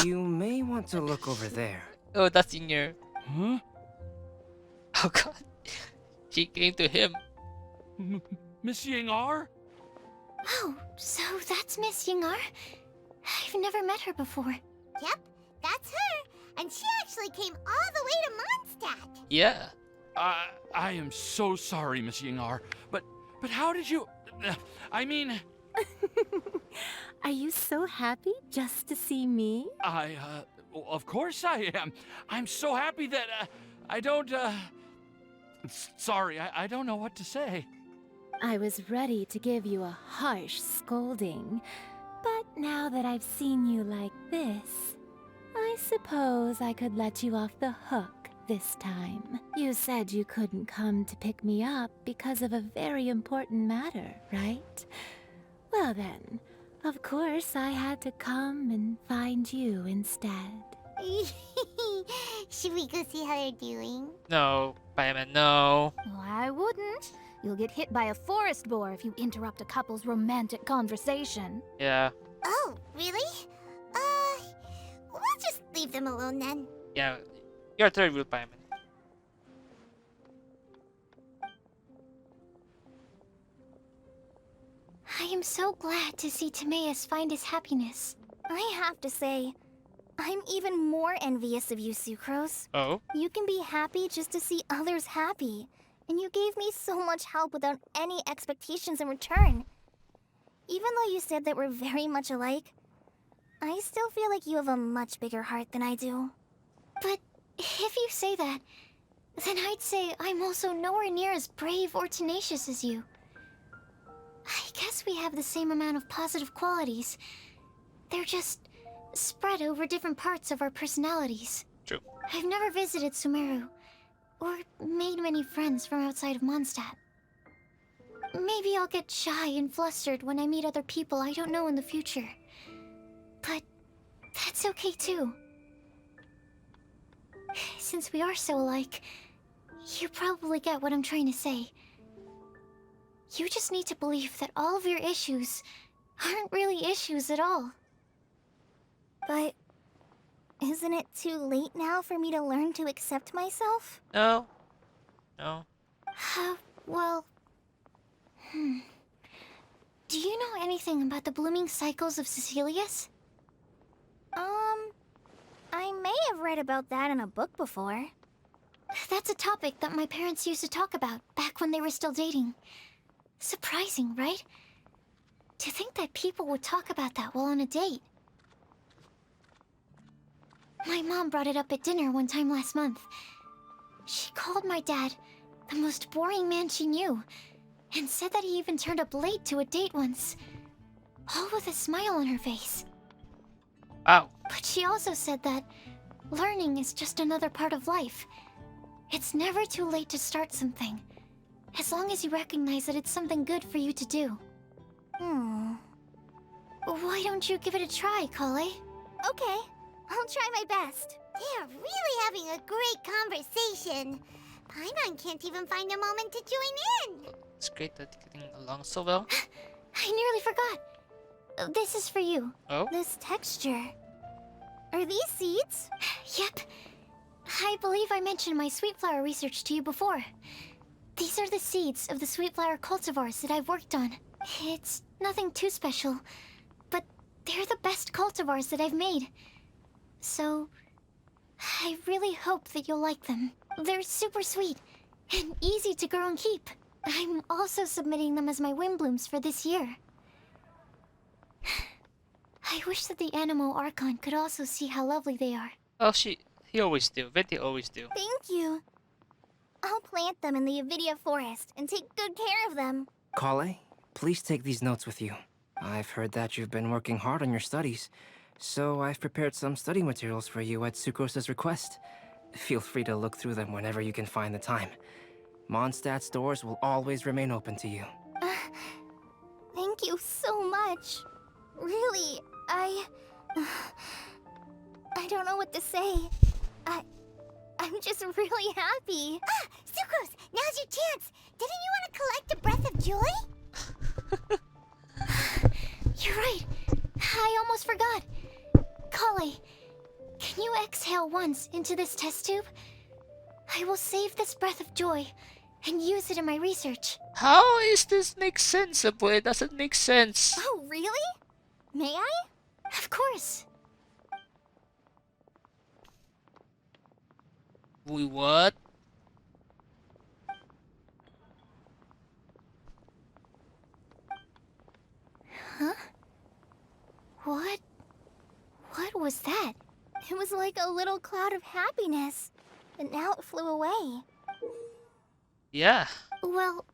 You may want to look over there. Oh, that's in your... Huh? Oh god. She came to him. Miss Yingar? Oh, so that's Miss Yingar? I've never met her before. Yep, that's her. And she actually came all the way to Mondstadt. Yeah. I am so sorry, Miss Yingar. But how did you... I mean... Are you so happy just to see me? Of course I am. I'm so happy that, I don't, Sorry, I don't know what to say. I was ready to give you a harsh scolding, but now that I've seen you like this, I suppose I could let you off the hook this time. You said you couldn't come to pick me up because of a very important matter, right? Well then, of course I had to come and find you instead. Should we go see how they're doing? No, Fireman, no. Well, I wouldn't. You'll get hit by a forest boar if you interrupt a couple's romantic conversation. Yeah. Oh, really? We'll just leave them alone then. Yeah. Your third rule, Fireman. I am so glad to see Timaeus find his happiness. I have to say, I'm even more envious of you, Sucrose. Oh? You can be happy just to see others happy. And you gave me so much help without any expectations in return. Even though you said that we're very much alike, I still feel like you have a much bigger heart than I do. But if you say that, then I'd say I'm also nowhere near as brave or tenacious as you. I guess we have the same amount of positive qualities. They're just spread over different parts of our personalities. True. I've never visited Sumeru, or made many friends from outside of Mondstadt. Maybe I'll get shy and flustered when I meet other people I don't know in the future. But that's okay too. Since we are so alike, you probably get what I'm trying to say. You just need to believe that all of your issues aren't really issues at all. But isn't it too late now for me to learn to accept myself? No. No. Well... Do you know anything anything about the blooming cycles of Cecilius? I may have read about that in a book before. That's a topic that my parents used to talk about back when they were still dating. Surprising, right? To think that people would talk about that while on a date. My mom brought it up at dinner one time last month. She called my dad the most boring man she knew, and said that he even turned up late to a date once, all with a smile on her face. Wow. But she also said that learning is just another part of life. It's never too late to start something, as long as you recognize that it's something good for you to do. Why don't you give it a try, Kale? Okay, I'll try my best. They're really having a great conversation. Paimon can't even find a moment to join in. It's great that you're getting along so well. I nearly forgot. This is for you. Oh? This texture. Are these seeds? Yep. I believe I mentioned my sweet flower research to you before. These are the seeds of the sweet flower cultivars that I've worked on. It's nothing too special, but they're the best cultivars that I've made. So, I really hope that you'll like them. They're super sweet and easy to grow and keep. I'm also submitting them as my Windblooms for this year. I wish that the Animo Archon could also see how lovely they are. Well, he always do. Venti always do. Thank you. I'll plant them in the Avidia forest and take good care of them. Kale, please take these notes with you. I've heard that you've been working hard on your studies, so I've prepared some study materials for you at Sucrose's request. Feel free to look through them whenever you can find the time. Mondstadt's doors will always remain open to you. Thank you so much. Really, I don't know what to say. I'm just really happy. Sucrose, now's your chance. Didn't you want to collect a breath of joy? You're right. I almost forgot. Kale, can you exhale once into this test tube? I will save this breath of joy and use it in my research. How is this make sense, boy? It doesn't make sense. Oh, really? May I? Of course. What? Huh? What was that? It was like a little cloud of happiness, but now it flew away. Yeah. Well,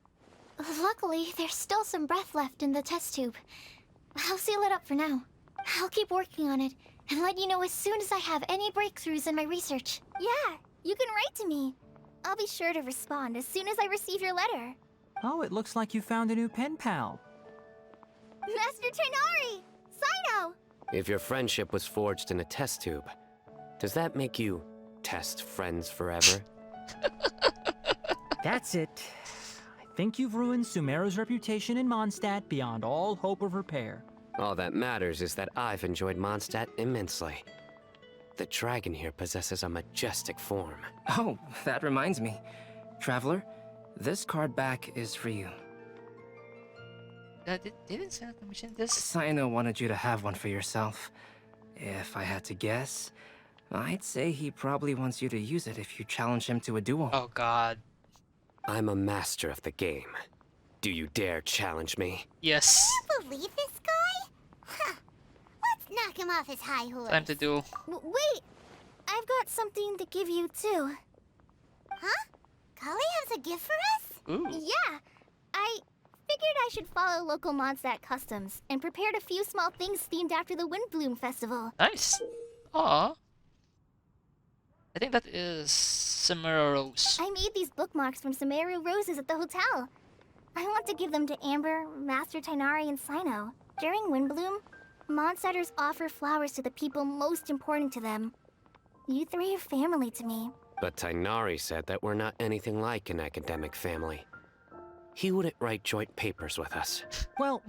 luckily, there's still some breath left in the test tube. I'll seal it up for now. I'll keep working on it and let you know as soon as I have any breakthroughs in my research. Yeah, you can write to me. I'll be sure to respond as soon as I receive your letter. Oh, it looks like you found a new pen pal. Master Tainari! Sino! If your friendship was forged in a test tube, does that make you test friends forever? That's it. I think you've ruined Sumeru's reputation in Mondstadt beyond all hope of repair. All that matters is that I've enjoyed Mondstadt immensely. The dragon here possesses a majestic form. Oh, that reminds me. Traveler, this card back is for you. Didn't Sino commission this? Sino wanted you to have one for yourself. If I had to guess, I'd say he probably wants you to use it if you challenge him to a duel. Oh god. I'm a master of the game. Do you dare challenge me? Yes. You believe this guy? Huh. Let's knock him off his high horse. Time to duel. Wait! I've got something to give you, too. Huh? Kale has a gift for us? Ooh. Yeah! I figured I should follow local Mondstadt customs and prepared a few small things themed after the Windblume festival. Nice. Aw. I think that is Samara Rose. I made these bookmarks from Sumeru roses at the hotel. I want to give them to Amber, Master Tainari, and Sino. During Windblume, Mondstatters offer flowers to the people most important to them. You three are family to me. But Tainari said that we're not anything like an academic family. He wouldn't write joint papers with us. Well,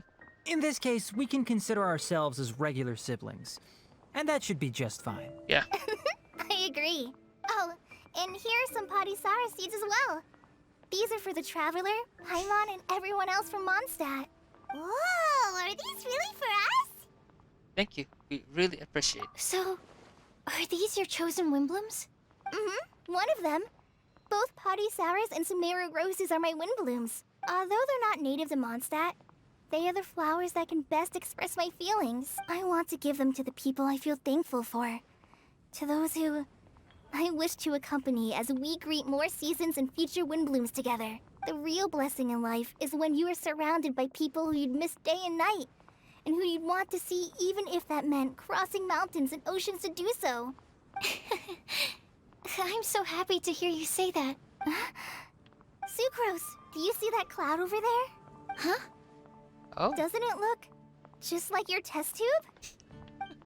in this case, we can consider ourselves as regular siblings. And that should be just fine. Yeah. I agree. Oh, and here are some Padisara seeds as well. These are for the Traveler, Paimon, and everyone else from Mondstadt. Whoa! are these really for us? Thank you. We really appreciate it. So, are these your chosen Windblooms? Mm-hmm. One of them. Both Potty Sours and Sumeru Roses are my Windblooms. Although they're not native to Mondstadt, they are the flowers that can best express my feelings. I want to give them to the people I feel thankful for. To those who I wish to accompany as we greet more seasons and future Windblooms together. The real blessing in life is when you are surrounded by people who you'd miss day and night, and who you'd want to see even if that meant crossing mountains and oceans to do so. I'm so happy to hear you say that. Sucrose, do you see that cloud over there? Huh? Oh? Doesn't it look just like your test tube?